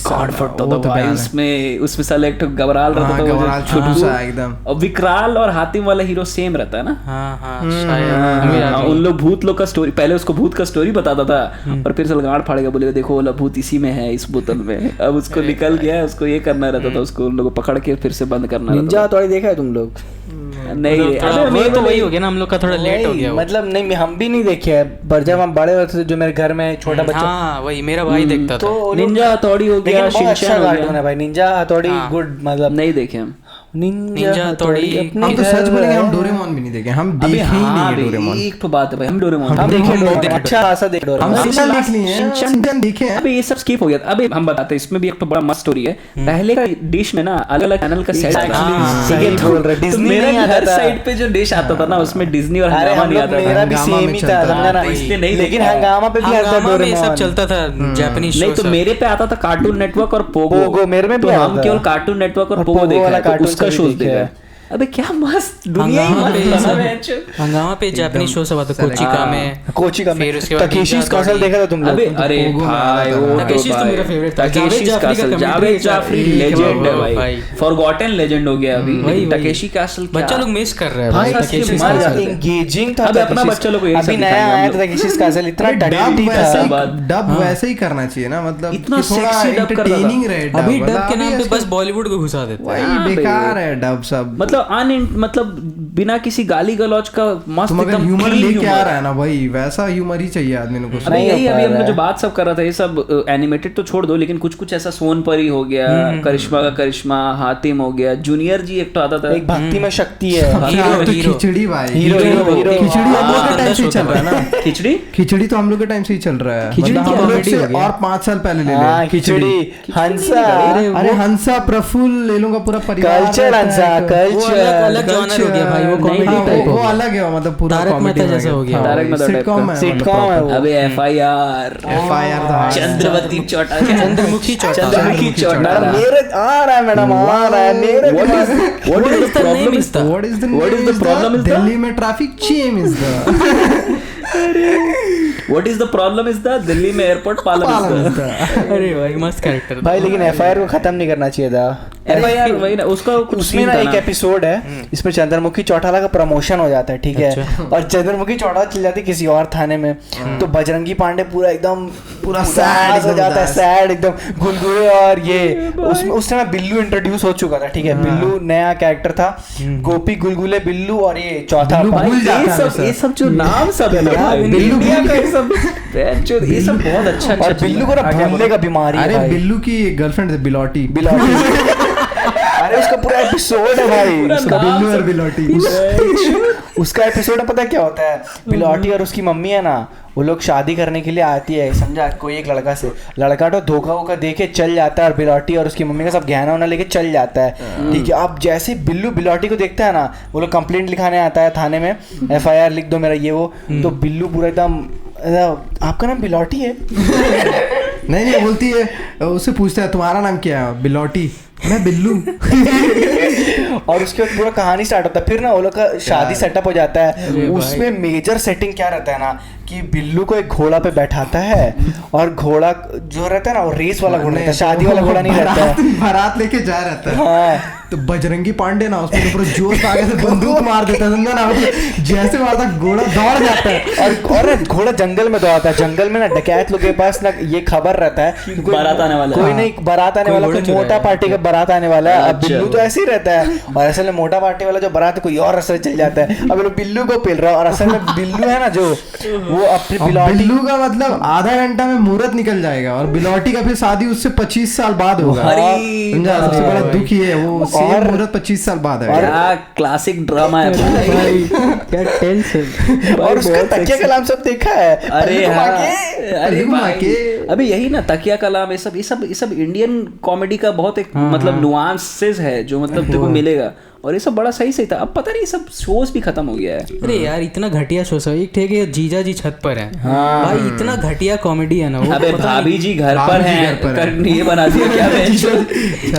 S1: गॉड
S3: फटता था भाई उसमें साला एक गबराल रहता था, छोटू सा एकदम। और विकराल और हातिम वाला हीरो सेम रहता है ना? हाँ, उन लोग भूत लोग का स्टोरी, पहले उसको भूत का स्टोरी बताता था और फिर से गाड़ फाड़ेगा, बोलेगा देखो वाला भूत इसी में है, इस बोतल में। अब उसको निकल गया, उसको ये करना रहता था, उसको उन लोग को पकड़ के फिर से बंद करना।
S2: निंजा हथौड़ी देखा है तुम लोग?
S3: नहीं,
S4: अबे तो वही हो गया ना, हम लोग का थोड़ा लेट हो गया,
S2: मतलब नहीं हम भी नहीं देखे है, पर जब हम बड़े होते थे, जो मेरे घर में छोटा बच्चा,
S4: हाँ वही मेरा भाई देखता था।
S3: निंजा हथौड़ी हो गया,
S2: शिनचैन हो गया भाई। निंजा हथौड़ी गुड, मतलब
S3: नहीं देखे हम
S2: निंजा हथौड़ी।
S1: हम तो सच बोलेंगे, हम डोरेमोन भी नहीं देखे, हम देखे ही नहीं है डोरेमोन।
S3: एक तो बात है भाई, हम डोरेमोन
S2: हम देखे, अच्छा खासा देख डोरेमोन,
S1: हम शिनचैन देख लिए हैं, शिनचैन देखे हैं।
S3: अबे ये सब स्किप हो गया। अबे हम बताते हैं, इसमें भी एक तो बड़ा मस्त स्टोरी है। पहले का डिश में ना अलग-अलग चैनल का सेट था, डिज्नी मेरा हर साइड पे जो डिश आता था ना, उसमें डिज्नी और हंगामा नहीं आता था।
S2: मेरा भी सेम ही था, समझा ना? इसलिए नहीं, लेकिन हंगामा पे भी आता डोरेमोन, ये सब
S4: चलता था जापानीज शो।
S3: नहीं तो मेरे पे आता था कार्टून नेटवर्क और पोगो,
S2: मेरे में भी
S3: आता था। हम केवल कार्टून नेटवर्क और पोगो देखा है, उसका शोज देखा है। अबे क्या मस्त दुनिया ही मस्त है।
S4: हंगामा पे जापानीज शो सब आता, कोचिका में,
S2: टकेशी's कासल देखा था तुम लोग?
S3: अरे भाई वो
S4: टकेशी's तो मेरा फेवरेट था।
S3: टकेशी's कासल, जावेद जाफरी लेजेंड है भाई, फॉरगॉटन लेजेंड हो गया अभी। टकेशी कासल
S4: बच्चा लोग मिस कर रहे हैं
S2: भाई, टकेशी's कासल एंगेजिंग था।
S3: अबे अपना बच्चा लोग को
S2: अभी नया आया था टकेशी's कासल, इतना डब था।
S1: डब वैसे ही करना चाहिए ना, मतलब
S3: इतना सेक्सी डब कर रहा था।
S1: रहे।
S4: अभी डब के नाम पे बस बॉलीवुड को घुसा देते हैं,
S1: वही बेकार है डब सब।
S3: मतलब बिना किसी गाली गलौज का मस्त एकदम
S1: ह्यूमर लेके आ रहा है ना भाई, वैसा ह्यूमर ही चाहिए आदमी को।
S3: अबे यही अभी हमने जो बात सब कर रहा था, ये सब एनिमेटेड तो छोड़ दो, लेकिन कुछ कुछ ऐसा सोनपरी हो गया, करिश्मा का करिश्मा, हातिम हो गया, जूनियर जी एक तो आता था,
S2: एक भक्ति में शक्ति है,
S1: खिचड़ी भाई, खिचड़ी हम लोग के टाइम से चल रहा है ना, खिचड़ी तो हम लोग के टाइम से ही चल रहा है, हम लोग से और 5 साल पहले ले ले।
S2: खिचड़ी, हंसा,
S1: अरे हंसा, प्रफुल्ल, ये लोग का पूरा परिवार,
S2: कल्चर, हंसा कल्चर
S4: अलग जॉनर हो गया भाई, वो कॉमेडी टाइप,
S1: वो अलग है, मतलब पूरा
S4: तारक मेहता जैसा हो गया,
S1: सिटकॉम है,
S2: सिटकॉम है।
S3: अबे एफआईआर चंद्रवती चौटाला,
S4: चंद्रमुखी चौटाला,
S2: मेरे आ रहा है मैडम, आ रहा है मेरे।
S3: What is the problem is the
S1: What is the problem is Delhi में traffic jam is the
S3: What is the problem is the Delhi में एयरपोर्ट पालन is the
S4: अरे भाई मस्त कैरेक्टर
S2: भाई, लेकिन एफआईआर को खत्म नहीं करना चाहिए था।
S3: एफआईआर वही ना, उसका कुछ
S2: उसमें ना एक एपिसोड है, इसमें चंद्रमुखी चौटाला का प्रमोशन हो जाता है, ठीक है, और चंद्रमुखी चौटाला चल जाती है किसी और थाने में, तो बजरंगी पांडे पूरा एकदम पूरा सैड हो जाता है, सैड एकदम गुलगुले, और ये उसमें उस समय बिल्लू इंट्रोड्यूस हो चुका था, ठीक है, बिल्लू नया कैरेक्टर था, गोपी, गुलगुले, बिल्लू, और ये चौथा
S3: ये सब जो नाम सब है ना, बिल्लू ये सब बहुत अच्छा,
S2: और बिल्लू को भूलने का बीमारी।
S1: अरे बिल्लू की गर्लफ्रेंड है बिलौटी,
S2: अरे उसका पूरा एपिसोड है भाई,
S1: बिल्लू और बिलौटी,
S2: उसका एपिसोड है, पता क्या होता है, बिलौटी और उसकी मम्मी है ना, वो लोग शादी करने के लिए आती है, समझा, कोई एक लड़का से, लड़का तो धोखा वोखा दे के चल जाता है, और बिलौटी और उसकी मम्मी का सब गहना वहना लेके चल जाता है, ठीक है। अब जैसे बिल्लू बिलौटी को देखता है ना, वो लोग कंप्लेंट लिखाने आता है थाने में, एफआईआर लिख दो मेरा ये वो, तो बिल्लू पूरा एकदम, आपका नाम बिलौटी है?
S1: नहीं बोलती है, उससे पूछता है तुम्हारा नाम क्या है, बिलौटी, मैं बिल्लू।
S2: और उसके बाद पूरा कहानी स्टार्ट होता है, फिर ना वो लोग का शादी सेटअप हो जाता है, उसमें मेजर सेटिंग क्या रहता है ना, कि बिल्लू को एक घोड़ा पे बैठाता है, और घोड़ा जो रहता है ना, वो रेस वाला घोड़ा रहता है, शादी वाला घोड़ा नहीं रहता है,
S1: बारात लेके जा रहता है।
S2: हाँ।
S1: तो बजरंगी पांडे ना उसमें पूरा जोश आ गया, बंदूक मार देता है, समझा ना, जैसे मारता घोड़ा दौड़ जाता है,
S2: और घोड़ा जंगल में दौड़ाता है, जंगल में ना डकैत लोग के पास ना ये खबर रहता है
S3: बारात आने वाला,
S2: कोई नहीं बारात आने वाला, कोई मोटा पार्टी का बारात आने वाला है। अब बिल्लू तो ऐसे ही रहता है, और असल में मोटा पार्टी वाला जो बारात कोई और रास्ते चल जाता है, अब लोग बिल्लू को पिल रहा है, और असल में बिल्लू है ना जो, वो अपनी
S1: बिल्लू का मतलब आधा घंटा में मुहूर्त निकल जाएगा, और बिलौटी का फिर शादी उससे 25 साल बाद होगा, समझा, सबसे बड़ा दुख ये है, वो सेम मुहूर्त 25 साल बाद है।
S3: और क्लासिक ड्रामा है भाई,
S4: क्या टेंस है।
S2: और उसका तकिया कलाम सब देखा है,
S3: अरे
S1: भाई,
S3: अभी यही ना तकिया कलाम, ये सब इंडियन कॉमेडी का बहुत एक मतलब नुआंसेस है जो मतलब देखो मिलेगा, और ये सब बड़ा सही था। अब पता नहीं सब शोज भी खत्म हो गया है।
S4: अरे यार इतना घटिया शो सब, एक थे कि जीजा जी छत पर है, भाई इतना घटिया कॉमेडी है ना वो।
S3: अबे भाभी जी घर पर हैं, ये बना दिया क्या?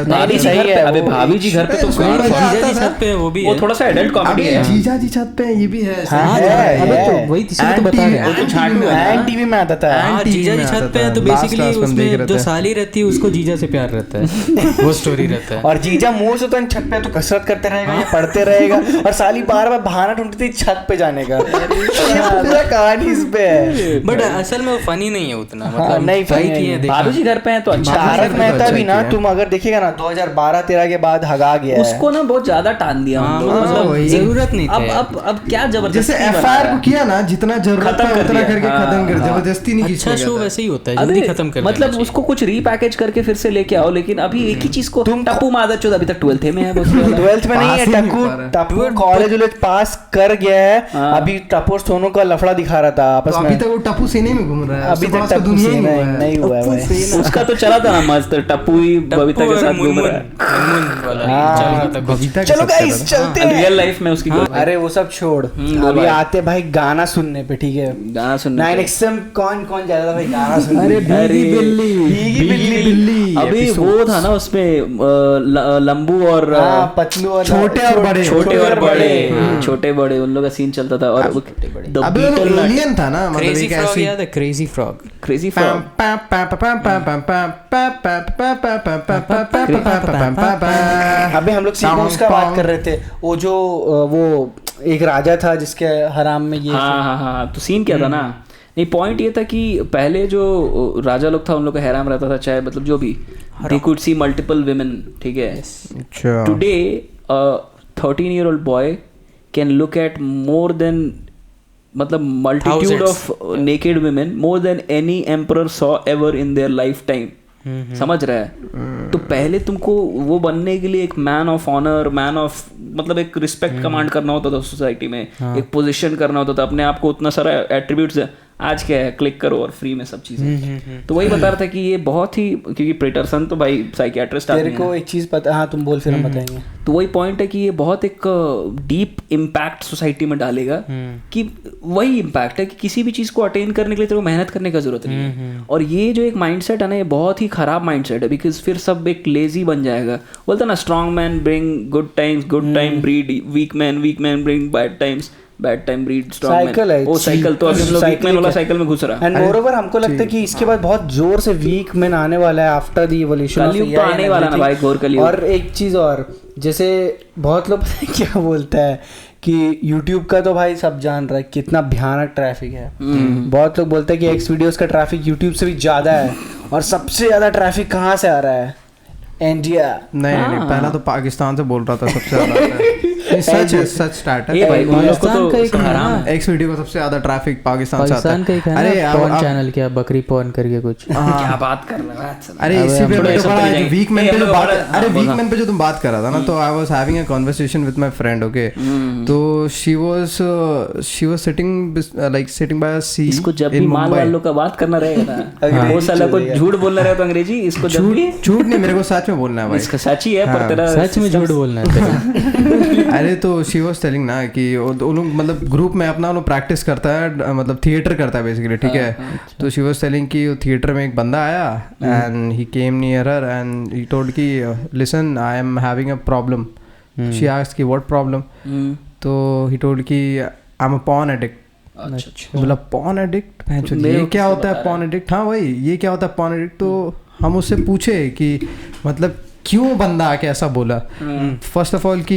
S3: भाभी सही है, अबे भाभी जी घर पे तो
S4: जीजा जी छत पे है, वो भी
S3: वो थोड़ा सा एडल्ट कॉमेडी है।
S1: जीजा जी छत पे ये भी है,
S4: अबे तो वही इसी तो बता रहे हैं,
S2: टीवी में आता था,
S4: जीजा जी छत पे है, तो बेसिकली उसमें जो साली रहती है उसको जीजा से प्यार रहता है, वो स्टोरी रहता है।
S2: और जीजा मुंह से तो छत पे तो कसरत करते रहेगा या पढ़ते रहेगा, और साली बार बार बहाना ढूंढती थी छत पे जाने का। पूरा कहानी इस पे है,
S4: बट असल में वो फनी नहीं है उतना, मतलब
S2: नहीं फनी
S4: है।
S3: भाभी जी घर पे हैं तो अच्छा।
S2: तारक मेहता भी ना तुम अगर देखेगा ना 2012-13 के बाद हगा गया है
S3: उसको ना, बहुत ज्यादा टान दिया,
S4: मतलब जरूरत नहीं थी।
S3: अब क्या जबरदस्ती,
S1: जैसे एफआईआर को किया ना, जितना जरूरत था उतना करके खत्म कर, जबरदस्ती नहीं की।
S4: अच्छा शो वैसे ही होता है, जल्दी खत्म कर,
S3: मतलब उसको कुछ रीपैकेज करके फिर से लेके आओ, लेकिन अभी एक ही चीज को, टप्पू मादर चौधरी अभी तक 12th में है,
S2: 12th में नहीं है, टप्पू कॉलेज पास कर गया है, अभी टप्पू और सोनू का लफड़ा दिखा रहा था आपस में,
S1: अभी तक वो टप्पू सीने में घूम रहा है,
S2: अभी तक टप्पू सीने नहीं हुआ है।
S3: उसका तो चला था ना मस्त, टप्पू ही बबीता के साथ घूम रहा है।
S2: चलो गाइस चलते हैं
S3: रियल लाइफ में उसकी।
S2: अरे वो सब छोड़, अभी आते भाई गाना सुनने पे, ठीक है,
S3: गाना सुनने
S2: 9XM कौन जा रहा था भाई गाना सुनने?
S1: अरे भीगी बिल्ली,
S3: अभी वो था ना उसमें लंबू और
S2: पतलू और
S3: छोटे बड़े उन लोग का सीन चलता था। और
S1: अबे वो एलियन था ना, मतलब
S4: क्रेजी
S1: एक
S4: फ्रॉग
S1: ऐसी
S4: याद है, क्रेजी फ्रॉग
S2: अबे हम लोग सीक्वेंस का बात कर रहे थे, वो जो वो एक राजा था जिसके हराम में ये
S3: हाँ तो सीन क्या था ना, नहीं पॉइंट ये था कि पहले जो राजा लोग था उन लोग का हैराम रहता था, चाहे मतलब जो भी, they could see multiple women, ठीक है। Today 13-year-old boy can look at more than मतलब multitude of naked women more than any emperor saw ever in their lifetime. समझ रहा है? तो पहले तुमको वो बनने के लिए एक man of honour, man of मतलब एक रिस्पेक्ट कमांड करना होता था सोसाइटी में, एक पोजीशन करना होता था, अपने आप को उतना सारा एट्रीब्यूट्स है. आज क्या है, क्लिक करो और फ्री में सब चीजें. तो वही बता रहा था कि ये बहुत ही, क्योंकि पीटरसन तो भाई साइकियाट्रिस्ट
S2: तेरे को एक चीज पता, हाँ तुम बोल फिर हम बताएंगे.
S3: तो वही पॉइंट है कि ये बहुत एक डीप इम्पैक्ट सोसाइटी में डालेगा. कि वही इम्पैक्ट है कि किसी भी चीज को अटेन करने के लिए तेरे को मेहनत करने का जरूरत नहीं है. और ये जो एक माइंडसेट है ना, ये बहुत ही खराब माइंडसेट है. बिकॉज फिर सब एक लेजी बन जाएगा. बोलता ना, strong man bring good times, good time breed weak man bring bad times, bad time breed strong man. वो साइकिल तो अभी हम लोग वीक मैन वाला साइकिल में घुस रहा है.
S2: एंड मोरओवर हमको लगता है कि इसके बाद बहुत जोर से वीक मैन आने वाला है आफ्टर द इवोल्यूशन.
S3: कलयुग तो आने वाला ना भाई, घोर कलयुग.
S2: और एक चीज और, जैसे बहुत लोग क्या बोलता है कि YouTube का तो भाई सब जान रहा है कितना भयानक ट्रैफिक है. बहुत लोग बोलते हैं कि एक्स वीडियोस का ट्रैफिक YouTube से भी ज्यादा है. और सबसे ज्यादा ट्रैफिक कहाँ से आ रहा है? इंडिया.
S1: नहीं, पहला तो पाकिस्तान से बोल रहा था सबसे ज्यादा. सच स्टार्ट है
S3: भाई.
S1: एक्स वीडियो का सबसे ज्यादा ट्रैफिक पाकिस्तान से आता है.
S4: अरे पॉर्न चैनल क्या, बकरी पॉर्न करके कुछ.
S3: क्या बात कर रहा है?
S1: अरे इसी पे वीक मैन पे जो बात, अरे वीक मैन पे जो तुम बात कर रहा था ना, तो I was having a conversation with my friend. Okay, तो शी वाज सिटिंग बाय अ सी.
S3: इसको जब भी माल वालों का बात करना रहेगा ना, वो साला को झूठ बोलना रहेगा तो अंग्रेजी. इसको जब भी
S1: झूठ नहीं, मेरे को सच में बोलना है भाई.
S3: इसका सच ही है, पर तेरा
S4: सच में झूठ बोलना है.
S1: अरे तो शी वाज टेलिंग ना कि वो लोग मतलब ग्रुप में अपना वो प्रैक्टिस करता है, मतलब थिएटर करता है बेसिकली. ठीक है. तो शी वाज टेलिंग कि थिएटर में एक बंदा आया and he came near her and he told कि listen, I am having a problem. She asked कि व्हाट प्रॉब्लम. तो ही टोल्ड कि I am a porn addict. अच्छा, बोला पॉर्न एडिक्ट, ये क्या होता है पॉर्न एडिक्ट? हाँ भाई, ये क्या होता है पॉर्न एडिक्ट? तो हम उससे पूछे कि मतलब क्यों बंदा आके ऐसा बोला. फर्स्ट ऑफ ऑल कि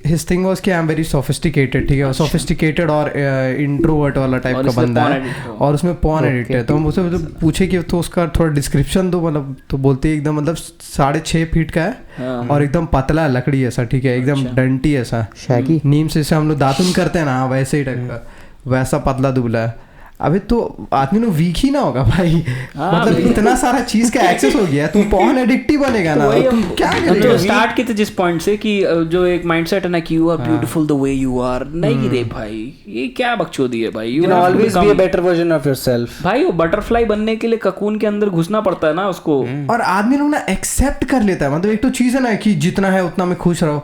S1: हिज थिंग वाज कि आई एम वेरी सोफिस्टिकेटेड. ठीक है, सोफिस्टिकेटेड और इंट्रोवर्ट वाला टाइप का बंदा है और उसमें पॉर्न एडिक्ट है. तो हम उससे पूछे कि तो उसका थोड़ा डिस्क्रिप्शन दो. मतलब तो बोलते एकदम मतलब 6.5 फीट का है और एकदम पतला लकड़ी ऐसा. ठीक है, एकदम डंटी ऐसा, नीम से हम लोग दातुन करते हैं ना, वैसे ही टाइप का, वैसा पतला दुबला है. अबे तो आदमी लोग वीक ही ना होगा भाई. मतलब इतना सारा चीज का एक्सेस हो गया, तुम पॉर्न एडिक्ट ही बनेगा ना. तुम क्या करेगा?
S3: स्टार्ट की थी जिस पॉइंट से कि जो एक माइंडसेट है ना कि you are beautiful the way you are. नहीं रे भाई, ये क्या बकचोदी है भाई. You can
S2: always be a better version of yourself.
S3: भाई वो बटरफ्लाई बनने के लिए ककून के अंदर घुसना पड़ता है ना उसको.
S1: और आदमी लोग ना एक्सेप्ट कर लेता है. मतलब एक तो चीज है ना कि जितना है उतना में खुश रहो.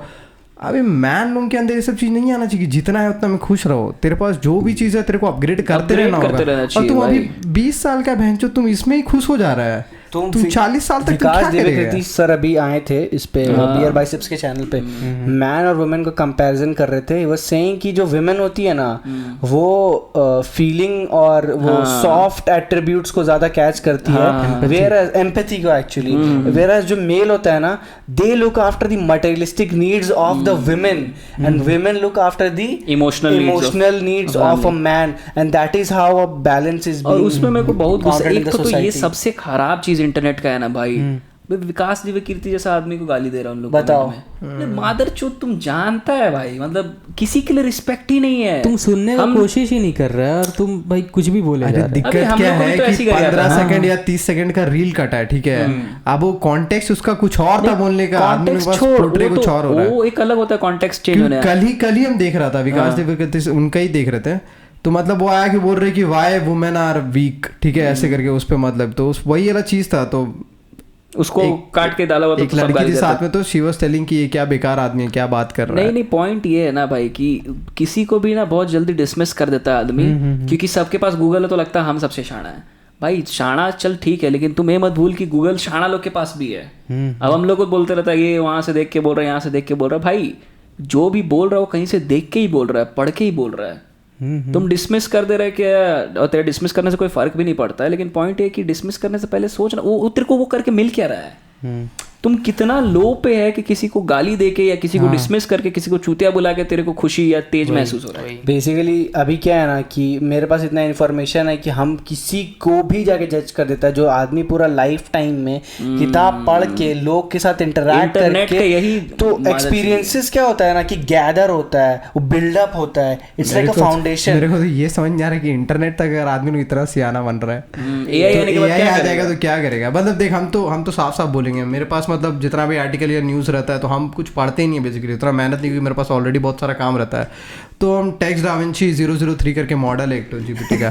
S1: अभी मैन लोग के अंदर ये सब चीज नहीं आना चाहिए कि जितना है उतना में खुश रहो. तेरे पास जो भी चीज है तेरे को अपग्रेड करते रहना होगा. और तुम अभी 20 साल का बहनचोद, तुम इसमें ही खुश हो जा रहा है. तुम 40 साल तक
S2: विकास देवकृति सर अभी आए थे इस पे बियर बाइसेप्स के चैनल पे. मैन और वुमेन को कंपैरिजन कर रहे थे. वो सेइंग कि जो वुमेन होती है ना, वो फीलिंग और वो सॉफ्ट एट्रीब्यूट्स को ज्यादा कैच करती है, वेयरएज एम्पैथी को एक्चुअली. वेयरएज जो मेल होता है ना, they look after the materialistic needs of the women and women look after the emotional needs of a man. And that is how a balance is.
S3: और उसमें मेरे को बहुत गुस्सा, एक तो ये सबसे खराब चीज इंटरनेट का है ना भाई. विकास दिव्यकीर्ति जैसा आदमी को गाली दे रहा हूँ उन लोग.
S2: बताओ,
S3: मादरचोद तुम जानता है भाई, मतलब किसी के लिए रिस्पेक्ट ही नहीं है.
S4: तुम सुनने की कोशिश ही नहीं कर रहा है और तुम भाई कुछ भी बोले जा रहे.
S1: दिक्कत क्या है कि 15 सेकंड या 30 सेकंड का रील कटा है. ठीक है, अब वो कॉन्टेक्स्ट उसका कुछ और था बोलने का, आदमी के पास पोर्ट्रे कुछ और हो रहा है.
S3: वो एक अलग होता है कॉन्टेक्स्ट चेंज होने.
S1: कल ही हम देख रहा था विकास दिव्यकीर्ति, उनका ही देख रहे थे. तो मतलब वो आया कि बोल रहे कि वाई वुमेन आर वीक. ठीक है, ऐसे करके उस पे मतलब तो वही वाला चीज था. तो
S3: उसको काट के डाला हुआ.
S1: एक लड़की थी साथ में, तो शी वाज टेलिंग कि ये क्या बेकार आदमी है, क्या बात कर रहा है.
S3: नहीं, पॉइंट ये है ना भाई कि किसी को भी ना बहुत जल्दी डिसमिस कर देता है आदमी. क्योंकि सबके पास गूगल है तो लगता है हम सबसे शाना है. भाई शाना चल ठीक है, लेकिन तुम ये मत भूल कि गूगल शाना लोग के पास भी है. अब हम लोग को बोलते रहता है ये वहां से देख के बोल रहा है, यहाँ से देख के बोल रहा है. भाई जो भी बोल रहा है वो कहीं से देख के ही बोल रहा है, पढ़ के ही बोल रहा है. तुम डिसमिस कर दे रहे क्या, और तेरे डिसमिस करने से कोई फर्क भी नहीं पड़ता है. लेकिन पॉइंट है कि डिसमिस करने से पहले सोचना वो तेरे को वो करके मिल क्या रहा है. तुम कितना लो पे है कि किसी को गाली देके या किसी को डिसमिस करके किसी को चूतिया बुला के तेरे को खुशी या तेज महसूस हो रहा है।
S2: बेसिकली अभी क्या है ना कि मेरे पास इतना इन्फॉर्मेशन है कि हम किसी को भी जाके जज कर देता है। जो आदमी पूरा लाइफ टाइम में किताब पढ़ के लोग के साथ इंटरैक्ट करके,
S3: यही
S2: तो एक्सपीरियंसेस क्या होता है ना कि गैदर होता है, वो बिल्डअप होता है, इट्स लाइक अ फाउंडेशन।
S1: मेरे को तो ये समझ नहीं आ रहा है कि इंटरनेट तक अगर आदमी लोग इतना सियाना बन रहा है,
S3: एआई आने के बाद क्या
S1: आ जाएगा तो क्या करेगा। मतलब देख हम तो साफ साफ बोलेंगे, मेरे पास मतलब जितना भी आर्टिकल या न्यूज़ रहता है तो हम कुछ पढ़ते ही नहीं है बेसिकली, उतना मेहनत नहीं, क्योंकि मेरे पास ऑलरेडी बहुत सारा काम रहता है। तो हम टेक्स्ट डाविंची 003 करके मॉडल है एक तो जीपीटी का,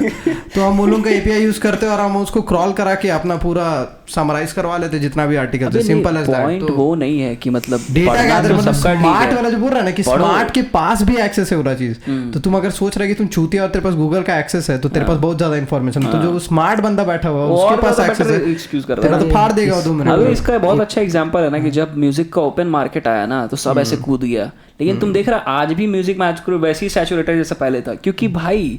S1: तो हम उन लोगों का एपीआई यूज करते हैं और हम उसको क्रॉल करा के अपना पूरा समराइज करवा लेते हैं जितना भी आर्टिकल है। Simple as that. तो
S3: वो नहीं है कि मतलब
S1: डेटा गैदर, मतलब स्मार्ट वाला जो बोल रहा है ना कि स्मार्ट के पास भी एक्सेस है पूरा चीज। तो तुम अगर सोच रहे कि तुम चूतिया और तेरे पास गूगल का एक्सेस है तो तेरे पास बहुत ज्यादा इन्फॉर्मेशन, तो जो स्मार्ट बंदा बैठा हुआ है उसके पास एक्सेस है,
S3: एक्सक्यूज कर
S1: तेरा तो फाड़ देगा 2 मिनट।
S3: अभी इसका बहुत अच्छा एग्जांपल है ना कि जब म्यूजिक का ओपन मार्केट आया ना तो सब ऐसे कूद गया, लेकिन तुम देख रहा आज भी म्यूजिक में आजकल वैसे ही सैचुरेटेड जैसा पहले था, क्योंकि भाई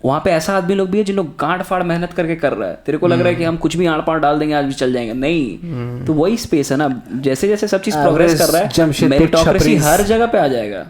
S3: वहाँ पे ऐसा आदमी लोग भी है जिन लोग गांड फाड़ मेहनत करके कर रहा है। तेरे को लग रहा है कि हम कुछ भी आड़ पाड़ डाल देंगे आज भी चल जाएंगे, नहीं। तो वही स्पेस है ना, जैसे जैसे सब चीज प्रोग्रेस कर रहा है मेरिटोक्रेसी हर जगह पे आ जाएगा,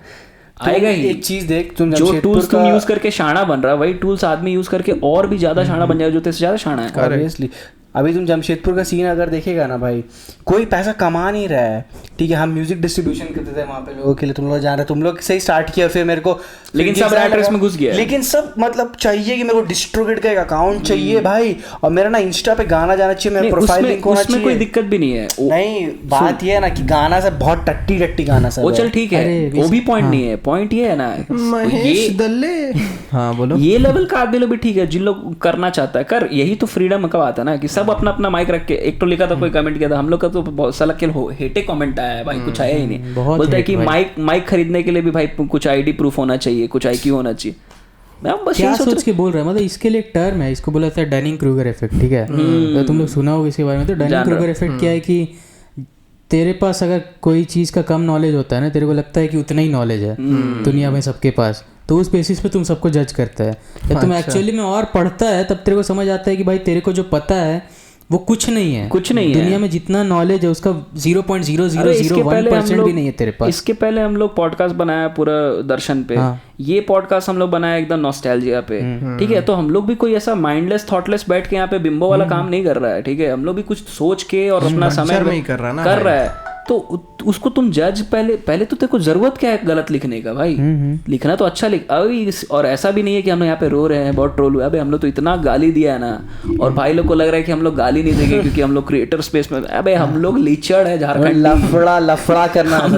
S3: आएगा ही।
S2: एक चीज देख, तुम
S3: जो टूल्स तुम यूज करके शाना बन रहा है वही टूल्स आदमी यूज करके और भी ज्यादा शाना बन जाएगा जो तेरे से ज्यादा शाना है।
S2: ऑब्वियसली अभी तुम जमशेदपुर का सीन अगर देखेगा ना भाई, कोई पैसा कमा नहीं रहा है, ठीक है। हम म्यूजिक डिस्ट्रीब्यूशन करते थे वहाँ पे लोगों के लिए, तुम लोग जान रहे, तुम लोग से ही स्टार्ट किया, फिर मेरे को
S3: लेकिन सब रैटर्स में घुस गया।
S2: लेकिन सब मतलब चाहिए कि मेरे को डिस्ट्रीब्यूट का एक अकाउंट चाहिए भाई, और मेरा ना इंस्टा पे गाना जाना चाहिए, मेरा प्रोफाइल लिंक होना चाहिए।
S3: कोई दिक्कत भी नहीं है।
S2: नहीं, बात ये है ना कि गाना से बहुत टट्टी गाना सब
S3: वो चल ठीक है, वो भी पॉइंट नहीं है। पॉइंट ये है ना,
S1: महेश दल्ले, हाँ बोलो,
S3: ये लेवल का आदमी लोग भी ठीक है, जिन लोग करना चाहता है कर, यही तो फ्रीडम का बात है ना कि सब अपना अपना माइक के। एक तो लिखा था कोई कमेंट किया था, हम लोग का तो बहुत साला किल हो हेटे कमेंट आया है भाई, कुछ आया ही नहीं। बोलता है कि माइक खरीदने के लिए भी भाई कुछ आईडी प्रूफ होना चाहिए, कुछ आईक्यू होना चाहिए। मैं बस
S4: क्या सोच के बोल रहा है, मतलब इसके लिए एक टर्म है, इसको बोला था डनिंग क्रूगर इफेक्ट, ठीक है। तो तुम लोग सुना होगा इसके बारे में। तो डनिंग क्रूगर इफेक्ट क्या है कि तेरे पास अगर कोई चीज़ का कम नॉलेज होता है ना, तेरे को लगता है कि उतना ही नॉलेज है दुनिया में सबके पास, तो उस बेसिस पे तुम सबको जज करता है। जब तुम एक्चुअली में और पढ़ता है तब तेरे को समझ आता है कि भाई तेरे को जो पता है वो कुछ नहीं है, दुनिया में जितना नॉलेज है उसका 0.0001% भी नहीं है तेरे पास।
S3: इसके पहले हम लोग पॉडकास्ट बनाया पूरा दर्शन पे, ये पॉडकास्ट हम लोग बनाया एकदम नॉस्टैल्जिया पे, ठीक है। तो हम लोग भी कोई ऐसा माइंडलेस थॉटलेस बैठ के यहाँ पे बिंबो वाला काम नहीं कर रहा है, ठीक है। हम लोग भी कुछ सोच के और अपना समय कर रहा है। तो उसको तुम जज पहले तो तेरे को जरूरत क्या है गलत लिखने का भाई, लिखना तो अच्छा लिख। अभी और ऐसा भी नहीं है कि हम लोग यहाँ पे रो रहे हैं बहुत ट्रोल हुआ, अबे हम लोग तो इतना गाली दिया है ना, और भाई लोग को लग रहा है कि हम लोग गाली नहीं देंगे क्योंकि हम लोग क्रिएटर स्पेस में। अबे हम लोग लीचड़ है, झारखंड
S2: लफड़ा करना
S3: हम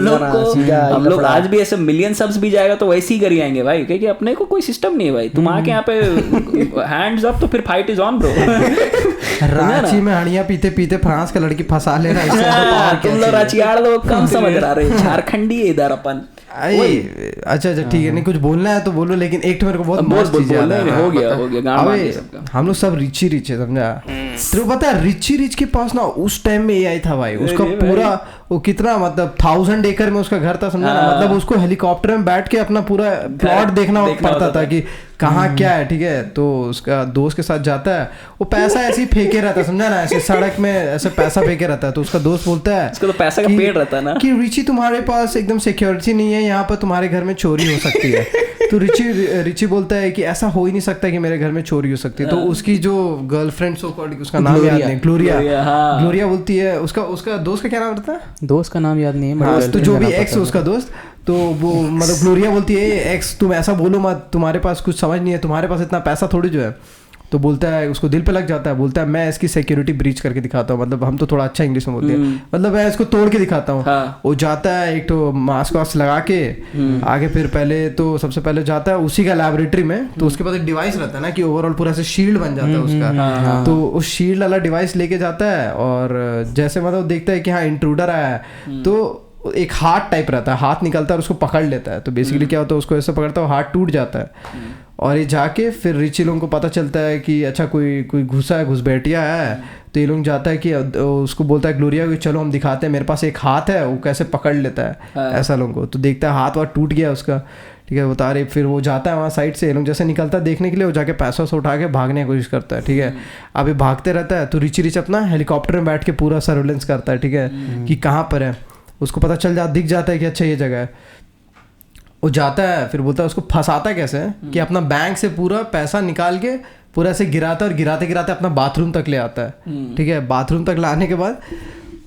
S3: लोग आज भी ऐसे मिलियन सब्स भी जाएगा तो वैसे ही करी आएंगे भाई, क्योंकि अपने को कोई सिस्टम नहीं है भाई। तुम आके यहाँ पे हैंड्स अप तो फिर fight is on bro.
S1: Ranchi में हड़िया पीते पीते फ्रांस का लड़की फंसा ले रहा है,
S3: तुम लोग रांची लोग कम समझ रहा रहे, झारखंडी इधर अपन।
S1: अच्छा ठीक है, नहीं कुछ बोलना है तो बोलो, लेकिन एक मेरे को बहुत मस्त चीज याद है।
S3: हो गया
S1: हम लोग सब रिची रिच है, समझा। तेरे को पता है रिची रिच के पास ना उस टाइम में एआई था भाई, उसका पूरा वो कितना मतलब 1000 एकड़ में उसका घर था, समझा ना। मतलब उसको हेलीकॉप्टर में बैठ के अपना पूरा प्लॉट देखना पड़ता था कि कहाँ क्या है, ठीक है। तो उसका दोस्त के साथ जाता है, वो पैसा ऐसे ही फेंके रहता है, समझा ना, ऐसे सड़क में ऐसे पैसा फेंके रहता है। तो उसका दोस्त बोलता है,
S3: उसका तो पैसा का पेड़ रहता है ना,
S1: कि रिची तुम्हारे पास एकदम सिक्योरिटी नहीं है, यहाँ पर तुम्हारे घर में चोरी हो सकती है। तो रिची बोलता है कि ऐसा हो ही नहीं सकता कि मेरे घर में चोरी हो सकती है। तो उसकी जो गर्लफ्रेंड सो कॉल्ड, उसका नाम याद नहीं, ग्लोरिया बोलती है, उसका दोस्त का क्या नाम रहता है,
S4: दोस्त का नाम याद नहीं है,
S1: तो जो भी एक्स है उसका दोस्त, तो वो मतलब ग्लोरिया बोलती है एक्स तुम ऐसा बोलो मत, तुम्हारे पास कुछ समझ नहीं है, तुम्हारे पास इतना पैसा थोड़ी जो है। तो बोलता है, उसको दिल पे लग जाता है, बोलता है मैं इसकी सिक्योरिटी ब्रीच करके दिखाता हूँ। मतलब हम तो थोड़ा अच्छा इंग्लिश में बोलते हैं, मतलब मैं इसको तोड़ के दिखाता हूँ। वो जाता है एक तो मास्क वास्क लगा के आगे, फिर पहले तो सबसे पहले जाता है उसी का लैबोरेटरी में। तो उसके पास एक डिवाइस रहता है ना कि ओवरऑल पूरा से शील्ड बन जाता है उसका। तो उस शील्ड वाला डिवाइस लेके जाता है, और जैसे मतलब देखता है कि हाँ इंट्रूडर आया है, तो एक हाथ टाइप रहता है, हाथ निकलता है और उसको पकड़ लेता है। तो बेसिकली क्या होता है, उसको ऐसे पकड़ता है, हाथ टूट जाता है। और ये जाके फिर रिची लोगों को पता चलता है कि अच्छा कोई घुसा है, घुसबैठिया है। तो ये लोग जाता है कि उसको बोलता है ग्लोरिया कि चलो हम दिखाते हैं, मेरे पास एक हाथ है, वो कैसे पकड़ लेता है ऐसा लोगों को। तो देखता है हाथ वाथ टूट गया उसका, ठीक है, बता रही। फिर वो जाता है वहाँ साइड से, ये लोग जैसे निकलता है देखने के लिए, वो जाके पैसा से उठा के भागने की कोशिश करता है, ठीक है। अभी भागते रहता है तो रिच अपना हेलीकॉप्टर में बैठ के पूरा सर्वेलेंस करता है, ठीक है, कि कहाँ पर है। उसको पता दिख जाता है कि अच्छा ये जगह है। वो जाता है, फिर बोलता है, उसको फंसाता कैसे कि अपना बैंक से पूरा पैसा निकाल के पूरा ऐसे गिराता है, और गिराते गिराते अपना बाथरूम तक ले आता है, ठीक है। बाथरूम तक लाने के बाद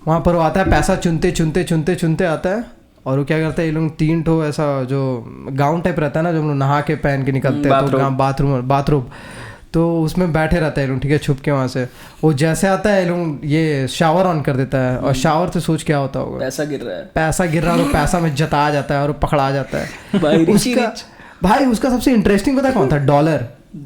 S1: वहाँ पर वो आता है, पैसा चुनते आता है, और वो क्या करता है, ये लोग 3 ठो ऐसा जो गाउन टाइप रहता है ना, जो हम लोग नहा के पहन के निकलते हैं, तो बाथरूम तो उसमें बैठे रहता है ये लोग, ठीक है, छुप के वहाँ से। वो जैसे आता है ये लोग ये शावर ऑन कर देता है, और शावर से सोच क्या होता होगा, पैसा गिर रहा है, और पैसा में जता जाता है और पकड़ा जाता है। भाई उसका सबसे इंटरेस्टिंग पता कौन था? डॉलर
S3: ये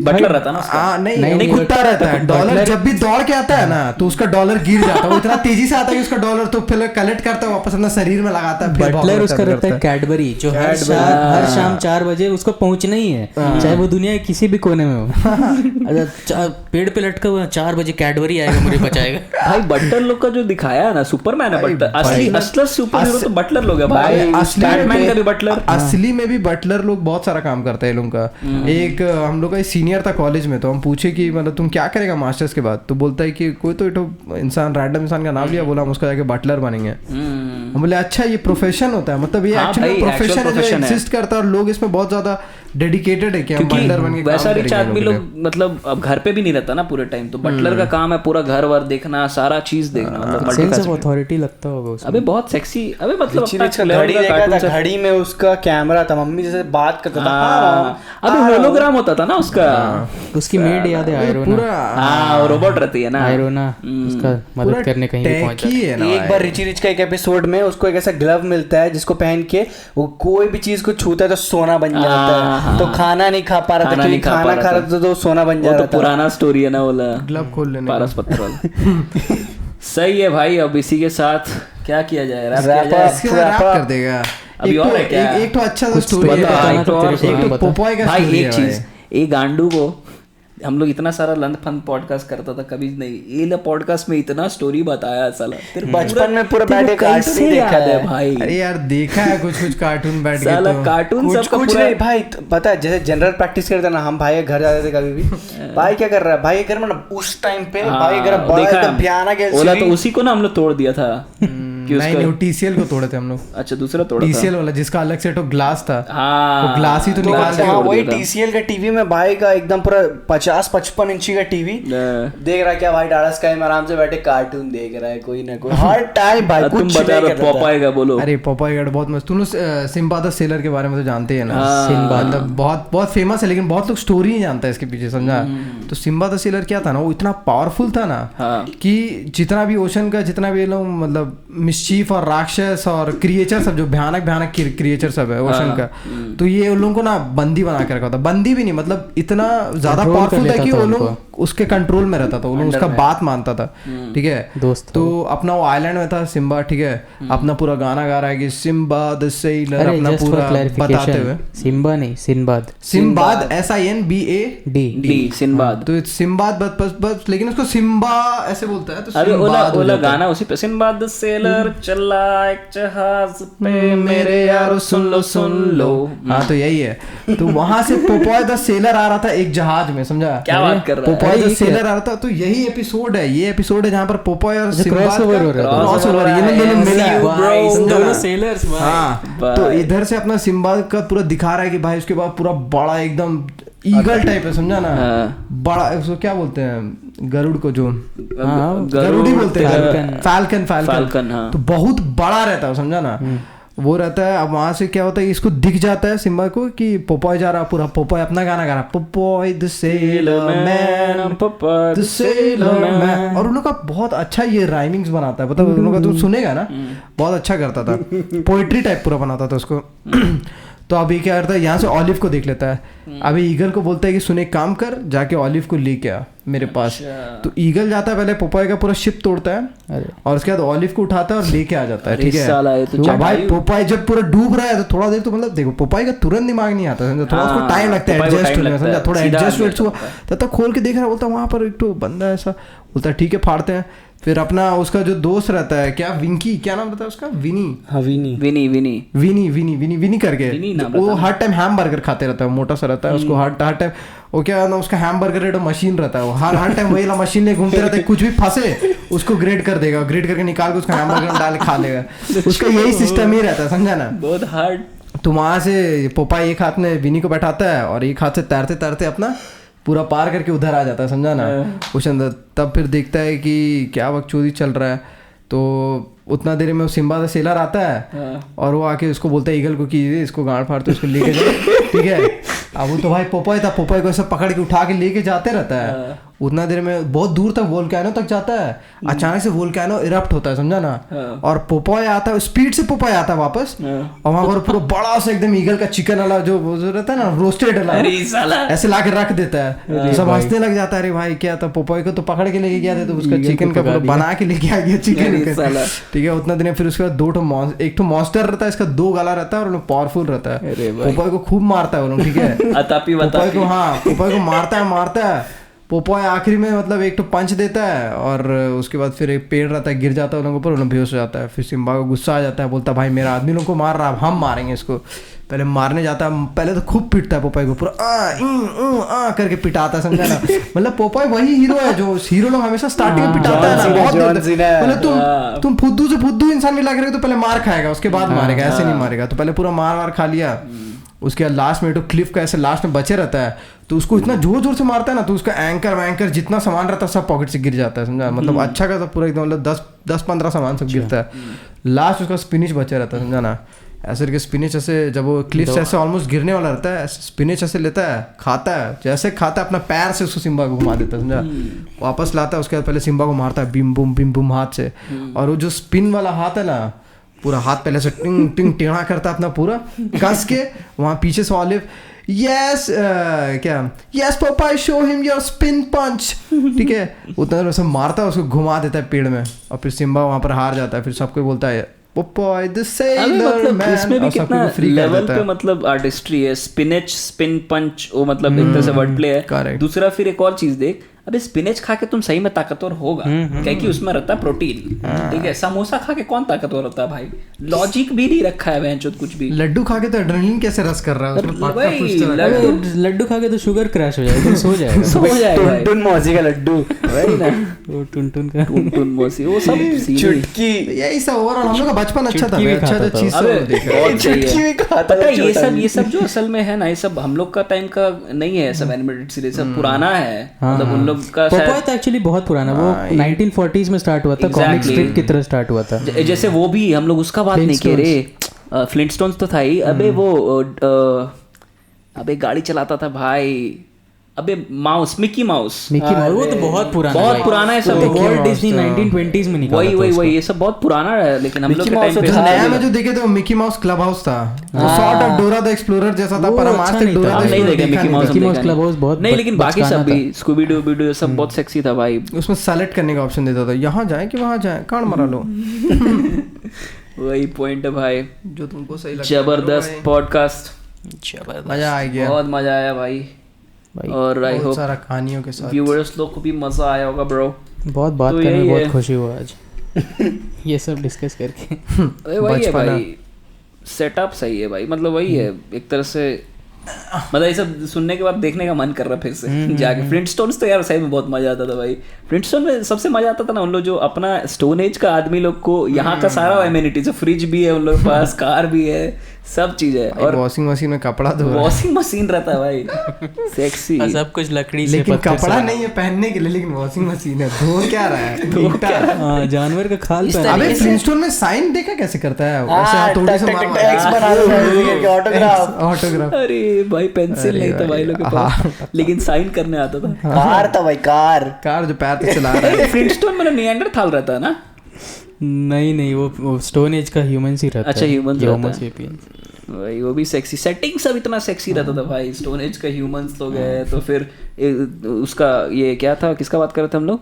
S3: बटलर रहता है ना,
S1: नहीं कुत्ता रहता है। डॉलर जब भी दौड़ के आता है ना तो उसका डॉलर गिर जाता है, वो इतना तेजी से आता है कि उसका डॉलर तो फिर कलेक्ट करता है, वापस अपना शरीर में लगाता है।
S4: बटलर उसका रहता है कैडबरी, जो हर शाम 4 बजे उसको पहुंचना ही है, चाहे वो दुनिया के किसी भी कोने में हो। पेड़ पे लटका हुआ 4 बजे कैडबरी आएगा, मुझे बचाएगा।
S3: भाई बटलर लोग का जो दिखाया है ना, सुपरमैन है बटलर, असली सुपर हीरो तो बटलर लोग है भाई। बैटमैन का भी बटलर, असली
S1: में भी बटलर लोग बहुत सारा काम करता है लोगों का। एक हम लोग का सीनियर था कॉलेज में, तो हम पूछे कि मतलब तुम क्या करेगा मास्टर्स के बाद, तो बोलता है कि कोई तो इंसान रैंडम इंसान का नाम लिया, बोला हम उसका जाके बटलर बनेंगे। हम बोले अच्छा ये प्रोफेशन होता है, मतलब ये एक्चुअली प्रोफेशन है जो एग्जिस्ट करता है, और लोग इसमें बहुत ज्यादा डेडिकेटेड है कि हम बटलर बन के
S3: वैसा रिच आदमी लोग मतलब अब घर पे भी नहीं रहता ना पूरे टाइम, तो बटलर का काम है पूरा घर वर देखना, सारा चीज देखना, मतलब
S4: सेंस ऑफ अथॉरिटी लगता होगा उसमें।
S3: अबे बहुत सेक्सी, अबे मतलब
S2: घड़ी में उसका कैमरा था, मम्मी जैसे बात करता था,
S3: अबे होलोग्राम होता था ना उसका।
S4: उसकी मेड याद है आयरोना,
S3: पूरा रोबोट रहती है ना
S4: आयरोना, उसका मदद करने कहीं भी पहुंच जाती है।
S2: एक बार रिची रिच का एक एपिसोड में उसको एक ऐसा ग्लव मिलता है जिसको पहन के वो कोई भी चीज को छूता है तो सोना बन जाता है। तो खाना नहीं खा पा रहा था, क्योंकि खाना खा रहा था तो सोना बन जा रहा था।
S3: पुराना स्टोरी है ना वाला,
S1: ग्लव खोल लेने
S3: पारस पत्थर वाला। सही है भाई, अब इसी के साथ क्या किया जाए?
S1: रैप कर देगा अभी। और है क्या? एक तो अच्छा सा स्टोरी है, एक तो पोपॉय का स्टोरी है।
S3: एक चीज, ये गांडू को हम लोग इतना सारा लंड फन पॉडकास्ट करता था, कभी नहीं ये पॉडकास्ट में इतना स्टोरी बताया साला। तेरे
S2: बचपन में पूरा बैठे कार्टून ही देखा है भाई।
S1: अरे यार देखा है कुछ कार्टून बैठ के, तो
S3: कार्टून सब
S2: कुछ नहीं भाई। पता है जैसे जनरल प्रैक्टिस करते ना, हम भाई घर जाते थे कभी भी, भाई क्या कर रहा है भाई घर में ना, उस टाइम पे भाई घर बड़ा भयानक एलसीडी,
S3: तो उसी को ना हम लोग तोड़ दिया था।
S1: नहीं टीसीएल को तोड़े थे हम लोग।
S3: अच्छा दूसरा तोड़ा,
S1: टीसीएल वाला जिसका अलग से तो ग्लास था, वो ग्लास ही तो निकाल के।
S2: वही टीसीएल का टीवी में भाई का एकदम पूरा 50-55 इंची का टीवी देख रहा, क्या भाई टाटा स्काई में आराम से बैठे कार्टून देख रहा है कोई ना कोई हर टाइम भाई।
S3: तुम बता रहे पोपाय का बोलो।
S1: अरे पोपाय का बहुत मस्त। तुम सिम्बा द सेलर के बारे में तो जानते हैं ना, सिम्बा मतलब बहुत फेमस है, लेकिन बहुत लोग स्टोरी नहीं जानता है इसके पीछे, समझा। तो सिम्बा द सेलर क्या था ना, वो इतना पावरफुल था ना कि जितना भी ओशन का जितना भी लोग मतलब मिस्चीफ और राक्षस और क्रिएचर सब, जो भयानक क्रिएचर सब है ओशन का, तो ये उन लोगों को ना बंदी बना के रखा था। बंदी भी नहीं, मतलब इतना ज्यादा पावरफुल था कि वो लोग उसके कंट्रोल में रहता था, वो लोग उसका बात मानता था, ठीक है दोस्त। तो अपना वो आइलैंड में था सिम्बा, ठीक है, अपना पूरा गाना गा रहा है कि सिम्बा द सेलर, अपना पूरा बताते हुए।
S4: सिम्बा नहीं सिनबाद,
S1: सिम्बाद SINBAD,
S3: सिनबाद।
S1: तो सिम्बाद बस, लेकिन उसको सिम्बा ऐसे बोलता है, तो
S3: अरे ओला गाना उसी पे, सिनबाद द सेलर चला एक जहाज पे मेरे यारो सुन लो।
S1: हाँ तो यही है। तो वहां से पोपॉय द सेलर आ रहा था एक जहाज में, समझा क्या बात कर रहा है। पोपॉय द सेलर आ रहा था, तो यही एपिसोड है, ये एपिसोड है जहाँ पर पोपॉय और सिम्बाद क्रॉसओवर ये दोनों मिला, दोनों सेलर्स। हाँ तो इधर से अपना सिम्बाद का पूरा दिखा रहा है कि भाई उसके बाद पूरा बड़ा एकदम ईगल टाइप है, समझा ना, बड़ा उसको क्या बोलते हैं गरुड़ को, जो गरुड़ ही बोलते हैं, फैल्कन। तो बहुत बड़ा रहता है, समझा ना, वो रहता है। अब वहां से क्या होता है, इसको दिख जाता है सिम्बा को कि पोपॉय जा रहा, पूरा पोपॉय अपना गाना गा रहा, Popeye the sailor man, Popeye the sailor man. और उन लोग का बहुत अच्छा ये राइमिंग्स बनाता है, मतलब उन लोग का तुम सुनेगा ना बहुत अच्छा करता था, पोएट्री टाइप पूरा बनाता था उसको। तो अभी क्या करता है, यहाँ से ऑलिव को देख लेता है। अभी ईगल को बोलता है कि सुने काम कर, जाके ऑलिव को लेके आ मेरे पास। तो ईगल जाता है, पहले पोपाय का पूरा शिप तोड़ता है, और उसके बाद ऑलिव को उठाता है और लेके आ जाता है, ठीक है। तो भाई पोपाय जब पूरा डूब रहा है तो थोड़ा देर तो मतलब देखो पोपाय का तुरंत दिमाग नहीं आता, समझा, थोड़ा उसको टाइम लगता है एडजस्ट होने में, समझा, थोड़ा एडजस्ट हुआ तब तक खोल के देख रहा, बोलता वहां पर एक तो बंदा ऐसा, बोलता ठीक है फाड़ते हैं। फिर अपना उसका जो दोस्त रहता है क्या विंकी, क्या नाम रहता है उसका, विनी करके, वो हर टाइम हैमबर्गर खाते रहता है, मोटा सा रहता है, उसको हर टाइम वो क्या ना उसका हैमबर्गर मशीन रहता है, वो हर टाइम वही मशीन ले घूमते रहता है, कुछ भी फंसे उसको ग्रेड कर देगा, ग्रेड करके निकाल के उसका हैमबर्गर डाल खा लेगा, उसका यही सिस्टम ही रहता है, समझा ना।
S3: बहुत हार्ड।
S1: तो वहां से पोपाई एक हाथ में विनी को बैठाता है और एक हाथ से तैरते तैरते अपना पूरा पार करके उधर आ जाता है, समझा ना उस अंदर। तब फिर देखता है कि क्या बकचोदी चल रहा है, तो उतना देर में सिम्बा द सेलर आता है और वो आके उसको बोलता है ईगल को कि इसको गांड फाड़ तो इसको लेके जाओ, ठीक है। अब वो तो भाई पोपाई था, पोपाई को ऐसा पकड़ के उठा के लेके जाते रहता है, उतना देर में बहुत दूर तक वोल्केनो तक जाता है, अचानक से वोल्केनो इरप्ट होता है, समझा ना। और पोपाई आता है, स्पीड से पोपाई आता है वापस, और वहां पर पूरा बड़ा सा एकदम ईगल का चिकन वाला जो रहता है ना, रोस्टेड वाला ऐसे ला के रख देता है, सब हंसने लग जाता है, अरे भाई क्या था, पोपाई को तो पकड़ के लेके गया था, तो उसका चिकन का पूरा बना के लेके आ गया चिकन, ठीक है। उतना दिन फिर उसके बाद एक तो मॉन्स्टर रहता है, इसका 2 गला रहता है और पावरफुल रहता है, पोपाई को खूब मारता है वो लोग, ठीक है। पोपाई को, हाँ पोपाई को मारता है, पोपाई आखिरी में मतलब एक तो पंच देता है और उसके बाद फिर एक पेड़ रहता है, गिर जाता है उन लोगों पर, उन्हें बेहोश हो जाता है। फिर सिम्बा को गुस्सा आ जाता है, बोलता है भाई मेरा आदमी लोग को मार रहा है, हम मारेंगे इसको। पहले मारने जाता है, पहले तो खूब पिटता है पोपाई को, पूरा करके पिटाता है, समझा ना। मतलब पोपाई वही हीरो है जो हीरो लोग हमेशा स्टार्टिंग में पिटाता है ना, बहुत मतलब तुम फुद्दू से फुद्दू इंसान भी लग रहे हो तो पहले मार खाएगा, उसके बाद मारेगा, ऐसे नहीं मारेगा। तो पहले पूरा मार खा लिया, उसके बाद लास्ट में तो क्लिफ का ऐसे लास्ट में बचे रहता है, तो उसको इतना जोर से मारता है ना, तो उसका एंकर जितना सामान रहता है सब पॉकेट से गिर जाता है, समझा। मतलब अच्छा का पूरा एकदम मतलब 10-15 सामान सब गिरता है, लास्ट उसका स्पिनिच बचा रहता है, समझा ना। ऐसे करके स्पिनिच ऐसे जब वो क्लिफ से ऐसे ऑलमोस्ट गिरने वाला रहता है, स्पिनिच ऐसे लेता है, खाता है, जैसे खाता है अपना पैर से उसको सिम्बा को घुमा देता है, समझा। वापस लाता है, उसके बाद पहले सिम्बा को मारता है बिम बुम हाथ से, और वो जो स्पिन वाला हाथ है ना, पूरा हाथ पहले से टिंग टिंग टेढ़ा करता है अपना पूरा कस के, वहां पीछे से Olive yes Popeye show him your spin punch, ठीक है। उतना देर मारता है, उसको घुमा देता है पेड़ में, और फिर सिम्बा वहां पर हार जाता है। फिर सबको बोलता है पोपाई द सेलर मैन,
S3: इसमें भी कितना लेवल पे मतलब आर्टिस्ट्री है, स्पिन पंच, वो मतलब एक तरह से वर्ड प्ले है। दूसरा फिर एक और चीज देख, अबे स्पिनच खा के तुम सही में ताकतवर होगा, क्योंकि उसमें रहता है प्रोटीन, ठीक है। समोसा खा के कौन ताकतवर होता है भाई, लॉजिक भी नहीं रखा है बेंचोद कुछ भी।
S1: लड्डू खा के तो एड्रेनलिन कैसे रस कर रहा है उसमें,
S4: लड्डू खा के तो शुगर क्रैश हो जाएगा, सो जाएगा।
S2: टुन मौसी का लड्डू,
S4: वही ना, वो टुन मौसी, वो सब
S2: चुटकी,
S1: यही सब। ओवरऑल हम लोग का बचपन अच्छा था, अच्छा चीज
S3: सब ये सब जो असल में है ना, ये सब हम लोग का टाइम का नहीं है, सब एनिमेटेड सीरीज सब पुराना है, मतलब
S4: पोपाई तो एक्चुअली बहुत पुराना, वो 1940s में स्टार्ट हुआ था, कॉमिक स्ट्रिप की तरह स्टार्ट हुआ था।
S3: जैसे वो भी हम लोग उसका बात नहीं कह रहे, फ्लिंटस्टोन्स तो था ही। अबे वो अबे गाड़ी चलाता था भाई, अबे मिकी माउस,
S4: वो तो बहुत पुराना
S3: है सब,
S4: वॉल्ट डिज्नी 1920s में निकाला था।
S3: वही ये सब बहुत पुराना है, लेकिन हम लोग के टाइम पे
S1: नया में जो देखे थे मिकी माउस क्लब हाउस था, वो sort of Dora the explorer जैसा था, पर हम आज तक डोरा द
S3: नहीं देखे मिकी माउस
S4: क्लब हाउस बहुत
S3: नहीं, लेकिन बाकी सब भी स्कूबी डू सब बहुत सेक्सी था भाई।
S1: उसमें सेलेक्ट करने का ऑप्शन देता था, यहाँ जाए कि वहाँ जाए, कान मरा लो।
S3: वही पॉइंट है भाई,
S1: जो तुमको सही लगा।
S3: जबरदस्त पॉडकास्ट,
S1: मजा आ गया,
S3: बहुत मजा आया भाई, और आई होप
S1: सारा कहानियों के साथ
S3: व्यूअर्स लोग को भी मजा आया होगा ब्रो।
S4: बहुत बात करने में बहुत खुशी हुआ आज ये सब डिस्कस करके।
S3: वही है भाई, सेटअप सही है भाई, मतलब वही है एक तरह से, मतलब ये सब सुनने के बाद देखने का मन कर रहा फिर से जाके। फ्लिंटस्टोन्स तो यार सही में बहुत मजा आता था भाई, फ्लिंटस्टोन में सबसे मजा आता था ना उन लोग जो अपना स्टोन एज का आदमी लोग को, यहाँ का सारा एमिनिटीज, फ्रिज भी है उन लोग के पास, कार भी है, सब चीज है, और
S1: वॉशिंग मशीन में कपड़ा धो,
S3: वॉशिंग मशीन रहता है भाई, सेक्सी,
S4: सब कुछ लकड़ी से,
S1: लेकिन कपड़ा नहीं है पहनने के लिए, लेकिन वॉशिंग मशीन है, धो क्या रहा है,
S4: हाँ जानवर का खाल।
S1: अबे फ्लिंटस्टोन में साइन देखा कैसे करता है, ऐसे हथौड़े से ऑटोग्राफ।
S3: अरे भाई पेंसिल नहीं था भाई लोग के पास, लेकिन साइन करने आता था।
S2: कार था भाई, कार
S1: जो पैर से चला रहा है।
S3: फ्लिंटस्टोन में निएंडरथाल रहता है ना?
S4: नहीं, वो स्टोन एज का ह्यूमंस ही रहता है।
S3: अच्छा ह्यूमंस भाई, वो भी सेक्सी, सेटिंग सब इतना सेक्सी रहता था भाई। स्टोन एज का ह्यूमंस तो गए, तो फिर उसका ये क्या था, किसका बात कर रहे थे हम लोग?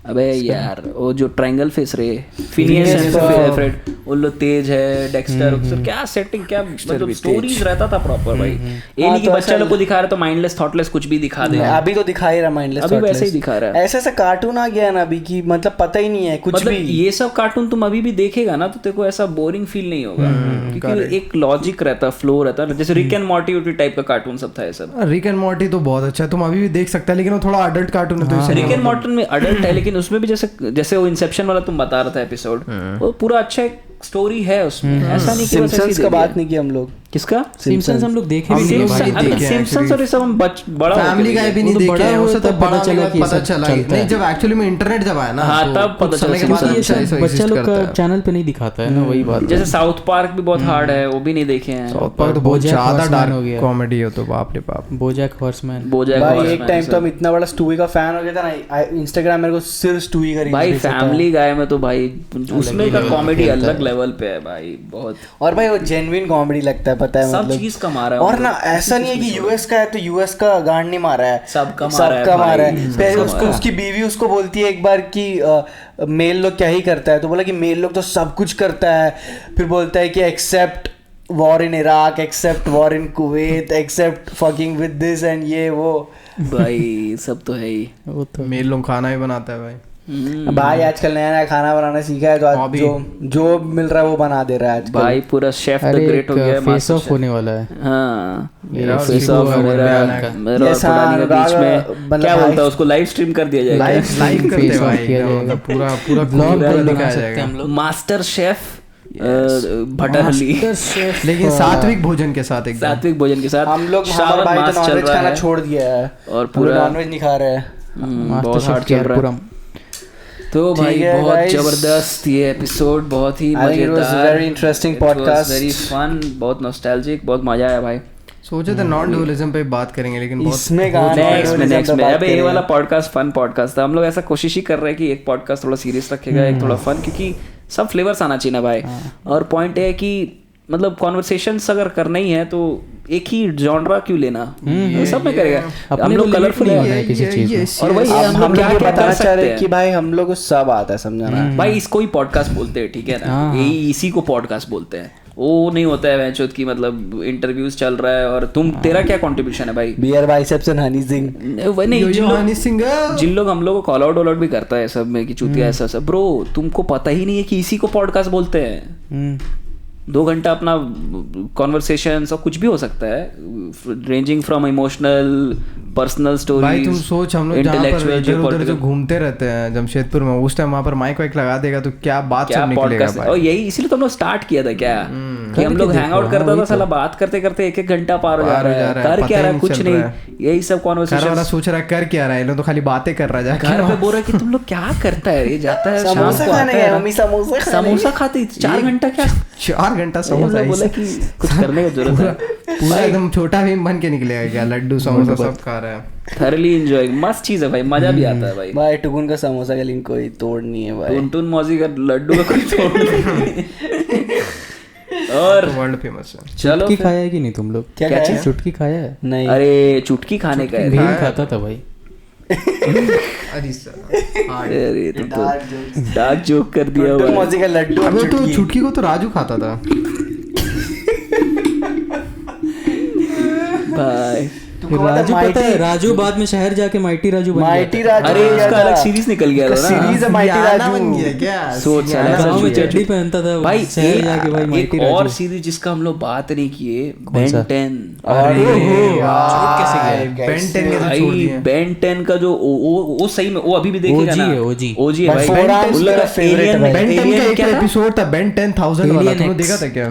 S3: अबे यार वो जो ट्रायंगल फेस रे फिनियस एंड फ्रेड वो लोग तेज है डेक्स्टर क्या सेटिंग क्या मतलब स्टोरीज रहता था प्रॉपर भाई ये नहीं कि बच्चा लोग को दिखा रहा तो माइंडलेस थॉटलेस कुछ भी दिखा दे
S2: अभी तो दिखा ही रहा माइंडलेस
S3: अभी वैसे ही दिखा रहा है
S2: ऐसा ऐसा कार्टून आ गया ना अभी की मतलब पता ही नहीं है कुछ
S3: मतलब
S2: भी
S3: ये सब कार्टून तुम अभी भी देखेगा ना तो तेरे को ऐसा बोरिंग फील नहीं होगा क्योंकि एक लॉजिक रहता फ्लो रहता है जैसे रिक एंड मॉर्टी टाइप का कार्टून सब था ये सब
S1: रिक एंड मॉर्टी तो बहुत अच्छा है तुम अभी भी देख सकते हैं लेकिन वो थोड़ा अडल्ट कार्टून है तो
S3: रिक एंड मॉर्टी में अडल्ट है लेकिन उसमें भी जैसे वो इंसेप्शन वाला तुम बता रहा था एपिसोड वो पूरा अच्छा एक स्टोरी है उसमें ऐसा नहीं कि बस
S2: सिम्पसन्स का बात नहीं की हम लोग
S3: किसका
S4: सिम्पसन्स हम लोग देखे भी नहीं
S3: सिम्पसन्स और ये सब हम बड़ा
S1: फैमिली गाय भी नहीं देखे हैं उससे तब बड़ा चला कि पता चला नहीं जब एक्चुअली में इंटरनेट जब आया ना
S3: हाँ तब पता चला
S4: बच्चा लोग का चैनल पे नहीं दिखाता है ना वही बात
S3: जैसे साउथ पार्क भी बहुत हार्ड है वो भी नहीं देखे हैं
S1: साउथ पार्क तो बहुत ज्यादा डार्क कॉमेडी हो तो बाप रे बाप
S4: बोजैक हॉर्समैन
S2: भाई एक टाइम तो हम इतना बड़ा स्टूई का फैन हो गया था ना इंस्टाग्राम मेरे को सिर्फ स्टूई का
S3: भाई फैमिली गाय में तो भाई उसमें का कॉमेडी अलग लेवल पे है भाई बहुत
S2: और भाई वो जेन्युइन कॉमेडी लगता है पता है
S3: सब चीज का मारा है
S2: और ना ऐसा नहीं है कि यूएस का है तो यूएस का गांड नहीं मारा है
S3: सबका मारा है
S2: पहले उसको उसकी बीवी उसको बोलती है एक बार कि मेल लोग क्या ही करता है तो बोला कि मेल लोग तो सब कुछ करता है फिर बोलता है कि accept war in Iraq accept war in Kuwait accept fucking with this and ये वो
S3: भाई सब तो है ही
S4: वो तो
S1: मेल लोग खाना भी बनाता है भाई
S2: भाई आजकल नया नया खाना बनाना सीखा है तो आज जो मिल रहा है वो बना दे रहा है आजकल
S3: भाई पूरा शेफ द ग्रेट हो गया है
S4: फेस ऑफ होने वाला है
S3: हाँ
S4: फेस ऑफ
S3: मेरा बीच में क्या बोलता है उसको लाइव स्ट्रीम कर दिया जाएगा
S1: लाइव करते हैं भाई पूरा पूरा ब्लॉग दिखाया जाएगा
S3: मास्टर शेफ भटरली
S1: लेकिन सात्विक भोजन के साथ
S3: सात्विक भोजन के साथ
S2: हम लोग
S3: श्रावण मास चल रहा
S2: खाना
S3: है
S2: छोड़ दिया है
S3: और पूरा
S2: नॉनवेज नहीं खा रहे हैं
S3: बहुत हार्ड चल रहा है तो भाई बहुत जबरदस्त ये एपिसोड बहुत ही मजेदार
S2: very interesting podcast
S3: very fun बहुत नॉस्टैल्जिक बहुत मजा आया भाई
S1: सोचे थे नॉन ड्यूअलिज्म पे बात करेंगे लेकिन
S2: इसमें
S3: नेक्स्ट में अबे ये वाला पॉडकास्ट फन पॉडकास्ट था हम लोग ऐसा कोशिश ही कर रहे हैं कि एक पॉडकास्ट थोड़ा सीरियस रखेगा एक थोड़ा फन क्योंकि सब फ्लेवर्स आना चाहिए ना भाई और पॉइंट है कि मतलब कॉन्वर्सेशंस अगर करना ही है तो एक ही जॉनरा क्यों लेना सब में करेगा हम लोग कलरफुल है
S4: किसी चीज में
S3: और वही हम लोग क्या
S2: बताना चाह रहे हैं कि भाई हम लोग को सब आता है समझाना
S3: भाई इसको ही पॉडकास्ट बोलते हैं ठीक है ना यही इसी को पॉडकास्ट बोलते हैं वो नहीं होता है वैचोद की मतलब इंटरव्यूज चल रहा है और तेरा क्या कंट्रीब्यूशन है भाई
S2: Beer Biceps and Honey Singh
S3: वही नहीं जिन लोग हम लोग को कॉल आउट भी करता है सब में कि चूतिया ऐसा सब ब्रो तुमको पता ही नहीं है कि इसी को पॉडकास्ट बोलते हैं 2 घंटा अपना कॉन्वर्सेशन और कुछ भी हो सकता है ranging from emotional personal story
S1: भाई तुम सोच हम लोग जहाँ पर इधर उधर जो घूमते रहते हैं जमशेदपुर में उस टाइम वहाँ पर माइक वाइक लगा देगा तो क्या बात सब निकलेगा भाई
S3: और यही इसीलिए तो हम लोग स्टार्ट किया था क्या कि हम लोग हैंग आउट करता था साला बात करते करते 1-1 घंटा पार हो जा रहा है कर क्या रहा है कुछ नहीं यही सब कॉन्वर्सेशन
S1: सोच रहा है कर क्या रहा है तो खाली बातें कर रहा है
S3: घर पे बोल रहा है कि तुम लोग क्या करता है ये जाता है शाम को आता है समोसा खाते 4 घंटा क्या
S1: 4 घंटा समोसा
S3: बोला कि कुछ करने की जरूरत है
S1: पूरा एकदम छोटा भीम बन के निकलेगा क्या लड्डू समोसा सब खा रहा है
S3: थरली एंजॉय मस्त चीज है भाई मजा भी आता है भाई
S2: टुकुन का समोसा का लिंक कोई तोड़ नहीं है भाई
S3: टुनटुन मौजी का लड्डू का कोई तोड़ नहीं और
S1: वर्ल्ड फेमस है
S3: चलो
S4: चुटकी खाया है कि नहीं तुम लोग
S2: क्या चीज
S4: चुटकी खाया है
S2: नहीं
S3: अरे चुटकी खाने का है
S4: भीम खाता था भाई
S3: अरे तुम तो डार्क जोक कर दिया
S2: टुनटुन मौजी का लड्डू
S1: अबे तो चुटकी को तो राजू खाता था
S3: भाई
S4: राजू पता है राजू बाद में शहर जाके माइटी राजू बन गया
S3: अरे उसका अलग सीरीज निकल गया था ना
S2: सीरीज है माइटी राजू
S1: बन गया क्या
S3: सोच
S4: गाँव में चड्डी पहनता था
S3: भाई
S4: शहर जाके भाई माइटी
S3: एक
S4: राजू
S3: और सीरीज जिसका हम लोग बात नहीं किए बेन 10 बेन 10 का जो वो सही में वो अभी भी देखेगा ना ओजी है भाई
S1: बेन 10 का एक एपिसोड था बेन 10,000 वाला तुमने देखा था क्या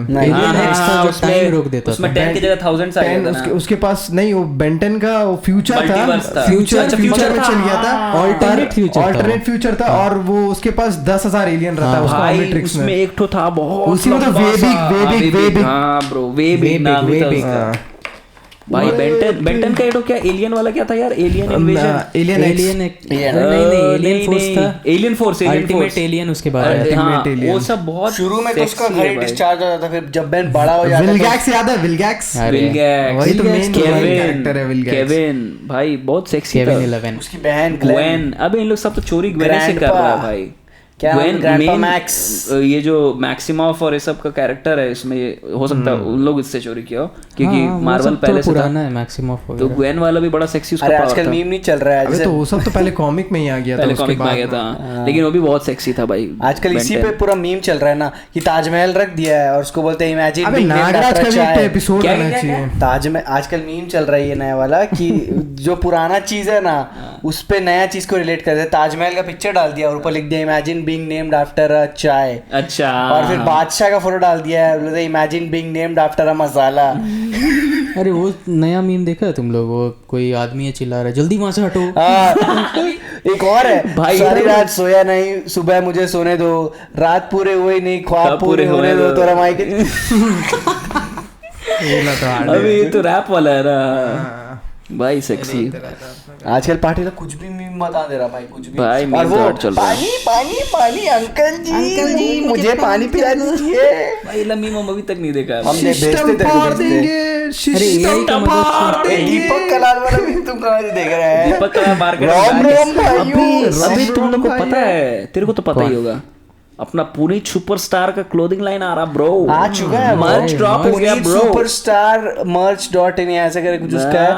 S4: उसमें रोक देता
S3: उसमें 10 की जगह 1000 आ गया था
S1: उसके पास नहीं वो बेंटन का वो फ्यूचर था फ्यूचर में चल गया था ऑल्टरनेट फ्यूचर था और वो उसके पास 10,000 एलियन रहता है उसका मैट्रिक्स में
S3: एक ठो था बहुत
S1: उसी में तो वे बिग
S3: हां ब्रो वे बिग नाम था भाई बेंटन का ये क्या एलियन वाला क्या था यार, alien invasion, alien force
S4: ultimate alien उसके बाद
S3: वो सब बहुत
S2: शुरू में तो उसका घर ही डिस्चार्ज हो जाता था, फिर जब बेन बड़ा हो जाता है
S1: विलगैक्स याद है, विलगैक्स वही तो मेन कैरेक्टर है विलगैक्स।
S3: केविन भाई बहुत सेक्सी था,
S2: उसकी बहन
S3: ग्वेन। अबे इन लोग सब तो चोरी ग्वेन से कर रहा है भाई। मैक्स ये जो मैक्सिमॉफ और ये सब का कैरेक्टर है इसमें, हो सकता है उन लोग इससे चोरी किया हो क्योंकि मार्वल पहले से
S4: पुराना है मैक्सिमॉफ,
S3: तो ग्वेन वाला भी बड़ा सेक्सी उसका
S2: पावर था। आजकल मीम नहीं चल रहा है,
S1: अबे तो वो सब तो पहले कॉमिक में ही आ गया था,
S3: पहले कॉमिक में आ गया था, लेकिन वो भी बहुत सेक्सी था भाई।
S2: आजकल इसी पे पूरा मीम चल रहा है ना कि ताजमहल रख दिया है और उसको बोलते हैं इमेजिन
S1: अबे नागराज का भी एक एपिसोड आना चाहिए।
S2: ताजमहल आजकल मीम चल रहा है ये नया वाला कि जो पुराना चीज है ना उस पे नया चीज को रिलेट करते हैं। ताजमहल का पिक्चर डाल दिया और ऊपर लिख दिया इमेजिन बीइंग नेम्ड आफ्टर चाय।
S3: अच्छा,
S2: और फिर बादशाह का फोटो डाल दिया है, बोलते imagine being named after a masala.
S4: अरे वो नया मीम देखा है तुम लोग, वो कोई आदमी है चिल्ला रहा है जल्दी वहां से हटो।
S2: एक और है भाई, सारी रात सोया नहीं, सुबह मुझे सोने दो, रात पूरे हुए नहीं, ख्वाब पूरे होने दो, तो रमाई के
S3: अभी ये तो रैप वाला है ना भाई, सेक्सी।
S2: आजकल पार्टी तो कुछ भी मीम बता दे रहा भाई, कुछ भी
S3: भाई
S2: और वो
S3: चल रहा है।
S2: पानी पानी पानी अंकल जी मुझे पानी पिला दीजिए
S3: भाई। मीम हम अभी तक नहीं देखा है।
S2: हम भेजते दीपक कलाल वाला मीम तुम कहाँ से देख रहे हैं?
S3: दीपक कलाल मार्केट अभी तुम लोग को पता है, तेरे को तो पता ही होगा, अपना पुनीत सुपरस्टार का क्लोथिंग लाइन आ रहा ब्रो,
S2: आ चुका है,
S3: मर्च ड्रॉप हो गया ब्रो,
S2: सुपरस्टार merch.in ऐसे करके कुछ उसका है।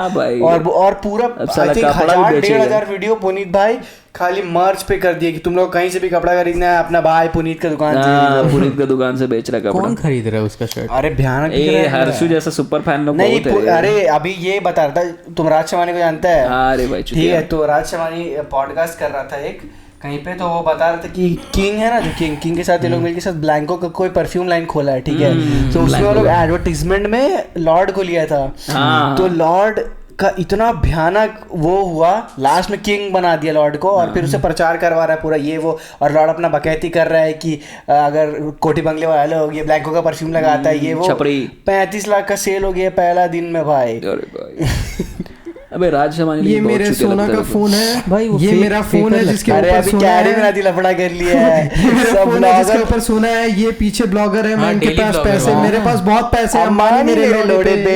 S2: और पूरा आई थिंक 1,000-1,500 वीडियो पुनीत भाई खाली मर्च पे कर दिया कि तुम लोग कहीं से भी कपड़ा खरीदना है अपना भाई पुनीत का दुकान से,
S3: पुनीत का दुकान से बेच रहा है कपड़ा।
S4: कौन खरीद रहा है उसका शर्ट?
S2: अरे भयानक
S3: हर्षु जैसा सुपर फैन लोग
S2: नहीं। अरे अभी ये बता रहा था, तुम राज शमानी को जानता है?
S3: अरे भाई
S2: ठीक है, तो राज शमानी पॉडकास्ट कर रहा था एक कहीं पे, तो वो बता रहा था कि किंग है ना, जो किंग के साथ ये लोग मिलके साथ ब्लैंको का कोई परफ्यूम लाइन खोला है, ठीक है। तो उसमें वो लोग एडवर्टीजमेंट में लॉर्ड को लिया था, तो लॉर्ड का इतना भयानक वो हुआ, लास्ट में किंग बना दिया लॉर्ड को, और फिर उसे प्रचार करवा रहा है पूरा ये वो, और लॉर्ड अपना बकैती कर रहा है कि अगर कोठी बंगले वाले लोग ये ब्लैंको का परफ्यूम लगाता है ये वो, 35 लाख का सेल हो गया पहला दिन में भाई।
S3: अबे राज शमानी
S1: ये मेरे सोना का फोन है भाई, ये मेरा फोन है जिसके ऊपर
S2: सोना है, मेरा दिल लफड़ा कर लिया है,
S1: मेरा फोन है जिसके ऊपर सोना है, ये पीछे ब्लॉगर है, मैं इनके पास पैसे, मेरे पास बहुत पैसे हैं, मानी मेरे लोड़े पे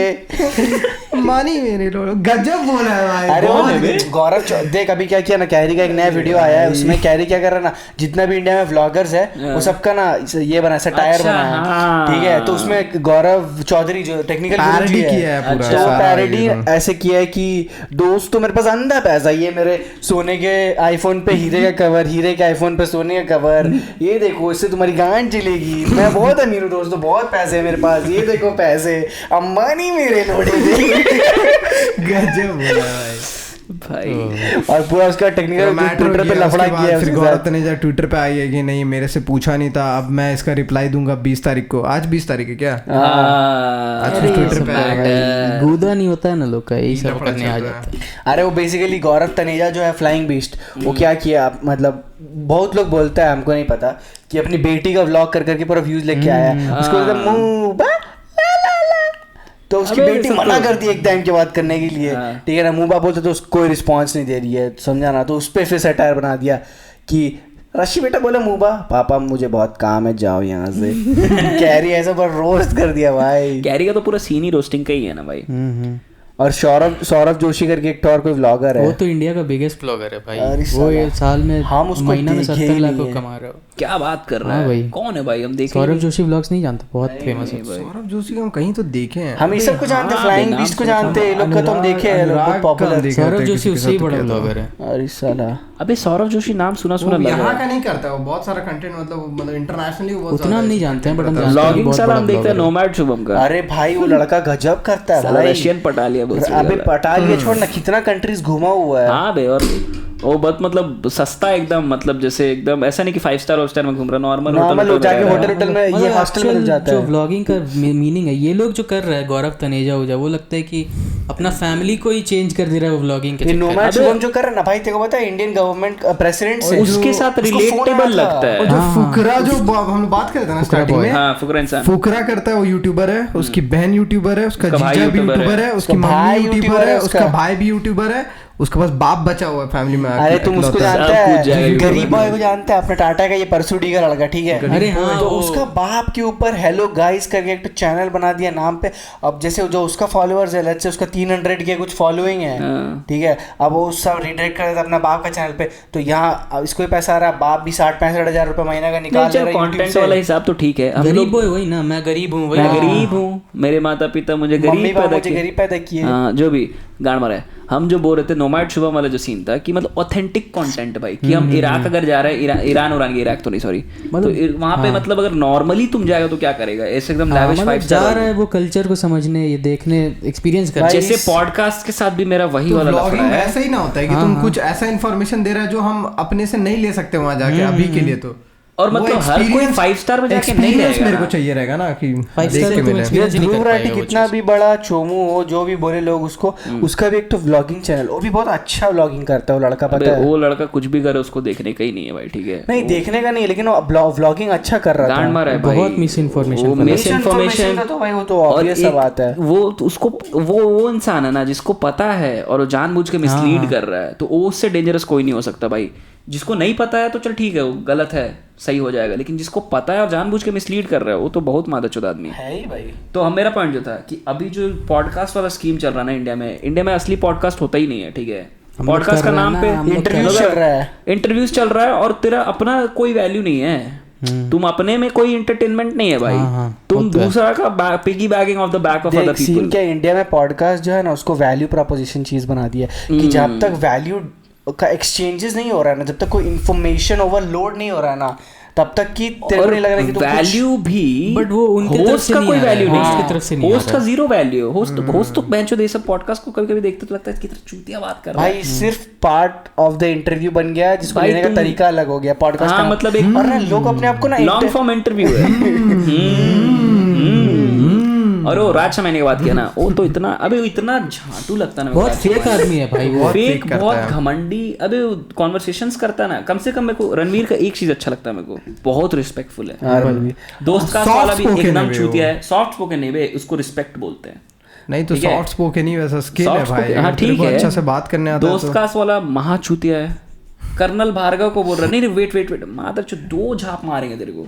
S1: मानी मेरे लोड़े, गजब बोला है भाई।
S2: अरे गौरव देख अभी क्या किया ना, कैरी का एक नया वीडियो आया है, उसमें कैरी क्या कर रहा है ना, जितना भी इंडिया में व्लॉगर्स है वो सबका ना ये बना सटायर बना, ठीक है। तो उसमें गौरव चौधरी जो टेक्निकल
S1: पैरोडी किया है पूरा,
S2: तो पैरोडी ऐसे किया है कि दोस्तों मेरे पास अंधा पैसा, ये मेरे सोने के आईफोन पे हीरे का कवर, हीरे के आईफोन पे सोने का कवर, ये देखो इससे तुम्हारी गांड चलेगी, मैं बहुत अमीर हूँ दोस्तों, बहुत पैसे है मेरे पास, ये देखो पैसे, अंबानी मेरे लोड़े दे।
S1: गजब भाई।
S2: और पूरा उसका टेक्निकल ट्विटर पे लफड़ा किया है।
S1: फिर गौरव तनेजा ट्विटर पे आई है कि नहीं मेरे से पूछा नहीं था, अब मैं इसका रिप्लाई दूंगा 20 तारीख को। आज 20 तारीख है क्या?
S3: आज
S1: ट्विटर पे
S4: गुदा नहीं होता है ना लोग का, यही सब करने आ जाता है।
S2: अरे वो बेसिकली गौरव तनेजा जो है फ्लाइंग बीस्ट, वो क्या किया, मतलब बहुत लोग बोलता है हमको नहीं पता, कि अपनी बेटी का व्लॉग कर करके पूरा व्यूज लेके आया, उसको तो उसकी बेटी मना कर दी एक टाइम के बाद करने के लिए, ठीक है ना, मुंबा बोलते तो उसको कोई रिस्पांस नहीं दे रही है, समझा ना, तो उस पर फिर सटायर बना दिया कि रशी बेटा बोले मुंबा पापा मुझे बहुत काम है जाओ यहाँ से। कैरी ऐसा पर रोस्ट कर दिया भाई,
S3: कैरी का तो पूरा सीन ही रोस्टिंग का ही है ना भाई।
S2: और सौरभ जोशी करके एक और कोई व्लॉगर है,
S4: वो तो इंडिया का बिगेस्ट व्लॉगर है भाई, वो ये साल में
S2: हम उसको
S4: महीना में 70 लाख को कमा रहा है।
S3: क्या बात कर रहा है
S4: भाई,
S3: कौन है भाई? हम देखें
S4: सौरभ जोशी व्लॉग्स नहीं जानते, बहुत फेमस है
S1: सौरभ जोशी, हम कहीं तो देखे हैं,
S2: हम इस सब को जानते हैं, फ्लाइंग बीस्ट को जानते हैं, लोग का तो हम देखे हैं, लोग पॉपुलर।
S4: सौरभ जोशी उससे ही बड़ा व्लॉगर है।
S2: अरे साला
S3: अबे सौरभ जोशी नाम सुना लगा,
S1: यहाँ का नहीं करता वो, बहुत सारा कंटेंट मतलब इंटरनेशनली
S4: उतना हम नहीं जानते हैं, बट हम
S3: व्लॉगिंग साला हम देखते हैं नोमैड शुभम का।
S2: अरे भाई वो लड़का गजब करता है भाई,
S3: रशियन पटा लिया बस।
S2: अबे पटा लिया छोड़ ना, कितना कंट्रीज घुमा हुआ है।
S3: हाँ बे, और वो बहुत मतलब सस्ता एकदम, मतलब जैसे एकदम ऐसा नहीं कि 5 स्टार होस्टर में घूम रहा, नॉर्मल
S2: जाके होटल में, ये हॉस्टल में जाता है।
S4: जो व्लॉगिंग का मीनिंग है, ये लोग जो कर रहे हैं गौरव तनेजा हो जा, वो लगता है कि अपना फैमिली को ही चेंज कर दे रहा है वो व्लॉगिंग के
S2: ये
S4: चक्कर में।
S2: नोमैड शुभम जो कर रहा है ना भाई, तेरे को पता है इंडियन गवर्नमेंट प्रेसिडेंट से
S3: उसके साथ रिलेटेबल लगता है।
S1: और जो फुकरा जो हम लोग बात करते हैं ना स्टार्टिंग में,
S3: हाँ, फुकरा इंसान
S1: फुकरा करता है, वो यूट्यूबर है, उसकी बहन यूट्यूबर है, उसका जीजा भी यूट्यूबर है, उसकी मम्मी यूट्यूबर है, उसका भाई भी यूट्यूबर है, उसके पास बाप बचा हुआ है फैमिली में।
S2: अरे तुम उसको जानते है, गरीब बॉय को जानते हैं, अपना टाटा का ये परसुडी का लड़का, ठीक है।
S4: अरे हाँ,
S2: तो उसका बाप के ऊपर हेलो गाइस करके एक तो चैनल बना दिया नाम पे। अब जैसे जो उसका फॉलोअर्स है, लेट्स से उसका 300 के कुछ फॉलोइंग है, ठीक है। अब वो सब रिडायरेक्ट कर देता अपना बाप का चैनल पे, तो यहाँ इसको भी पैसा आ रहा है, बाप भी 60-65 हजार रुपए महीना का निकाल ले रहा है।
S3: कंटेंट वाला हिसाब तो ठीक है,
S4: गरीब बॉय वही ना, मैं गरीब हूँ,
S3: मैं गरीब हूँ, मेरे माता पिता मुझे गरीब
S2: पैदा किए,
S3: जो भी गांड मारा है। हम जो बोल रहे थे नोमैड शुभम वाला जो सीन था कि मतलब ऑथेंटिक कंटेंट भाई, कि हम इराक अगर जा रहे हैं, ईरान इराक तो नहीं सॉरी, तो वहां पे मतलब अगर नॉर्मली तुम जाएगा तो क्या करेगा, ऐसे एकदम लैविश फाइव
S4: जा रहा है वो कल्चर को समझने, ये देखने, एक्सपीरियंस करने।
S3: जैसे पॉडकास्ट के साथ भी मेरा वही वाला लफड़ा है।
S1: ऐसा ही ना होता है कि तुम कुछ ऐसा इन्फॉर्मेशन दे रहा है जो हम अपने से नहीं ले सकते वहां जाके अभी के लिए। तो
S3: और मतलब हर कोई 5 स्टार में जाके नहीं रहेगा,
S1: मेरे को चाहिए रहेगा ना कि
S4: 5 स्टार तो एक्सपीरियंस नहीं कर पाएगा।
S2: कितना भी बड़ा चोमू हो, जो भी बोले लोग उसको, उसका भी एक तो व्लॉगिंग चैनल, वो भी बहुत अच्छा व्लॉगिंग करता है वो लड़का, पता है।
S3: वो लड़का कुछ भी करे उसको देखने का ही नहीं है भाई, ठीक है।
S2: नहीं देखने का नहीं, लेकिन वो व्लॉगिंग अच्छा कर रहा
S3: गांड मारा है भाई,
S4: बहुत मिस इन्फॉर्मेशन
S2: तो भाई वो तो ऑब्वियस सा बात है।
S3: वो उसको वो इंसान है ना जिसको पता है और वो जानबूझ के मिसलीड कर रहा है, तो वो उससे डेंजरस कोई नहीं हो सकता भाई। जिसको नहीं पता है तो चल ठीक है, वो गलत है, सही हो जाएगा, लेकिन जिसको पता है और जानबूझ के मिसलीड कर रहा है वो तो बहुत मादरचोद आदमी है
S2: ही भाई।
S3: तो हम मेरा पॉइंट जो था कि अभी जो पॉडकास्ट वाला स्कीम चल रहा है ना इंडिया में असली पॉडकास्ट होता ही नहीं है, ठीक है। पॉडकास्ट का नाम पे इंटरव्यूज चल रहा है और तेरा अपना कोई वैल्यू नहीं है, तुम अपने में कोई एंटरटेनमेंट नहीं है भाई, तुम दूसरा का piggy bagging of the back of other people.
S2: क्या इंडिया में पॉडकास्ट जो है ना उसको वैल्यू प्रोपोजिशन चीज बना दिया कि जब तक वैल्यू का एक्सचेंजेस नहीं हो रहा है ना, जब तक कोई इंफॉर्मेशन ओवरलोड नहीं हो रहा है ना, तब तक की तेरे को नहीं लग रहा कि
S3: वैल्यू भी,
S4: बट वो उनके तरफ से
S3: कोई वैल्यू नहीं है,
S4: उसकी तरफ से नहीं,
S3: होस्ट का जीरो वैल्यू। होस्ट तो बेंचो दे सब पॉडकास्ट को कभी-कभी देखते तो लगता है कितना चूतिया बात कर रहा है
S2: भाई, सिर्फ पार्ट ऑफ द इंटरव्यू बन गया, जिसको लेने का तरीका अलग हो गया पॉडकास्ट का,
S3: मतलब एक
S2: और ना लोग अपने आप को ना
S3: लॉन्ग फॉर्म इंटरव्यू है। और वो राज शमानी की बात किया ना, वो तो इतना इतना झाटू लगता है ना,
S4: बहुत फेक आदमी है भाई, वो
S3: फेक, बहुत घमंडी। अबे कॉन्वर्सेशंस करता है ना, कम से कम मेरे को रणवीर का एक चीज अच्छा लगता है, मेरे को बहुत रिस्पेक्टफुल है। दोस्त का वाला भी एकदम चूतिया है, सॉफ्ट स्पोकन नहीं बे, उसको रिस्पेक्ट बोलते हैं।
S1: नहीं तो सॉफ्ट स्पोकन ही वैसा स्किल है भाई,
S3: हाँ ठीक है,
S1: अच्छा से बात करने आता है।
S3: दोस्त का वाला महा चूतिया है, कर्नल भार्गव को बोल रहा नहीं, वेट मादर 2 झाप मारेंगे तेरे को।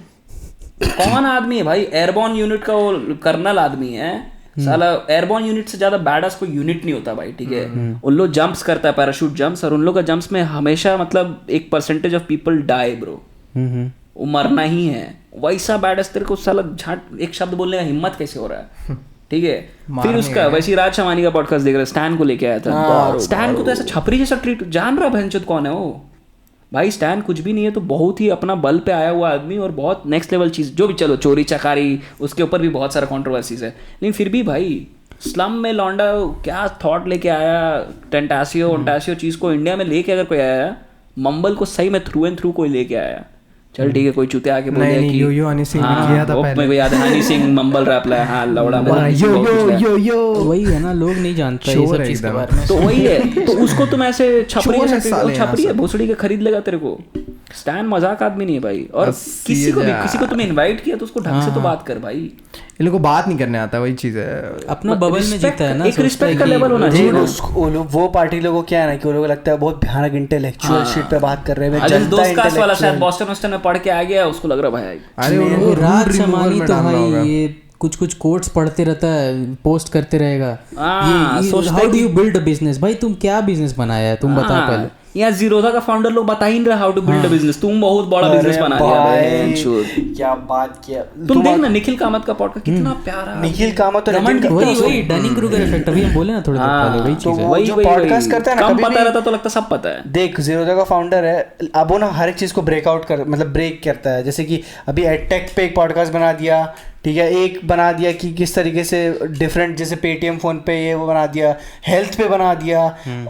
S3: कौन आदमी है भाई, एयरबॉर्न यूनिट का वो कर्नल आदमी है साला। एयरबॉर्न यूनिट से ज्यादा बैडस कोई यूनिट नहीं होता भाई, ठीक है। उन लोग जंप्स करता है, पैराशूट जंप्स, और उन लोग का जंप्स में हमेशा मतलब एक percentage of people die bro, वो मरना ही है। वैसा बैडस तेरे को साला झाट एक शब्द बोलने का हिम्मत कैसे हो रहा है, ठीक है। फिर उसका वैसे राज शमानी का पॉडकास्ट देख रहा है, स्टैन को लेके आया था। स्टैन को तो ऐसा छपरी जैसा ट्रीट, जान रहा भैंचोद कौन है वो भाई। स्टैन कुछ भी नहीं है, तो बहुत ही अपना बल पे आया हुआ आदमी और बहुत नेक्स्ट लेवल चीज, जो भी चलो चोरी चकारी उसके ऊपर भी बहुत सारा कंट्रोवर्सीज है, लेकिन फिर भी भाई स्लम में लौंडा क्या थॉट लेके आया, टेंटासियो चीज को इंडिया में लेके अगर कोई आया, मंबल को सही में थ्रू एंड थ्रू कोई लेके आया। चल ठीक है, कोई चुते आके बोल दिया कि
S1: यो हनी सिंह ने किया था पहले,
S3: मेरे को याद है हनी सिंह मंबल रैप लाया, हाँ लौड़ा
S1: यो
S4: वही है ना, लोग नहीं जानते ये सब चीज के बारे में,
S3: तो वही है। तो उसको तुम ऐसे छपरी है भोसड़ी के खरीद लेगा तेरे को। स्टैन मजाक आदमी नहीं है भाई, और किसी को तुम इन्वाइट किया तो उसको ढंग से तो बात कर भाई।
S1: इन लोगों को बात नहीं करने आता, वही चीज है,
S4: अपना बबल में जीता है ना,
S3: एक रिस्पेक्ट का लेवल होना चाहिए।
S2: वो पार्टी लोगों को क्या है ना कि वो लोगों को लगता है बहुत भयानक इंटेलेक्चुअल शिट पे बात कर रहे हैं।
S3: दोस्त का वाला शायद बॉस्टन में पढ़ के आ गया, उसको लग रहा भाई
S1: अरे
S4: राज शमानी तो भाई ये कुछ कोट्स पढ़ते रहता है, पोस्ट करते रहेगा। How do you build a business, भाई तुम क्या बिजनेस बनाया है, तुम बता पहले।
S3: यहाँ जीरोधा का फाउंडर लोग बता ही नहीं रहा how to build a business, तुम बहुत बड़ा बिजनेस बना लिया।
S2: क्या बात किया
S3: तुम देख ना निखिल कामत का पॉडकास्ट कितना प्यारा,
S2: निखिल कामत और
S4: वही डनिंग क्रूगर इफेक्ट अभी हम बोले ना थोड़ी देर पहले, वही चीज है।
S2: वही जो पॉडकास्ट करता है ना,
S3: कम पता रहता तो लगता सब पता है।
S2: देख जीरोधा का फाउंडर है, अब वो ना हर एक चीज को ब्रेकआउट कर मतलब ब्रेक करता है, जैसे कि अभी एडटेक पे एक पॉडकास्ट बना दिया, ठीक है, एक बना दिया कि किस तरीके से डिफरेंट, जैसे पेटीएम फोन पे ये वो बना दिया, हेल्थ पे बना दिया,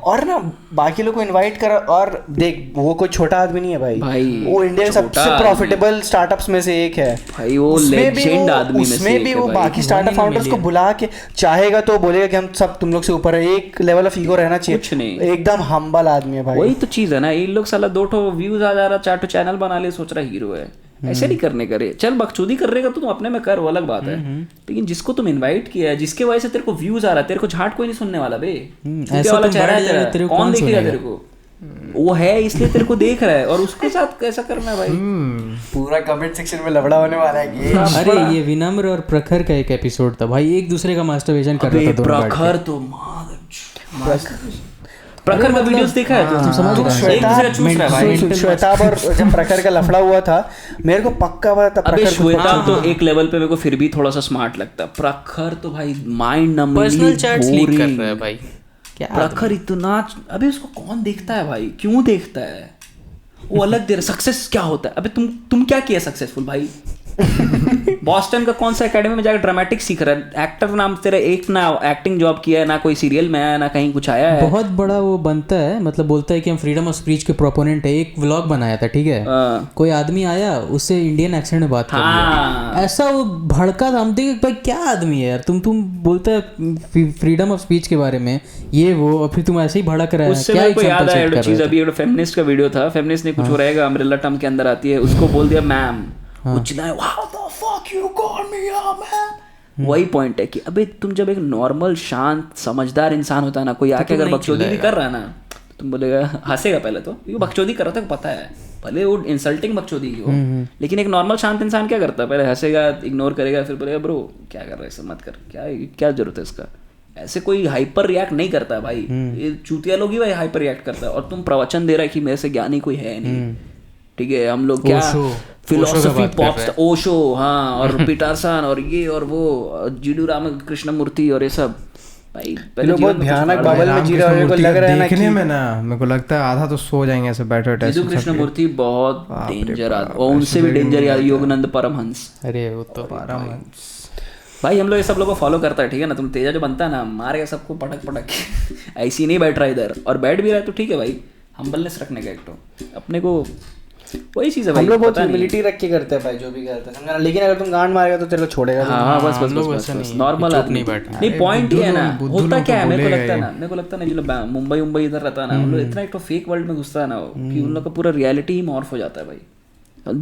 S2: और ना बाकी लोग को इनवाइट करा। और देख वो कोई छोटा आदमी नहीं है भाई, वो इंडिया के सबसे प्रॉफिटेबल स्टार्टअप्स में से एक है भाई, वो लेजेंड आदमी में से उसमें भी वो बाकी स्टार्टअप फाउंडर्स को बुला के चाहेगा तो बोलेगा कि हम सब तुम लोग से ऊपर है, एक लेवल ऑफ ईगो रहना चाहिए, कुछ नहीं, एकदम हम्बल आदमी है भाई।
S3: वही तो चीज है ना, इन लोग साला 2 व्यूज आ जा रहा, 4 चैनल बना ले, सोच रहा हीरो है। ऐसे नहीं करने करे, चल बकचोदी कर रहेगा तो तुम अपने में कर, वो अलग बात है, लेकिन जिसको तुम इनवाइट किया है, जिसके वजह से तेरे को व्यूज आ रहा है, तेरे को झाट कोई नहीं सुनने वाला बे, वाला चेहरा है तेरा, कौन देखेगा तेरे को? वो है इसलिए तेरे को देख रहा है, और उसके साथ कैसा करना है भाई?
S2: पूरा कमेंट सेक्शन में लफड़ा होने वाला है।
S4: अरे ये विनम्र और प्रखर का एक एपिसोड था भाई, एक दूसरे का मास्टरबेशन कर रहा था।
S3: प्रखर तो प्रखर का वीडियोस देखा है तो समझ
S2: रहे। श्वेताब और जब प्रखर का लफड़ा हुआ था, मेरे को पक्का पता था प्रखर।
S3: श्वेताब तो एक लेवल पे मेरे को फिर भी थोड़ा सा स्मार्ट लगता है, प्रखर तो भाई mind number personal chats leak कर रहा है भाई। क्या प्रखर इतना, अबे उसको कौन देखता है भाई, क्यों देखता है? वो अलग दे रहा, सक्सेस क्या होता है? अबे तुम क्या किया सक्सेसफुल भाई? बॉस्टन का कौन सा एकेडमी में जाकर ड्रामेटिक सीख रहा है? एक्टर नाम तेरा, एक ना एक्टिंग जॉब किया है, ना कोई सीरियल में आया, ना कहीं कुछ आया है।
S4: बहुत बड़ा वो बनता है, मतलब बोलता है कि हम फ्रीडम ऑफ स्पीच के प्रोपोनेंट है। एक व्लॉग बनाया था, ठीक है, कोई आदमी आया, उससे इंडियन एक्सेंट में बात कर रही, ऐसा वो भड़का था। हम देखे भाई क्या आदमी है यार, तुम बोलता है फ्रीडम ऑफ स्पीच के बारे में ये वो, और फिर तुम ऐसे ही भड़क रहा है। क्या
S3: एक याद आया चीज, अभी एक फेमिनिस्ट का वीडियो था, फेमिनिस्ट ने कुछ हो रहेगा, अम्ब्रेला टर्म के अंदर आती है, उसको बोल दिया मैम, वही पॉइंट है कि अबे तुम जब एक नॉर्मल शांत समझदार इंसान होता है ना, कोई आके अगर बकचोदी भी कर रहा है ना, तुम बोलेगा, हंसेगा पहले तो, ये बकचोदी कर रहा था, पता है, भले वो इंसल्टिंग बकचोदी की हो, लेकिन एक नॉर्मल शांत इंसान क्या करता है? पहले हंसेगा, इग्नोर करेगा, फिर बोलेगा ब्रो क्या कर रहा है, ऐसा मत कर, क्या जरूरत है इसका? ऐसे कोई हाइपर रिएक्ट नहीं करता भाई, ये चूतिया लोग ही भाई हाइपर रिएक्ट करता है। और तुम प्रवचन दे रहा है कि मेरे से ज्ञानी कोई है नहीं, ठीक है, हम लोग क्या फिलोसफी पॉप, ओशो, हाँ, और पीटरसन और ये और वो जीडू रामकृष्ण मूर्ति और ये सब भाई, पहले
S2: बहुत भयानक बबल में जी रहे हैं, लग रहा है ना
S1: देखने में ना, मेरे को लगता है आधा तो सो जाएंगे ऐसे बैठे बैठे।
S3: जीडू कृष्ण मूर्ति बहुत डेंजर आदमी, और उनसे भी डेंजर यार योगानंद परमहंस।
S4: अरे वो तो परमहंस
S3: भाई, हम लोग ये सब लोगों को फॉलो करता है, ठीक है ना। तुम तेजा जो बनता है ना, मारेगा सबको पटक ऐसी नहीं बैठ रहा इधर, और बैठ भी रहा है तो ठीक है भाई, हम्बलनेस रखने का, एक तो अपने को वही चीज है भाई।
S2: हम लोग बहुत ह्यूमिलिटी रख के करते हैं भाई, जो भी करते हैं, समझा। लेकिन अगर तुम गांड मारेगा तो तेरे को छोड़ेगा।
S3: हाँ, बस नॉर्मल आदमी नहीं, पॉइंट ही है ना। होता क्या है, मेरे को लगता है ना, जो मुंबई इधर रहता है ना, उन लोग इतना एक तो फेक वर्ल्ड में घुसता है ना, कि उन लोग का पूरा रियलिटी ही मॉर्फ हो जाता है भाई।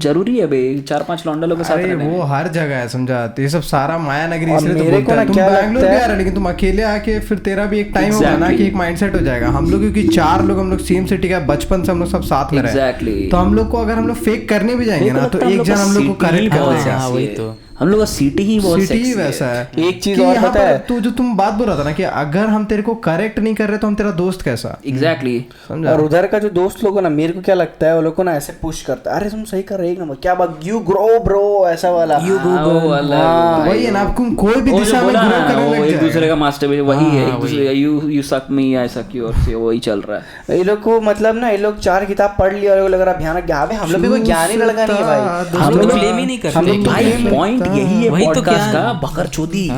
S3: जरूरी है भाई 4-5 लौंडा लोगों के साथ रहना, वो
S1: हर जगह है, समझा। तो ये सब सारा माया नगरी, इसलिए तो बोलता है तुम बैंगलोर भी आ रहे, लेकिन तुम अकेले आके फिर तेरा भी एक टाइम होगा ना कि एक माइंडसेट हो जाएगा। हम लोग क्योंकि 4 लोग, हम लोग सेम सिटी का, बचपन से हम लोग सब साथ में रहे, तो हम लोग को अगर हम लोग फेक करने भी जाएंगे ना, तो एक जन हम लोग को करेक्ट कर देगा।
S3: वही तो हम लोग का सिटी ही बहुत
S1: सिटी वैसा है।
S2: एक चीज और पता है,
S1: तू जो तुम बात बोल रहा था ना कि अगर हम तेरे को करेक्ट नहीं कर रहे तो हम तेरा दोस्त कैसा?
S3: एग्जैक्टली।
S2: और उधर का जो दोस्त लोग ना, मेरे को क्या लगता है, वो लोग को ना ऐसे पुश करता है, अरे तुम सही कर रहे हो ना, क्या बात, यू ग्रो ब्रो, ऐसा वाला, यू ग्रो वाला,
S1: वही है ना। आपको कोई भी दिशा में ग्रो करने लग जाए,
S3: एक दूसरे का मास्टर वही है, एक दूसरे यू सक मी, आई सक यू, और से वही चल रहा है।
S2: ये लोग को मतलब ना, ये लोग 4 किताब पढ़ लिया और लग रहा भयानक ज्ञान है। हम लोग भी कोई ज्ञानी लड़का नहीं है भाई,
S4: हम लोग क्लेम ही नहीं करते
S3: भाई। पॉइंट यही है पॉडकास्ट का, बकरचोदी।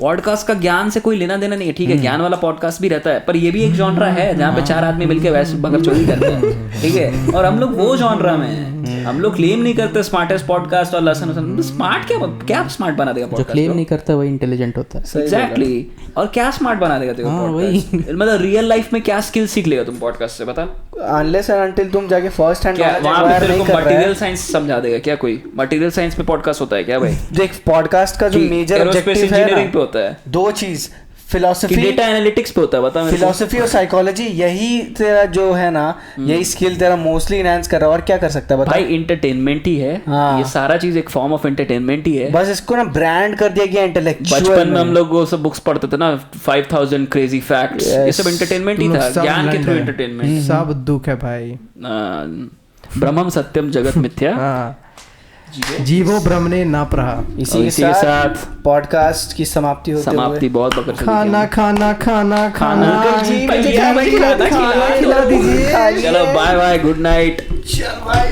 S3: पॉडकास्ट का ज्ञान से कोई लेना देना नहीं है, ठीक है, ज्ञान वाला पॉडकास्ट भी रहता है, पर ये भी एक जॉनरा है जहाँ पे 4 आदमी मिलके वैसे बकरचोदी करते हैं, ठीक है। और हम लोग वो जॉनरा में हैं, हम लोग क्लेम नहीं करते स्मार्टेस्ट पॉडकास्ट और लसन स्मार्ट, क्या स्मार्ट बना देगा पॉडकास्ट?
S4: जो क्लेम नहीं करता वही इंटेलिजेंट होता है।
S3: एग्जैक्टली। और क्या स्मार्ट बना देगा तेरे पॉडकास्ट? मतलब रियल लाइफ में क्या स्किल सीख लेगा तुम पॉडकास्ट से, बता।
S2: अनलेस एंड अंटिल तुम जाके फर्स्ट हैंड
S3: वहां पे तेरे को मटेरियल साइंस समझा देगा क्या कोई? मटेरियल साइंस में पॉडकास्ट होता है क्या भाई?
S2: देख, पॉडकास्ट का जो मेजर ऑब्जेक्टिव
S3: इंजीनियरिंग पे होता है
S2: 2 चीज, फिलोसफी,
S3: डेटा एनालिटिक्स पे होता है, बता मेरे को।
S2: फिलोसफी और साइकोलॉजी, यही तेरा जो है ना, यही स्किल तेरा मोस्टली एनहांस कर रहा है। और क्या कर सकता है बता
S3: भाई? एंटरटेनमेंट ही है। ये सारा चीज एक फॉर्म ऑफ एंटरटेनमेंट ही है।
S2: बस इसको ना ब्रांड कर दिया गया इंटेलेक्चुअल।
S3: बचपन में हम लोग वो सब बुक्स पढ़ते थे ना, 5000 क्रेजी फैक्ट्स, ये सब एंटरटेनमेंट ही था, ज्ञान के थ्रू एंटरटेनमेंट।
S1: सब दुख है भाई।
S3: ब्रह्मम सत्यम जगत मिथ्या,
S1: जीवो ब्रह्मणे न प्रहा।
S2: इसी के साथ पॉडकास्ट की समाप्ति होती है।
S3: समाप्ति बहुत बकर
S1: खाना खाना खाना खाना
S3: खिला दीजिए। चलो बाय बाय, गुड नाइट।
S2: चल भाई।